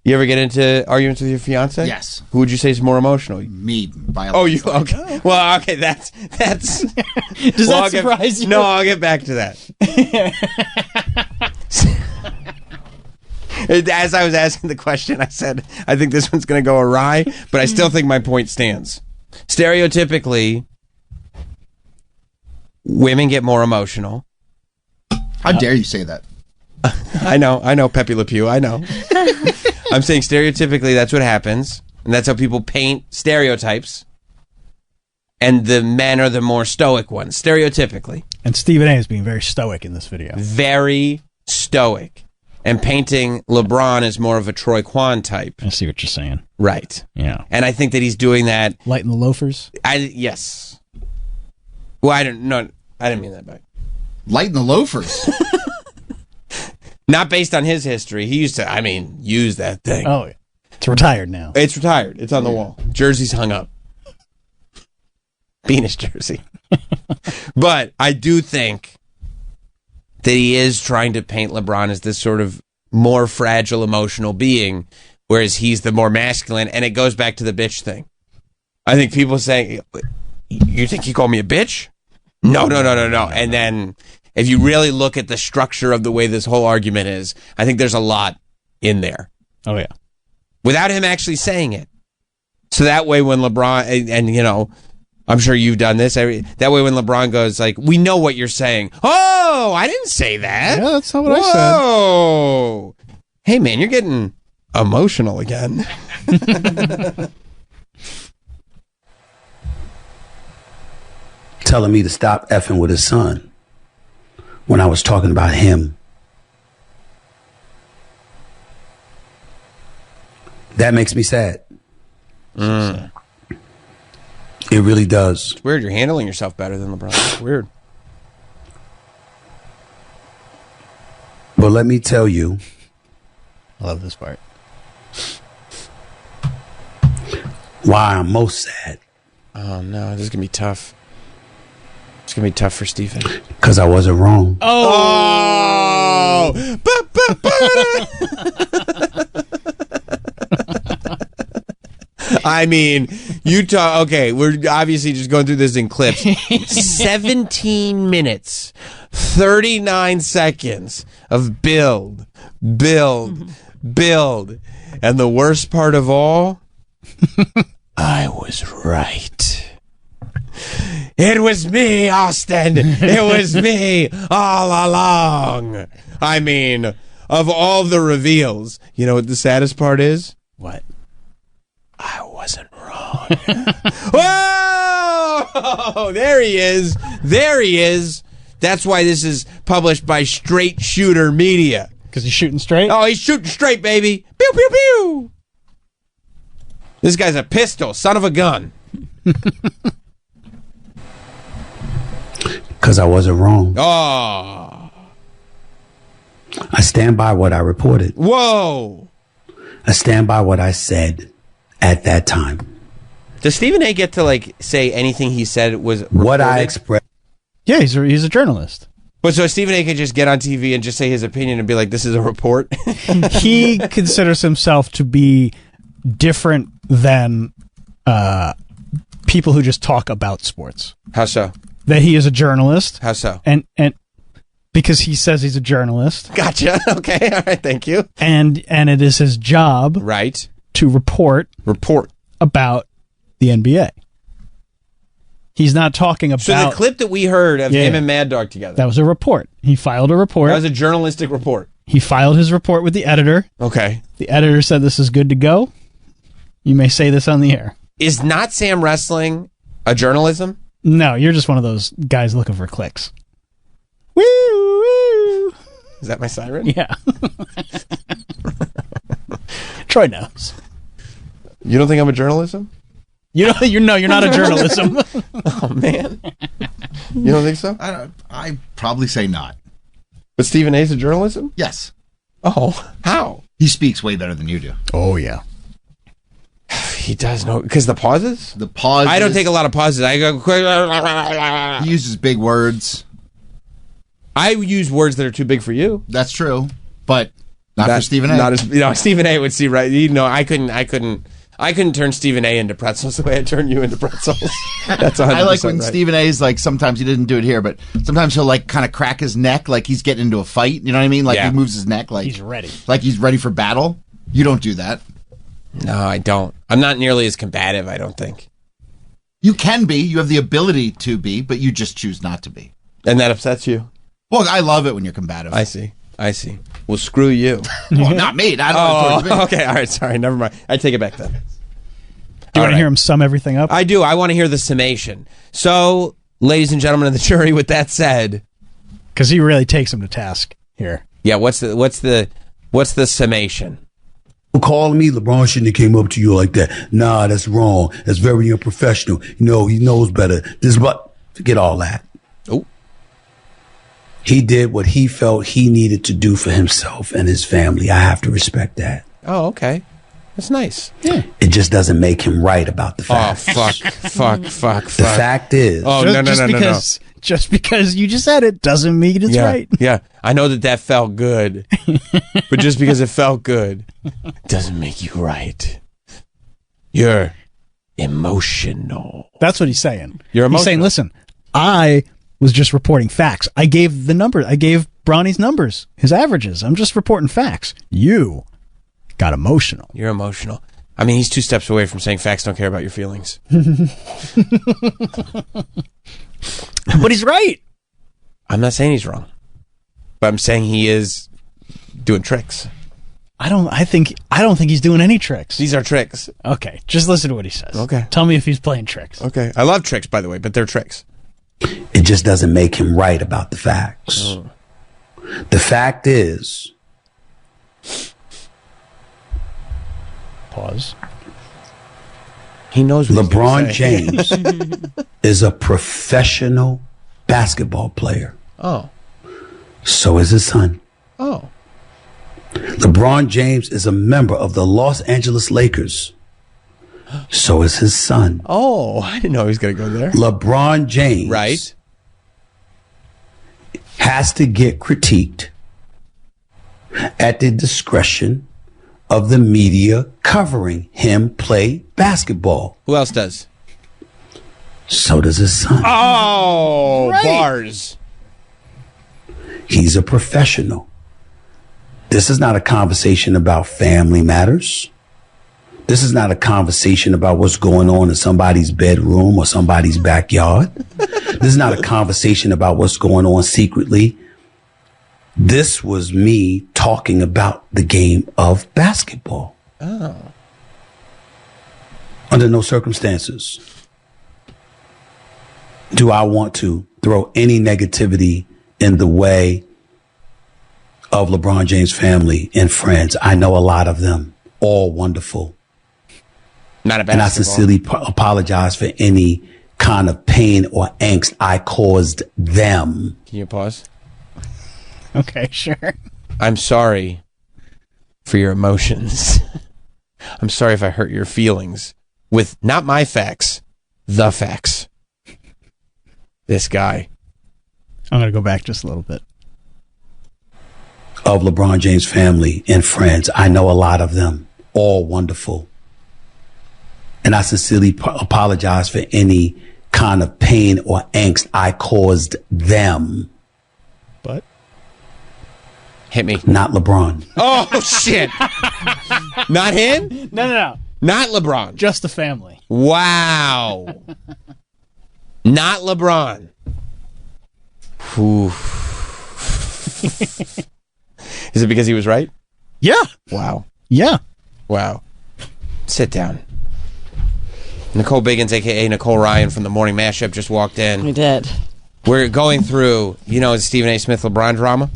You ever get into arguments with your fiance? Yes. Who would you say is more emotional? Me, by a Oh, you okay? Well, okay. That's. Does well, that surprise you? No, I'll get back to that. As I was asking the question, I said, I think this one's going to go awry, but I still think my point stands. Stereotypically, women get more emotional. How dare you say that? I know, Pepe Le Pew, I know. I'm saying stereotypically that's what happens, and that's how people paint stereotypes, and the men are the more stoic ones, stereotypically. And Stephen A is being very stoic in this video. Very stoic. And painting LeBron as more of a Troy Kwan type. I see what you're saying. Right. Yeah. And I think that he's doing that. Lighten the loafers? Yes. Well, I didn't mean that by. Lighten the loafers? Not based on his history. He used to, use that thing. Oh, yeah. It's retired now. It's retired. It's on the wall. Jersey's hung up. Venus jersey. But I do think that he is trying to paint LeBron as this sort of more fragile emotional being whereas he's the more masculine, and it goes back to the bitch thing. I think people say, you think he called me a bitch? No. And then if you really look at the structure of the way this whole argument is, I think there's a lot in there. Oh, yeah. Without him actually saying it. So that way when LeBron, and you know, I'm sure you've done this, that way when LeBron goes like, we know what you're saying. Oh, I didn't say that. Yeah, that's not what I said. Hey, man, you're getting emotional again. Telling me to stop effing with his son when I was talking about him. That makes me sad. It really does. It's weird. You're handling yourself better than LeBron. It's weird. But let me tell you. I love this part. Why I'm most sad. Oh, no. This is going to be tough. It's going to be tough for Stephen. Because I wasn't wrong. Oh! I mean, okay, we're obviously just going through this in clips. 17 minutes, 39 seconds of build. And the worst part of all, I was right. It was me, Austin. It was me all along. I mean, of all the reveals, you know what the saddest part is? What? I wasn't wrong. Whoa! There he is. That's why this is published by Straight Shooter Media. Because he's shooting straight? Oh, he's shooting straight, baby. Pew, pew, pew. This guy's a pistol, son of a gun. Because I wasn't wrong. Oh. I stand by what I reported. Whoa. I stand by what I said at that time. Does Stephen A. get to say anything he said was reported? What I expressed? Yeah, he's a journalist. But so Stephen A. can just get on TV and just say his opinion and be like, "This is a report." He considers himself to be different than people who just talk about sports. How so? That he is a journalist. How so? And because he says he's a journalist. Gotcha. Okay. All right. Thank you. And it is his job, right, to report about the NBA. He's not talking about... So the clip that we heard of him and Mad Dog together. That was a report. He filed a report. That was a journalistic report. He filed his report with the editor. Okay. The editor said this is good to go. You may say this on the air. Is Not Sam Wrestling a journalism? No, you're just one of those guys looking for clicks. Woo, woo. Is that my siren? Yeah. Troy knows. You don't think I'm a journalism? You're not a journalism. Oh man, you don't think so? I probably say not. But Stephen A's a journalism? Yes. Oh, how? He speaks way better than you do. Oh yeah. He does know because the pauses. The pauses. I don't take a lot of pauses. I go. He uses big words. I use words that are too big for you. That's true, but not for Stephen A. Not as Stephen A. would see right. I couldn't turn Stephen A. into pretzels the way I turn you into pretzels. That's 100% I like when right. Stephen A. is sometimes he didn't do it here, but sometimes he'll kind of crack his neck like he's getting into a fight. You know what I mean? He moves his neck like he's ready. Like he's ready for battle. You don't do that. No, I don't. I'm not nearly as combative, I don't think. You can be. You have the ability to be, but you just choose not to be. And that upsets you? Well, I love it when you're combative. I see. Well, screw you. Well, not me. I don't know. Okay. All right. Sorry. Never mind. I take it back then. Do you want to hear him sum everything up? I do. I want to hear the summation. So, ladies and gentlemen of the jury, with that said, because he really takes him to task here. Yeah. What's the summation? Calling me, LeBron shouldn't have came up to you like that. Nah, that's wrong. That's very unprofessional. He knows better. Forget all that. Oh. He did what he felt he needed to do for himself and his family. I have to respect that. Oh, okay. That's nice. Yeah. It just doesn't make him right about the fact. Oh, fuck. The fact is... Oh, just because Just because you just said it doesn't mean it's right. Yeah, I know that felt good, but just because it felt good doesn't make you right. You're emotional. That's what he's saying. You're emotional. He's saying, listen, I was just reporting facts. I gave the numbers. I gave Bronny's numbers, his averages. I'm just reporting facts. You got emotional. You're emotional. I mean, he's 2 steps away from saying facts don't care about your feelings. But he's right. I'm not saying he's wrong, but I'm saying he is doing tricks. I don't think he's doing any tricks. These are tricks. Okay, just listen to what he says. Okay. Tell me if he's playing tricks. Okay. I love tricks, by the way, but they're tricks. It just doesn't make him right about the facts. The fact is, pause. He knows what LeBron he's gonna say. James is a professional basketball player. Oh. So is his son. Oh. LeBron James is a member of the Los Angeles Lakers. So is his son. Oh, I didn't know he was going to go there. LeBron James Right. has to get critiqued at the discretion of the media covering him play basketball. Who else does? So does his son. Oh, bars. He's a professional. This is not a conversation about family matters. This is not a conversation about what's going on in somebody's bedroom or somebody's backyard. This is not a conversation about what's going on secretly. This was me talking about the game of basketball. Oh. Under no circumstances do I want to throw any negativity in the way of LeBron James' family and friends. I know a lot of them, all wonderful. Not a basketball. And I sincerely apologize for any kind of pain or angst I caused them. Can you pause? Okay, sure. I'm sorry for your emotions. I'm sorry if I hurt your feelings with not my facts, the facts. This guy. I'm going to go back just a little bit. Of LeBron James' family and friends. I know a lot of them, all wonderful. And I sincerely apologize for any kind of pain or angst I caused them. But? Hit me. Not LeBron. Oh, shit. Not him? No. Not LeBron. Just the family. Wow. Not LeBron. Whew. Is it because he was right? Yeah. Wow. Yeah. Wow. Sit down. Nicole Biggins, a.k.a. Nicole Ryan from the Morning Mashup, just walked in. We did. We're going through, the Stephen A. Smith LeBron drama.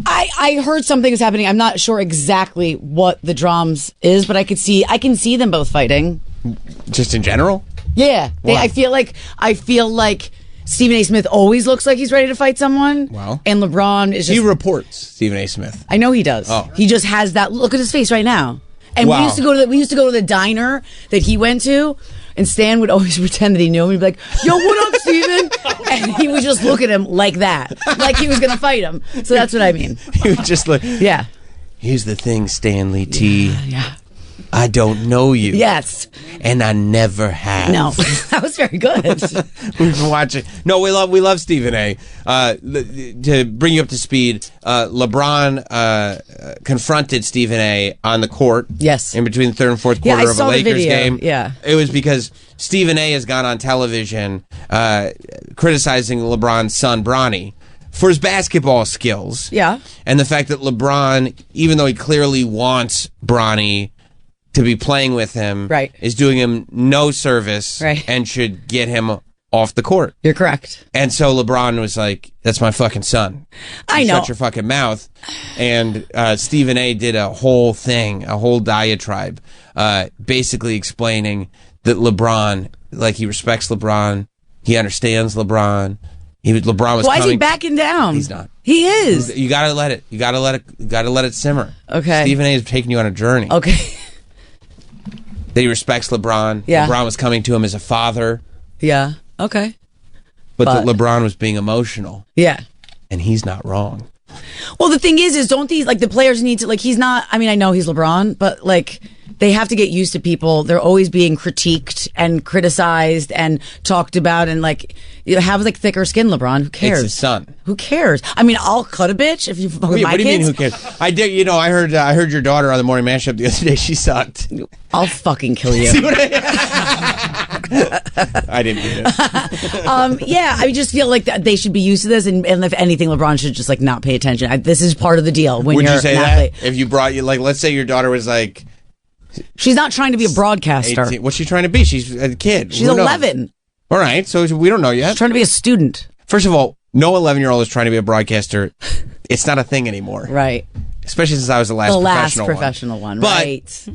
I heard something was happening. I'm not sure exactly what the drums is, but I can see them both fighting. Just in general? Yeah. Why? I feel like Stephen A. Smith always looks like he's ready to fight someone. Wow. And LeBron is just... He reports Stephen A. Smith. I know he does. Oh. He just has that look at his face right now. And Wow. we used to go to the diner that he went to, and Stan would always pretend that he knew him. He'd be like, "Yo, what up, Steven?" And he would just look at him like that, like he was gonna fight him. So that's what I mean. He would just like, yeah. Here's the thing, Stanley T. Yeah. I don't know you. Yes. And I never have. No, that was very good. We've been watching. No, we love Stephen A. To bring you up to speed, LeBron confronted Stephen A. on the court. Yes. In between the third and fourth Yeah, quarter I of saw a the Lakers video. game. Yeah. It was because Stephen A. has gone on television criticizing LeBron's son, Bronny, for his basketball skills. Yeah. And the fact that LeBron, even though he clearly wants Bronny to be playing with him, right, is doing him no service, right, and should get him off the court. You're correct. And so LeBron was like, "That's my fucking son. I know. Shut your fucking mouth." And Stephen A. did a whole thing, a whole diatribe, basically explaining that LeBron, like, he respects LeBron, he understands LeBron. LeBron was Why is coming. he backing down? He's not. He is. You gotta let it. You gotta let it simmer. Okay. Stephen A. is taking you on a journey. Okay. That he respects LeBron. Yeah. LeBron was coming to him as a father. Yeah. Okay. But that LeBron was being emotional. Yeah. And he's not wrong. Well, the thing is don't these, like, the players need to, like, he's not, I mean, I know he's LeBron, but, like, they have to get used to people. They're always being critiqued and criticized and talked about, and, like, you have, like, thicker skin, LeBron. Who cares? It's his son. Who cares? I mean, I'll cut a bitch if you fuck with my What do you mean, kids. who cares? I did. You know, I heard your daughter on the morning mashup the other day. She sucked. I'll fucking kill you. See what I didn't mean it. Yeah, I just feel like that they should be used to this, and if anything, LeBron should just, like, not pay attention. This is part of the deal when Would you're you say an that? athlete. If you brought you, like, let's say your daughter was like, she's not trying to be a broadcaster. 18. What's she trying to be? She's a kid. She's Who knows? 11. All right, so we don't know yet. She's trying to be a student. First of all, no 11-year-old is trying to be a broadcaster. It's not a thing anymore. Right. Especially since I was the last professional one. But Right.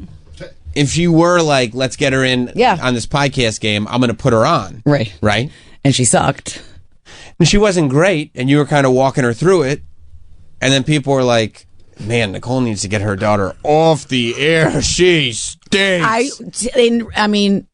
if you were like, let's get her in on this podcast game, I'm going to put her on. Right. Right? And she sucked. And she wasn't great, and you were kind of walking her through it. And then people were like, man, Nicole needs to get her daughter off the air. She stinks. I mean,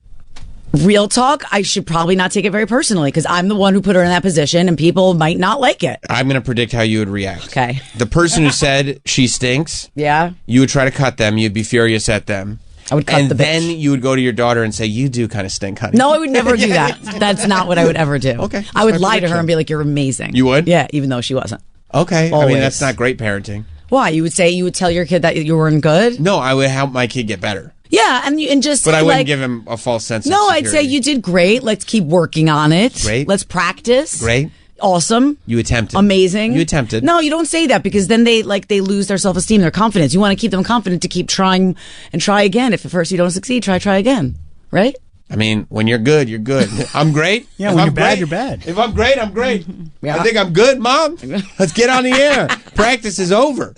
real talk, I should probably not take it very personally because I'm the one who put her in that position and people might not like it. I'm going to predict how you would react. Okay. The person who said she stinks, Yeah. you would try to cut them. You'd be furious at them. I would cut and the then bitch. you would go to your daughter and say, you do kind of stink, honey. No, I would never do that. That's not what I would ever do. Okay. I would That's my lie to her prediction. and be like, you're amazing. You would? Yeah, even though she wasn't. Okay. I Always. mean, that's not great parenting. Why? You would tell your kid that you weren't good? No, I would help my kid get better. Yeah, and just But I wouldn't like, give him a false sense of no, I'd say security. you did great. Let's keep working on it. Great. Let's practice. Great. Awesome. You attempted. Amazing. You attempted. No, you don't say that because then they lose their self-esteem, their confidence. You want to keep them confident to keep trying and try again. If at first you don't succeed, try again. Right? I mean, when you're good, you're good. I'm great. Yeah, If when I'm you're bad, great- you're bad. If I'm great, I'm great. Yeah. I think I'm good, Mom. Let's get on the air. Practice is over.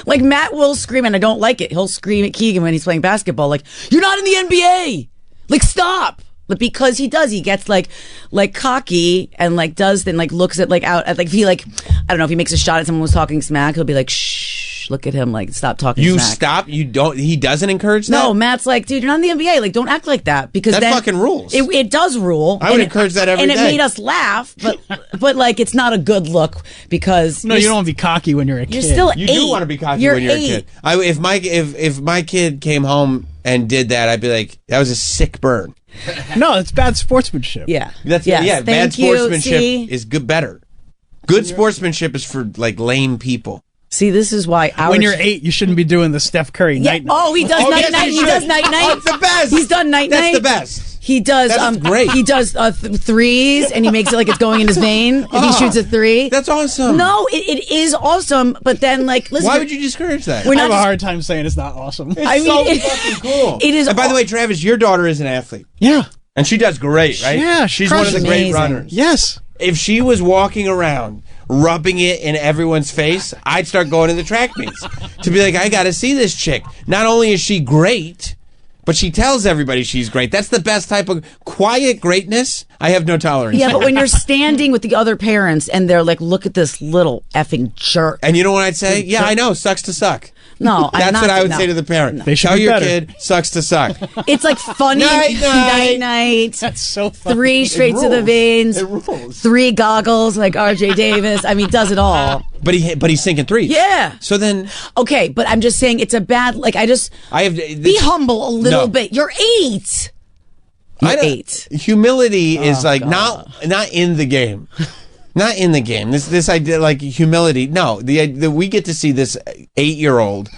Like Matt will scream, and I don't like it. He'll scream at Keegan when he's playing basketball, like, "You're not in the NBA! Like, stop!" But because he gets like cocky and like does then like looks at like out at like if he like I don't know if he makes a shot at someone who's talking smack, he'll be like, "Shh, look at him, like stop talking." You smack. stop. You don't. He doesn't encourage that. No, Matt's like, dude, you're not in the NBA. Like, don't act like that because That then fucking rules. It does rule. I would And encourage that every and day. it made us laugh, but like it's not a good look because No, you don't want to be cocky when you're a kid. You're still You 8. do want to be cocky You're when you're 8. a kid. If my kid came home and did that, I'd be like, that was a sick burn. No, it's bad sportsmanship. Yeah. That's Yes, yeah. Bad thank you. sportsmanship See? is good. Better. Good sportsmanship is for like lame people. See, this is why When you're 8, you shouldn't be doing the Steph Curry Yeah. night. Oh, he does Oh, night yes, night. you He does should. night night. Oh, it's the best. He's done night That's night. the best. He does. That's great. He does threes, and he makes it like it's going in his vein. If he shoots a 3, that's awesome. No, it is awesome. But then, like, listen. Why would you discourage that? We're I not have a just- hard time saying it's not awesome. It's I mean, so it- fucking cool. it is And by the aw- way, Travis, your daughter is an athlete, Yeah. and she does great, right? Yeah, she's one of the great amazing. runners. Yes. If she was walking around rubbing it in everyone's face, I'd start going to the track meets to be like, I got to see this chick. Not only is she great, but she tells everybody she's great. That's the best type of quiet greatness. I have no tolerance. Yeah, for. but when you're standing with the other parents and they're like, "Look at this little effing jerk." And you know what I'd say? Yeah, I know. Sucks to suck. No, I'm That's not, what I would no. say to the parent. They should Tell be your better. kid sucks to suck. It's like funny. Night, night. night. That's so funny. 3 straight to the rules. veins. It rules. 3 goggles like RJ Davis. I mean, does it all. But he's sinking threes. Yeah. So then Okay, but I'm just saying it's a bad. Like I have be humble a little No. bit. You're 8. I You're don't- 8. Humility is Oh, like God. not in the game. Not in the game. This idea like humility. No, the we get to see this 8-year-old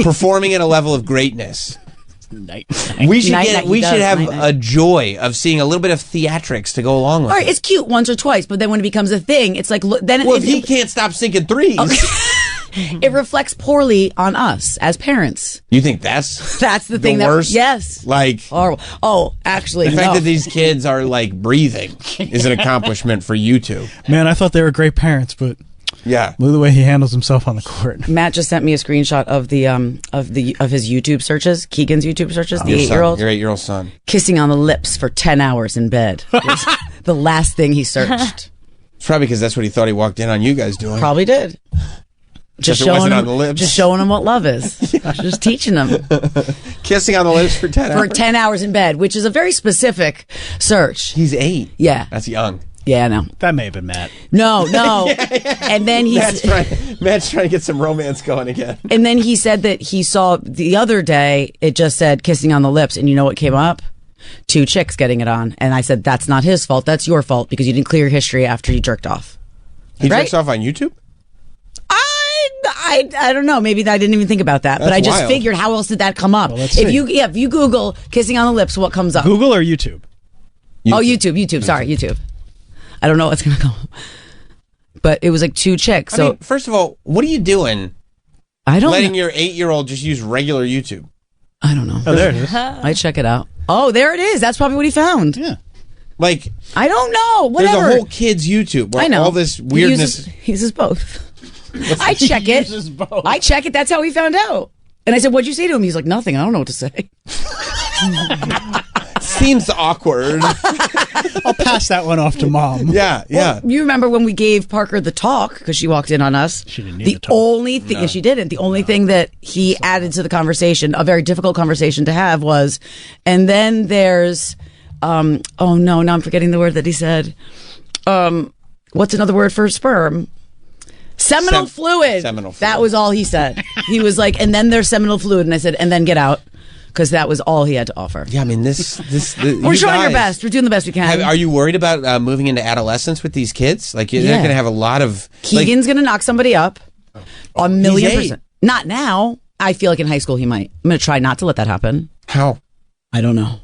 performing at a level of greatness. Night. We should Night, get night, he we should does, have night, night. a joy of seeing a little bit of theatrics to go along with All right, it. it's cute once or twice, but then when it becomes a thing, it's like look, then Well, it, if he can't stop sinking threes, it reflects poorly on us as parents. you think that's That's the thing worst? that yes. Like Horrible. Oh, actually, the fact no. that these kids are like breathing is an accomplishment for you two. Man, I thought they were great parents, but Yeah. look at the way he handles himself on the court. Matt just sent me a screenshot of the of his YouTube searches, Keegan's YouTube searches, the Your son, 8-year-old your 8-year-old son. kissing on the lips for 10 hours in bed. Was the last thing he searched. It's probably because that's what he thought he walked in on you guys doing. Probably did. Just it showing wasn't them, on the lips. Just showing them what love is. Just teaching them. Kissing on the lips for 10 hours. For 10 hours in bed, which is a very specific search. He's 8. Yeah. That's young. Yeah, I know. That may have been Matt. No. And then Matt's trying to get some romance going again. And then he said that he saw the other day, it just said kissing on the lips. And you know what came up? 2 chicks getting it on. And I said, that's not his fault. That's your fault because you didn't clear your history after you jerked off. He jerks off on YouTube? I don't know. Maybe I didn't even think about that. But That's I just wild. figured, how else did that come up? let's if see. you Google kissing on the lips, what comes up? Google or YouTube? Oh, YouTube. Sorry, YouTube. I don't know what's going to come up. But it was like 2 chicks. So I mean, first of all, what are you doing? I don't letting know. your 8-year-old just use regular YouTube. I don't know. Oh, there it is. I check it out. Oh, there it is. That's probably what he found. Yeah. Like, I don't know. Whatever. there's a whole kids YouTube where I know. all this weirdness. He uses both. I check it. I check it. That's how he found out. And I said, "What'd you say to him?" He's like, "Nothing. I don't know what to say." Seems awkward. I'll pass that one off to Mom. Yeah. Well, you remember when we gave Parker the talk because she walked in on us? She didn't need the the talk. only thing. No. She didn't. The only thing that he added to the conversation, a very difficult conversation to have, was, and then there's, oh no, now I'm forgetting the word that he said. What's another word for sperm? Seminal fluid. Seminal fluid. That was all he said. He was like, and then there's seminal fluid, and I said, and then get out, because that was all he had to offer. Yeah, I mean, We're trying our best. We're doing the best we can. Are you worried about moving into adolescence with these kids? Like, they're Yeah. going to have a lot of. Keegan's going to knock somebody up. A million He's 100%. Not now. I feel like in high school he might. I'm going to try not to let that happen. How? I don't know.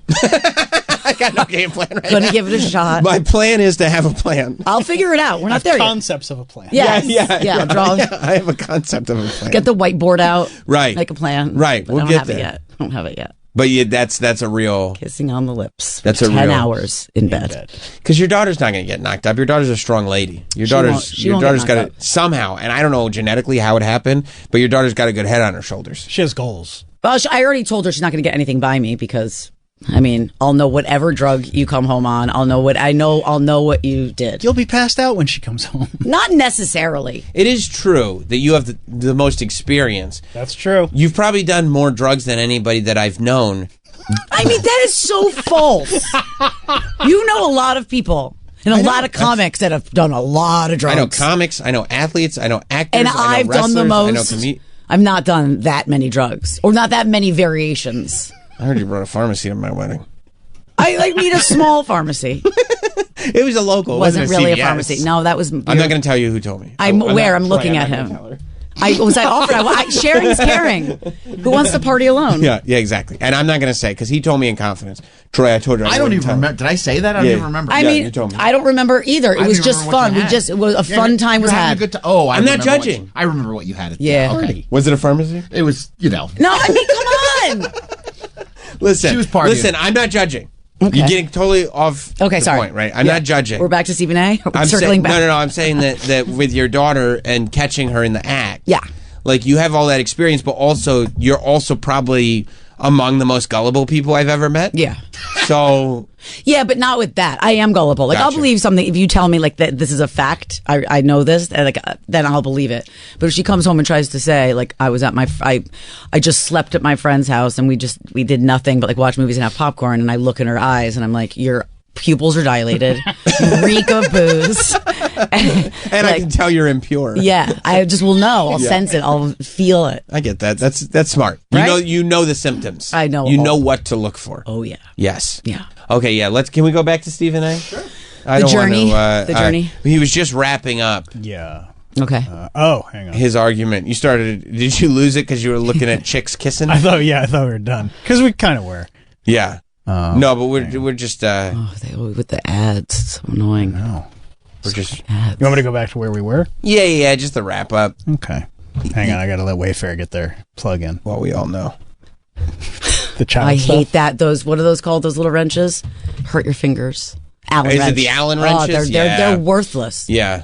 I got no game plan right Going now. to give it a shot. My plan is to have a plan. I'll figure it out. We're not there yet. Concepts of a plan. Yes. Yeah. Draw. Yeah, I have a concept of a plan. Get the whiteboard out. Right. Make a plan. Right. But We'll I don't get have there. it yet. I don't have it yet. But yeah, that's a real Kissing on the lips. That's for a 10 real- hours in bed. because your daughter's not going to get knocked up. Your daughter's a strong lady. Your She daughter's won't- she your won't get daughter's got knocked it somehow, and I don't know genetically how it happened, but your daughter's got a good head on her shoulders. She has goals. Well, I already told her she's not going to get anything by me because, I mean, I'll know whatever drug you come home on. I'll know what you did. You'll be passed out when she comes home. Not necessarily. It is true that you have the most experience. That's true. You've probably done more drugs than anybody that I've known. I mean, that is so false. You know a lot of people and a lot of comics that have done a lot of drugs. I know comics, I know athletes, I know actors, And I know I've done the wrestlers, I know most. I've not done that many drugs or not that many variations. I heard you brought a pharmacy to my wedding. I need a small pharmacy. It was a local. It Wasn't really a CVS. pharmacy. No, that was. I'm not going to tell you who told me. I'm Oh, aware. not- I'm looking Troy, at I'm not him. gonna tell her. I offered. Sharing's caring. Who wants to party alone? Yeah, exactly. And I'm not going to say because he told me in confidence. Troy, I told you. I don't even remember. Did I say that? I don't Yeah. even remember. I Yeah, mean, you told me. I don't remember either. It I was don't just remember what fun. you We had. just it was a fun time was You're having had. a good oh, I'm not remember what- judging. I remember what you had at. Yeah. Okay. Was it a pharmacy? It was, No, I mean, come on. Listen, She was partying. listen. I'm not judging. Okay. You're getting totally off. Okay, the sorry. point, right? I'm Yeah. not judging. We're back to Stephen A. We're I'm circling saying, back. No. I'm saying that with your daughter and catching her in the act. Yeah. Like you have all that experience, but also you're also probably among the most gullible people I've ever met. Yeah. So Yeah, but not with that. I am gullible. Like I'll Gotcha. believe something if you tell me like that this is a fact. I know this, and like then I'll believe it. But if she comes home and tries to say like I was at I just slept at my friend's house and we did nothing but like watch movies and have popcorn, and I look in her eyes and I'm like, your pupils are dilated, you reek of booze, and I can tell you're impure. Yeah, I just will know. I'll Yeah. sense it. I'll feel it. I get that. That's smart. Right? You know the symptoms. I know You all- know what to look for. Oh yeah. Yes. Yeah. Okay. Yeah. Can we go back to Stephen A? Sure. I The don't journey. Want to, The journey. He was just wrapping up. Yeah. Okay. Hang on. His argument. You started. Did you lose it because you were looking at chicks kissing? I thought we were done because we kind of were. Yeah. No, but we're just. Oh, they always with the ads. It's so annoying. No. We're just. You want me to go back to where we were? Yeah. Just the wrap up. Okay. Hang on, I gotta let Wayfair get their plug in. Well, we all know. The child I stuff. hate that. What are those called? Those little wrenches? Hurt your fingers. Allen Is it wrench. the Allen Oh, wrenches? they're worthless. Yeah.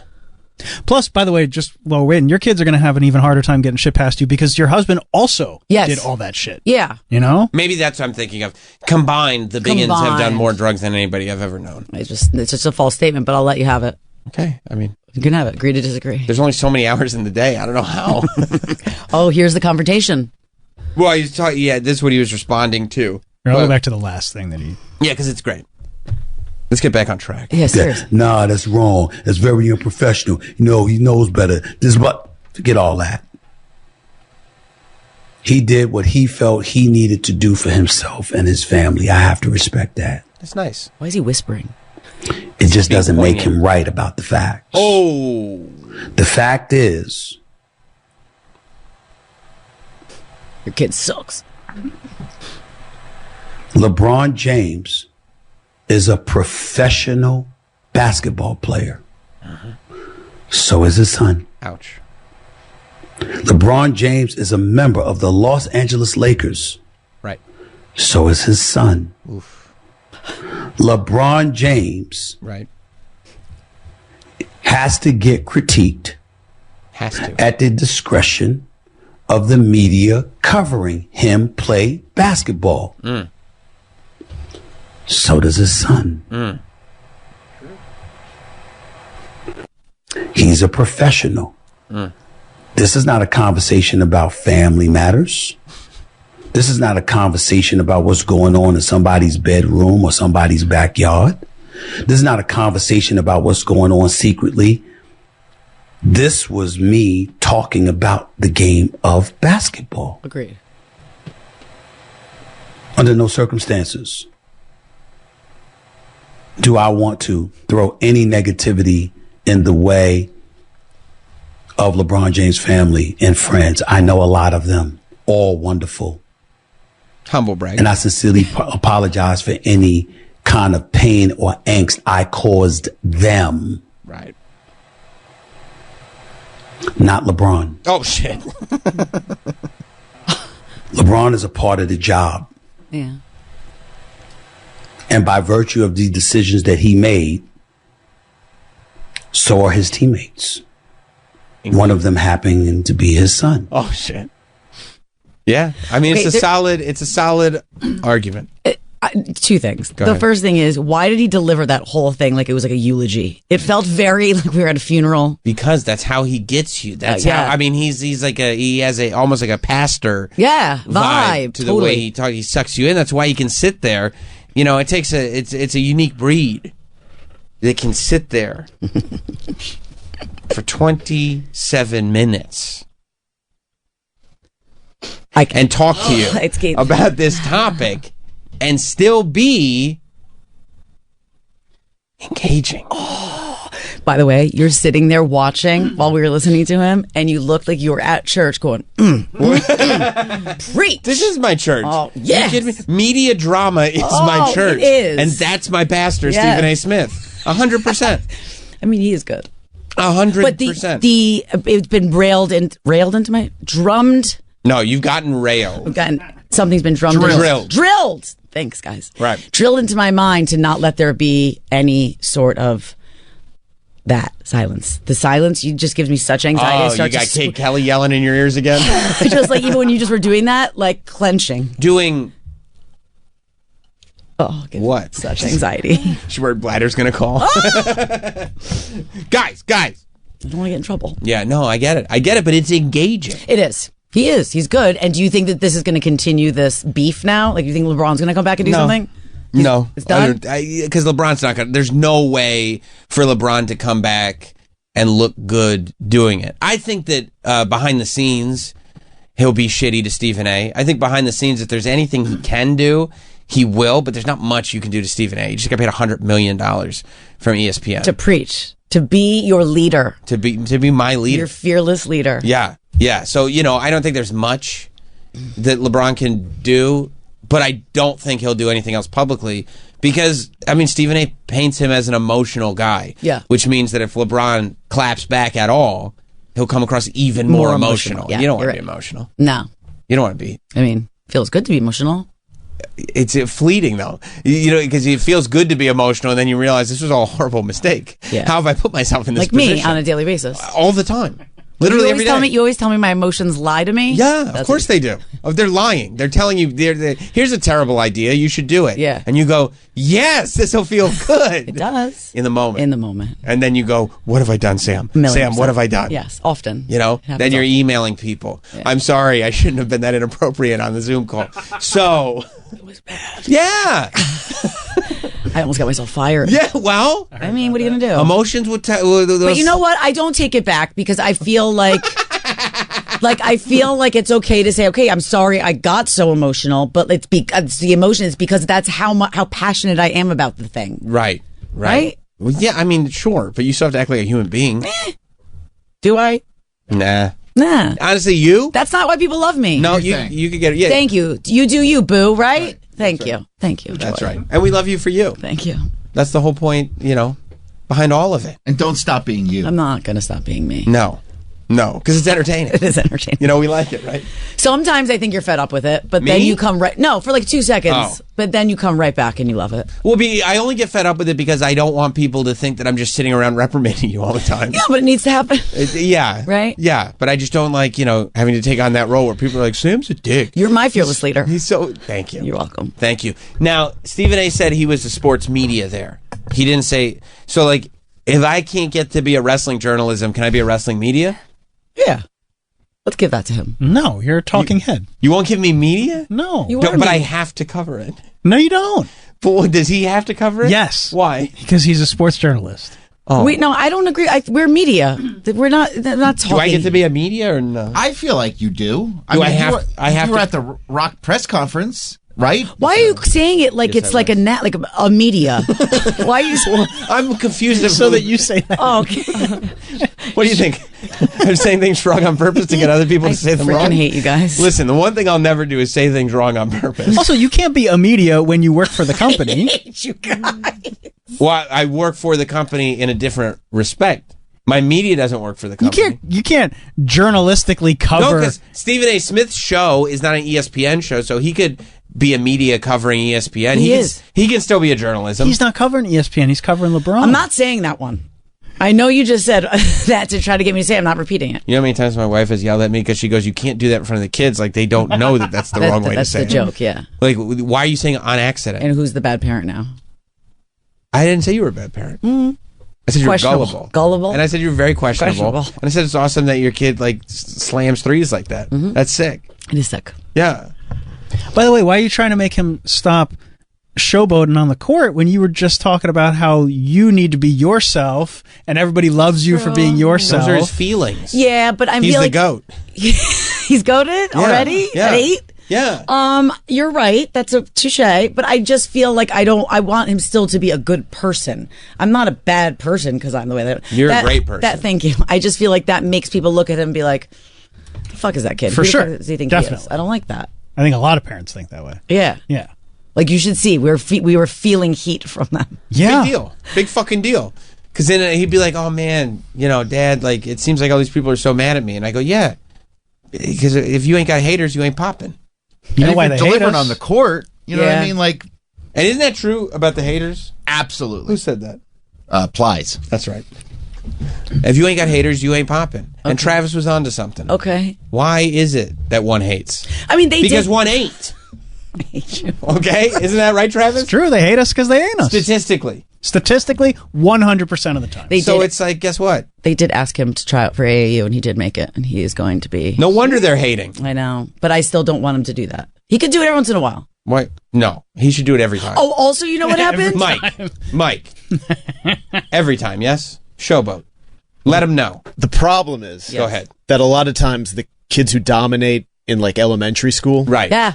Plus, by the way, just while we're waiting, your kids are going to have an even harder time getting shit past you because your husband also Yes. did all that shit. Yeah. You know? Maybe that's what I'm thinking of. Combined, the Biggins have done Combined. more drugs than anybody I've ever known. It's just a false statement, but I'll let you have it. Okay, I mean, you can have it. Agree to disagree. there's only so many hours in the day. I don't know how. Oh, here's the confrontation. Well, he's talking. Yeah, this is what he was responding to. I'll But- go back to the last thing that he. Yeah, because it's great. Let's get back on track. Yeah, seriously. Nah, that's wrong. That's very unprofessional. You know, he knows better. This is what. Forget all that. He did what he felt he needed to do for himself and his family. I have to respect that. That's nice. Why is he whispering? It just doesn't make poignant. him right about the facts. Oh, The fact is, Your kid sucks. LeBron James is a professional basketball player. So is his son. ouch. LeBron James is a member of the Los Angeles Lakers. Right. So is his son. LeBron James Right. has to get critiqued Has to. at the discretion of the media covering him play basketball. So does his son. He's a professional. This is not a conversation about family matters. This is not a conversation about what's going on in somebody's bedroom or somebody's backyard. This is not a conversation about what's going on secretly. This was me talking about the game of basketball. Agreed. Under no circumstances do I want to throw any negativity in the way of LeBron James' family and friends. I know a lot of them, all wonderful. Humble brag. And I sincerely apologize for any kind of pain or angst I caused them. Right. Not LeBron. Oh shit. LeBron is a part of the job. Yeah. And by virtue of the decisions that he made, so are his teammates. One of them happening to be his son. Oh shit. Yeah, I mean Okay, it's a solid argument. Two things. Go The ahead. first thing is, why did he deliver that whole thing like it was like a eulogy? It felt very like we were at a funeral. Because that's how he gets you. That's yeah. how. I mean, he has a almost like a pastor. Yeah, vibe, to the totally. way he talks. He sucks you in. That's why you can sit there. You know, it's a unique breed that can sit there for 27 minutes and talk to you It's getting- about this topic and still be engaging. By the way, you're sitting there watching while we were listening to him, and you looked like you were at church going, preach. This is my church. Oh, Are you yes. kidding me? Media drama is my Oh, church. it is. And that's my pastor, Yes. Stephen A. Smith. 100%. I mean, he is good. 100%. But it's been drummed. No, you've gotten railed. I've gotten, something's been drummed. Drilled. Thanks, guys. Right. Drilled into my mind to not let there be any sort of that silence. The silence just gives me such anxiety. I Oh, you start got to Kate Kelly yelling in your ears again? just like even when you just were doing that, like clenching. Doing Oh, what? Such anxiety. She worried Bladder's going to call. Guys. I don't want to get in trouble. Yeah, no, I get it, but it's engaging. It is. He is. He's good. And do you think that this is going to continue this beef now? Like, you think LeBron's going to come back and do No. something? No. It's done? Because LeBron's not going to. There's no way for LeBron to come back and look good doing it. I think that behind the scenes, he'll be shitty to Stephen A. I think behind the scenes, if there's anything he can do, he will, but there's not much you can do to Stephen A. You just got paid $100 million from ESPN. To preach. To be your leader. To be my leader. Your fearless leader. Yeah. So, I don't think there's much that LeBron can do, but I don't think he'll do anything else publicly because, Stephen A. paints him as an emotional guy. Yeah. Which means that if LeBron claps back at all, he'll come across even more emotional. Yeah, You don't want you're to be right. emotional. No. You don't want to be. Feels good to be emotional. It's fleeting, though. Because it feels good to be emotional, and then you realize this was all a horrible mistake. Yeah. How have I put myself in this Like position? me on a daily basis. All the time. Literally you every always day. you always tell me my emotions lie to me. Yeah, of course they do. Oh, they're lying. They're telling you, here's a terrible idea. You should do it. Yeah. And you go, yes, this will feel good. It does. In the moment. In the moment. And then you go, what have I done, Sam? Sam, what have I done? Yes, often. You know, happens then you're often. emailing people. I'm sorry, I shouldn't have been that inappropriate on the Zoom call. So, it was bad. Yeah. I almost got myself fired. Yeah, well, I mean, what are you going to do? Emotions would But you know what? I don't take it back because I feel like I feel like it's okay to say, okay, I'm sorry I got so emotional, but it's because the emotion is because that's how passionate I am about the thing. Right. Right? Well, yeah, I mean, sure, but you still have to act like a human being. Do I? Nah. Honestly, you? That's not why people love me. No, you could get it. Yeah. Thank you. You do you, boo, right? Thank you. Thank you. That's Joy. right. And we love you for you. Thank you. That's the whole point, behind all of it. And don't stop being you. I'm not going to stop being me. No, because it's entertaining. It is entertaining. We like it, right? Sometimes I think you're fed up with it, but then Me? you come for like 2 seconds, Oh. but then you come right back and you love it. Well, I only get fed up with it because I don't want people to think that I'm just sitting around reprimanding you all the time. Yeah, but it needs to happen. Yeah. Right? Yeah, but I just don't like, having to take on that role where people are like, Sam's a dick. You're my fearless leader. He's so... Thank you. You're welcome. Thank you. Now, Stephen A. said he was a sports media there. He didn't say... So, if I can't get to be a wrestling journalism, can I be a wrestling media? Yeah. Let's give that to him. No, you're a talking head. You won't give me media? No. But I have to cover it. No, you don't. But does he have to cover it? Yes. Why? Because he's a sports journalist. Oh. Wait, no, I don't agree. We're media. We're not talking. Do I get to be a media or no? I feel like you do. I you have were to- at the Rock press conference, right? Why are you saying it like Yes, it's I like a media? Why are you? I'm confused. So that you say that. Oh, okay. What do you think? I'm saying things wrong on purpose to get other people to say them freaking wrong? hate you guys. Listen, the one thing I'll never do is say things wrong on purpose. Also, you can't be a media when you work for the company. hate you guys. Well, I work for the company in a different respect. My media doesn't work for the company. You can't journalistically No, cover. because Stephen A. Smith's show is not an ESPN show, so he could be a media covering ESPN. He can- is. He can still be a journalism. He's not covering ESPN. He's covering LeBron. I'm not saying that one. I know you just said that to try to get me to say it. I'm not repeating it. You know how many times my wife has yelled at me because she goes, "You can't do that in front of the kids." Like they don't know that that's the wrong way to say That's it. the joke, yeah. Like, why are you saying it on accident? And who's the bad parent now? I didn't say you were a bad parent. Mm. I said you were Questionable. gullible. Gullible? And I said you were very questionable. Questionable. And I said it's awesome that your kid slams threes like that. Mm-hmm. That's sick. It is sick. Yeah. By the way, why are you trying to make him stop showboating on the court when you were just talking about how you need to be yourself and everybody loves you for being yourself? Those are his feelings. Yeah, but I He's feel the like goat. he's goated already Yeah. at 8. Yeah. You're right. That's a touche. But I just feel like I want him still to be a good person. I'm not a bad person because I'm the way that You're a great person. Thank you. I just feel like that makes people look at him and be like, "The fuck is that kid? For Who the sure. fuck does he think he is?" Definitely. I don't like that. I think a lot of parents think that way. Yeah. Yeah. Like you should see, we were feeling heat from them. Yeah. Big deal. Big fucking deal. Because then he'd be like, "Oh man, Dad, like it seems like all these people are so mad at me." And I go, "Yeah, because if you ain't got haters, you ain't popping." You know And why if they you're hate delivering us? on the court, you know what Yeah. I mean? Like, And isn't that true about the haters? absolutely. Who said that? Plies. That's right. If you ain't got haters, you ain't popping. And Travis was onto something. Okay. Why is it that one hates? I mean, they Because did. one ain't. I hate you. Okay? Isn't that right, Travis? It's true. They hate us because they ain't us. Statistically. Statistically, 100% of the time. They So did. it's like, guess what? They did ask him to try out for AAU, and he did make it, and he is going to be. No wonder they're hating. I know, but I still don't want him to do that. He could do it every once in a while. What? No. He should do it every time. Oh, also, you know what happened? Mike. Every time, yes? Showboat. Let him know. The problem is Go ahead. that a lot of times the kids who dominate in like elementary school Right. Yeah.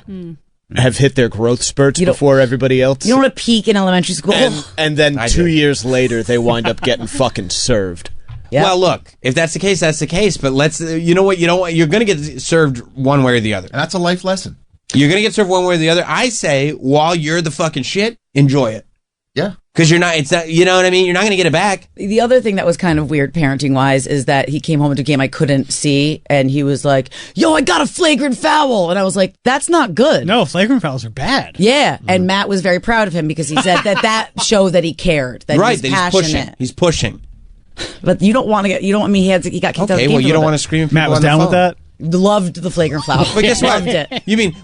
have hit their growth spurts You don't- before everybody else. You don't want to peak in elementary school. and then I 2 do. years later, they wind up getting fucking served. Yeah. Well, look, if that's the case, that's the case. But let's, you know what? You're going to get served one way or the other. And that's a life lesson. You're going to get served one way or the other. I say, while you're the fucking shit, enjoy it. Yeah. Because it's not, you know what I mean? You're not going to get it back. The other thing that was kind of weird parenting wise is that he came home to a game I couldn't see, and he was like, "Yo, I got a flagrant foul," and I was like, "That's not good." No, flagrant fouls are bad. Yeah, and Matt was very proud of him because he said that showed that he cared, that Right, he's that he's passionate. pushing. He's pushing. But you don't want to get. You don't want me. He got kicked out. Of the Okay, game well, for you a don't little want to scream at people Matt was on the down with phone. that. Loved the flagrant foul. But guess what? Loved it.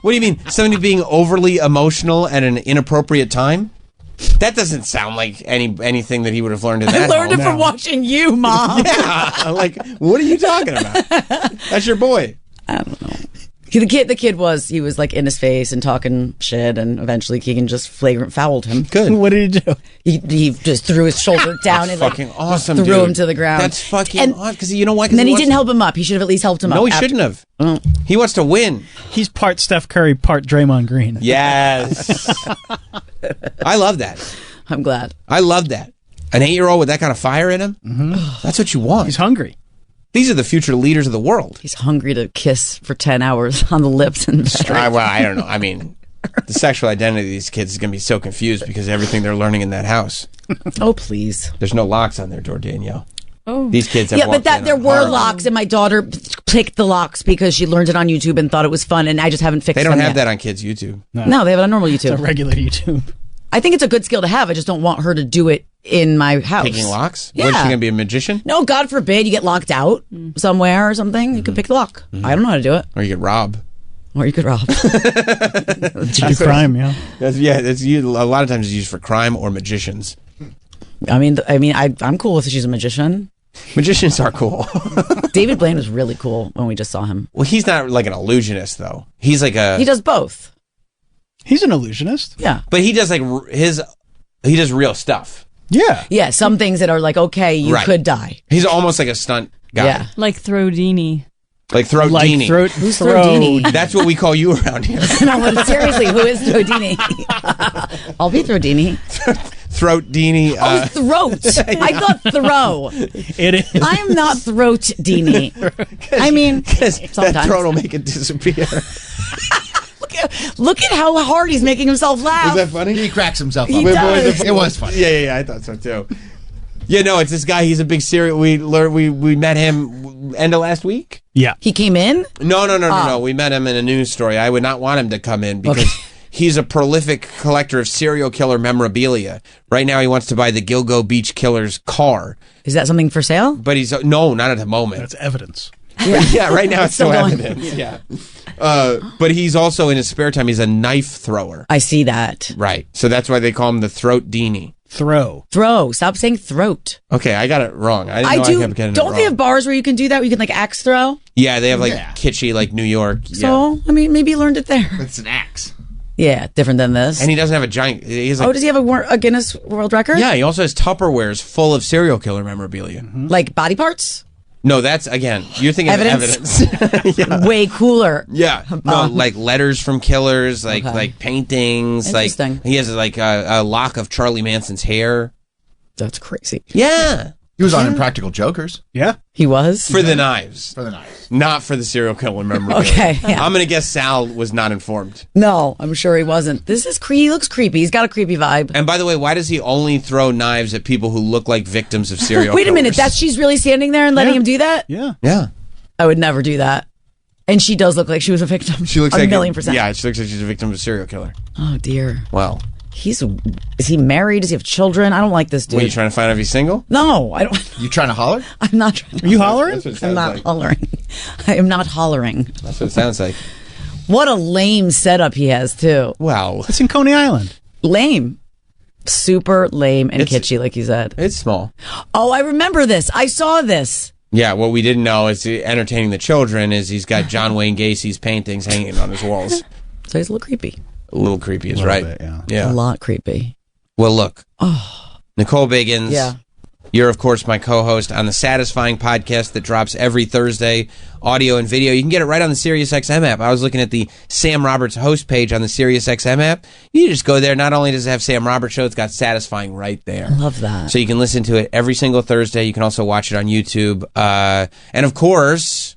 What do you mean? Somebody being overly emotional at an inappropriate time? That doesn't sound like anything that he would have learned in I that learned home. it from watching you, Mom. Yeah, like, what are you talking about? That's your boy. I don't know. The kid was like in his face and talking shit, and eventually Keegan just flagrant fouled him. Good. What did he do? He just threw his shoulder down and Fucking like awesome, threw dude. him to the ground. That's fucking And- awesome. Because you know why? And then he didn't help him up. He should have at least helped him up. No, he after- shouldn't have. He wants to win. He's part Steph Curry, part Draymond Green. Yes. I love that. I'm glad. I love that. An 8-year-old with that kind of fire in him? That's what you want. He's hungry. These are the future leaders of the world. He's hungry to kiss for 10 hours on the lips and Well, I don't know. I mean, the sexual identity of these kids is going to be so confused because of everything they're learning in that house. Oh, please. There's no locks on their door, Danielle. Oh. These kids have Yeah, but walked in there on were hard. locks, and my daughter picked the locks because she learned it on YouTube and thought it was fun, and I just haven't fixed They don't them have yet. that on kids' YouTube. No, they have it on normal YouTube. It's a regular YouTube. I think it's a good skill to have. I just don't want her to do it in my house. Picking locks? Yeah. What's she going to be, a magician? No, God forbid you get locked out somewhere or something. You could pick the lock. I don't know how to do it. Or you could rob. Or you could rob. Do crime, yeah. That's used, a lot of times it's used for crime or magicians. I'm cool with she's a magician. Magicians are cool. David Blaine was really cool when we just saw him. Well, he's not like an illusionist, though. He's like a... He does both. He's an illusionist. Yeah. But he does like he does real stuff. Yeah. Yeah, some things that are like, okay, you Right. could die. He's almost like a stunt guy. Yeah. Like Throdini. Like Throdini. Who's Throdini? That's what we call you around here. No, but seriously, who is Throdini? I'll be Throdini. Throatdini. Oh, throat. I thought throw. It is. I'm not Throatdini. I mean, That sometimes. throat will make it disappear. Look at how hard he's making himself laugh. Is that funny? He cracks himself He up. does. It was funny. Yeah, I thought so too. Yeah, no, it's this guy. He's a big serial. We met him end of last week. Yeah. He came in? No. We met him in a news story. I would not want him to come in because he's a prolific collector of serial killer memorabilia. Right now, he wants to buy the Gilgo Beach Killer's car. Is that something for sale? But no, not at the moment. That's evidence. Yeah, right now it's Still no going. evidence. Yeah. But he's also in his spare time. He's a knife thrower. I see that. Right. So that's why they call him the Throatdini. Throw. Stop saying throat. Okay, I got it wrong. I didn't I know do. I kept getting it Don't wrong. they have bars where you can do that? Where you can like axe throw? Yeah, they have like kitschy, like New York. Yeah. So, I mean, maybe you learned it there. It's an axe. Yeah, different than this. And he doesn't have a giant. He's like, Does he have a Guinness World Record? yeah, he also has Tupperwares full of serial killer memorabilia. Like body parts? No, that's again. You're thinking Evidence? of evidence. Yeah. Way cooler. Yeah, no, like letters from killers, like paintings. Like Interesting. he has like a lock of Charlie Manson's hair. That's crazy. Yeah, He was on Impractical Jokers. Yeah. He was? for the knives, For the knives. not for the serial killer memorabilia. Okay, yeah. I'm gonna guess Sal was not informed. No, I'm sure he wasn't. He looks creepy. He's got a creepy vibe. And by the way, why does he only throw knives at people who look like victims of serial Wait a minute. killers? She's really standing there and letting Yeah. him do that? Yeah. Yeah. I would never do that. And she does look like she was a victim. She looks a like million %. Yeah, she looks like she's a victim of a serial killer. Oh dear. Wow. Is he married? Does he have children? I don't like this dude. What, are you trying to find out if he's single? No, I don't. You trying to holler? I'm not trying. Are you hollering? That's what it I'm sounds not like. hollering. I am not hollering. That's what it sounds like. What a lame setup he has too. Wow. It's in Coney Island. Lame. Super lame and It's- kitschy, like you said. It's small. Oh, I remember this. I saw this. Yeah, what we didn't know is entertaining the children is he's got John Wayne Gacy's paintings hanging on his walls. So he's a little creepy. A little creepy is Little right. bit, yeah. Yeah. A lot creepy. Well, look. Nicole Biggins. Yeah. You're, of course, my co-host on the Satisfying podcast that drops every Thursday, audio and video. You can get it right on the SiriusXM app. I was looking at the Sam Roberts host page on the SiriusXM app. You just go there. Not only does it have Sam Roberts Show, it's got Satisfying right there. I love that. So you can listen to it every single Thursday. You can also watch it on YouTube. And, of course,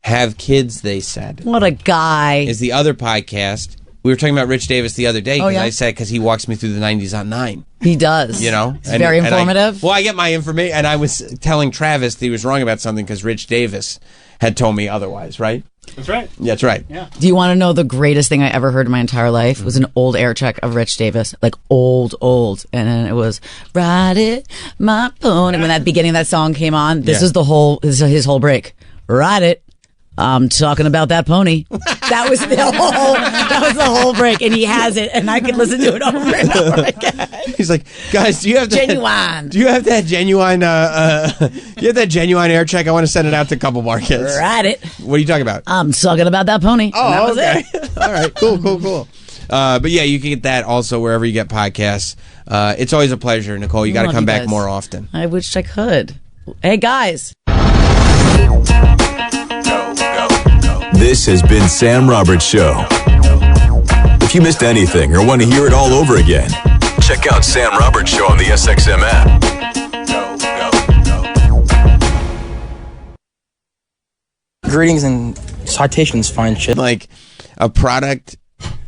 Have Kids, They Said, What a guy. is the other podcast. We were talking about Rich Davis the other day because yeah? I said because he walks me through the 90s on 9. He does. You know? It's very informative. I get my information, and I was telling Travis that he was wrong about something because Rich Davis had told me otherwise, right? That's right. That's right. Yeah. Do you want to know the greatest thing I ever heard in my entire life? It was an old air check of Rich Davis, like old. And then it was, ride it, my pony. When that beginning of that song came on, this is his whole break. Ride it. I'm talking about that pony. That was the whole break, and he has it, and I could listen to it over and over again. He's like, guys, do you have that Genuine? Do you have that genuine? Do you have that genuine air check? I want to send it out to a couple markets. Ride it. What are you talking about? I'm talking about that pony. Oh, And that was okay. it. All right, cool. But yeah, you can get that also wherever you get podcasts. It's always a pleasure, Nicole. You got to Love come you back guys. more often. I wish I could. Hey, guys. This has been Sam Roberts Show. If you missed anything or want to hear it all over again, check out Sam Roberts Show on the SXM app. Greetings and citations, fine shit. Like a product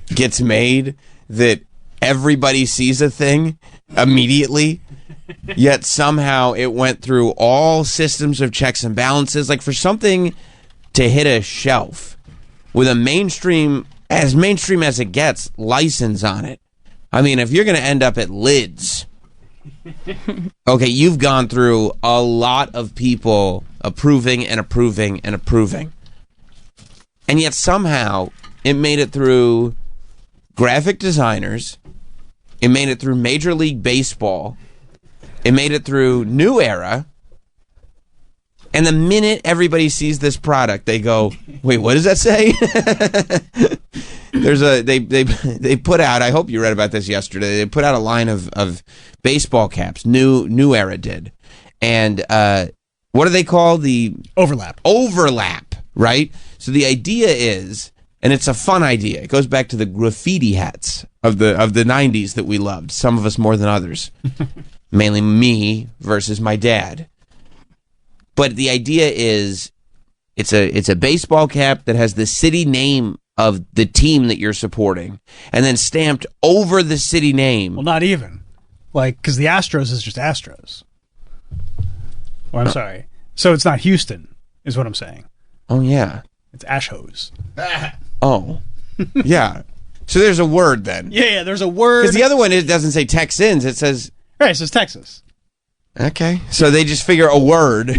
gets made that everybody sees a thing immediately, yet somehow it went through all systems of checks and balances. Like for something to hit a shelf with a mainstream as it gets license on it. I mean, if you're going to end up at Lids, okay, you've gone through a lot of people approving. And yet somehow it made it through graphic designers. It made it through Major League Baseball. It made it through New Era. And the minute everybody sees this product, they go, "Wait, what does that say?" They put out. I hope you read about this yesterday. They put out a line of baseball caps. New Era did, and what do they call the overlap? Overlap, right? So the idea is, and it's a fun idea. It goes back to the graffiti hats of the 90s that we loved. Some of us more than others. Mainly me versus my dad. But the idea is, it's a baseball cap that has the city name of the team that you're supporting, and then stamped over the city name. Well, not even. Like, because the Astros is just Astros. Or I'm sorry. So it's not Houston, is what I'm saying. Oh, yeah. It's Ashos. Oh. Yeah. So there's a word then. Yeah, there's a word. Because the other one, it doesn't say Texans, it says... Right, it says Texas. Okay. So they just figure a word.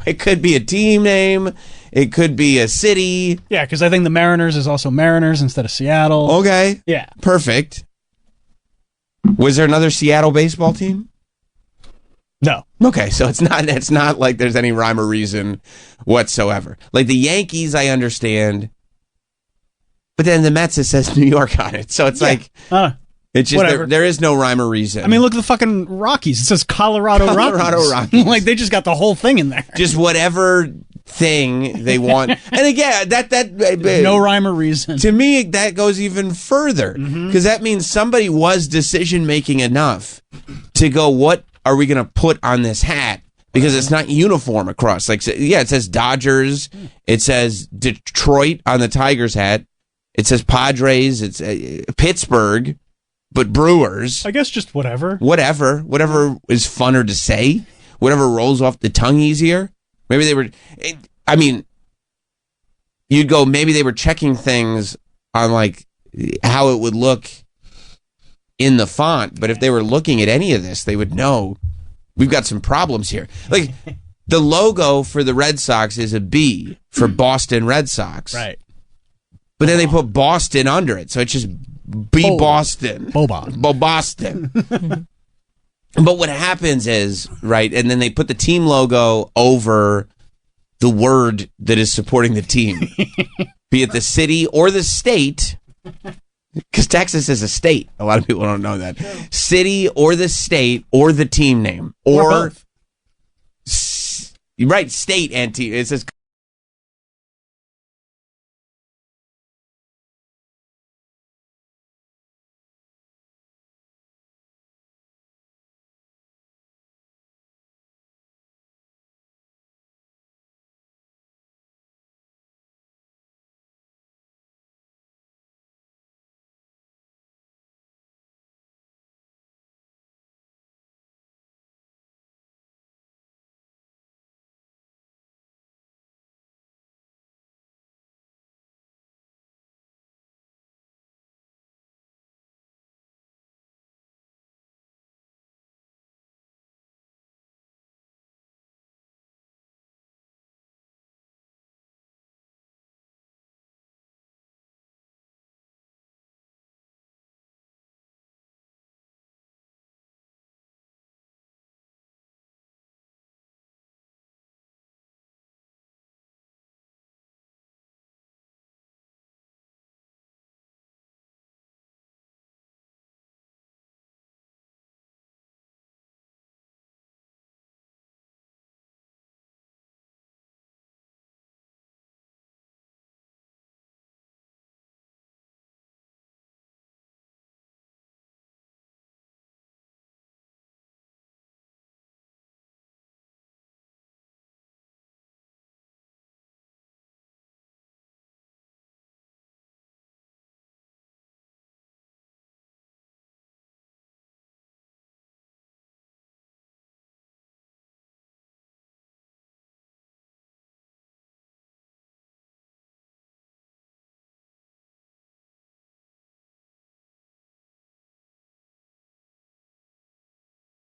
It could be a team name. It could be a city. Yeah, because I think the Mariners is also Mariners instead of Seattle. Okay. Yeah. Perfect. Was there another Seattle baseball team? No. Okay, so it's not like there's any rhyme or reason whatsoever. Like the Yankees, I understand. But then the Mets, it says New York on it. So it's like... It's just there is no rhyme or reason. I mean, look at the fucking Rockies. It says Colorado Rockies. Like they just got the whole thing in there. Just whatever thing they want. And again, that no rhyme or reason. To me, that goes even further because that means somebody was decision making enough to go, what are we going to put on this hat? Because it's not uniform across. Like, yeah, it says Dodgers. It says Detroit on the Tigers hat. It says Padres. It's Pittsburgh. But Brewers. I guess just whatever. Whatever is funner to say. Whatever rolls off the tongue easier. Maybe they were... I mean, you'd go, maybe they were checking things on, like, how it would look in the font. But if they were looking at any of this, they would know we've got some problems here. Like, the logo for the Red Sox is a B for Boston Red Sox. Right. But then they put Boston under it. So it's just... Boston. Boston. But what happens is, right, and then they put the team logo over the word that is supporting the team. Be it the city or the state, because Texas is a state. A lot of people don't know that. City or the state or the team name. Or both. Right, state and team. It says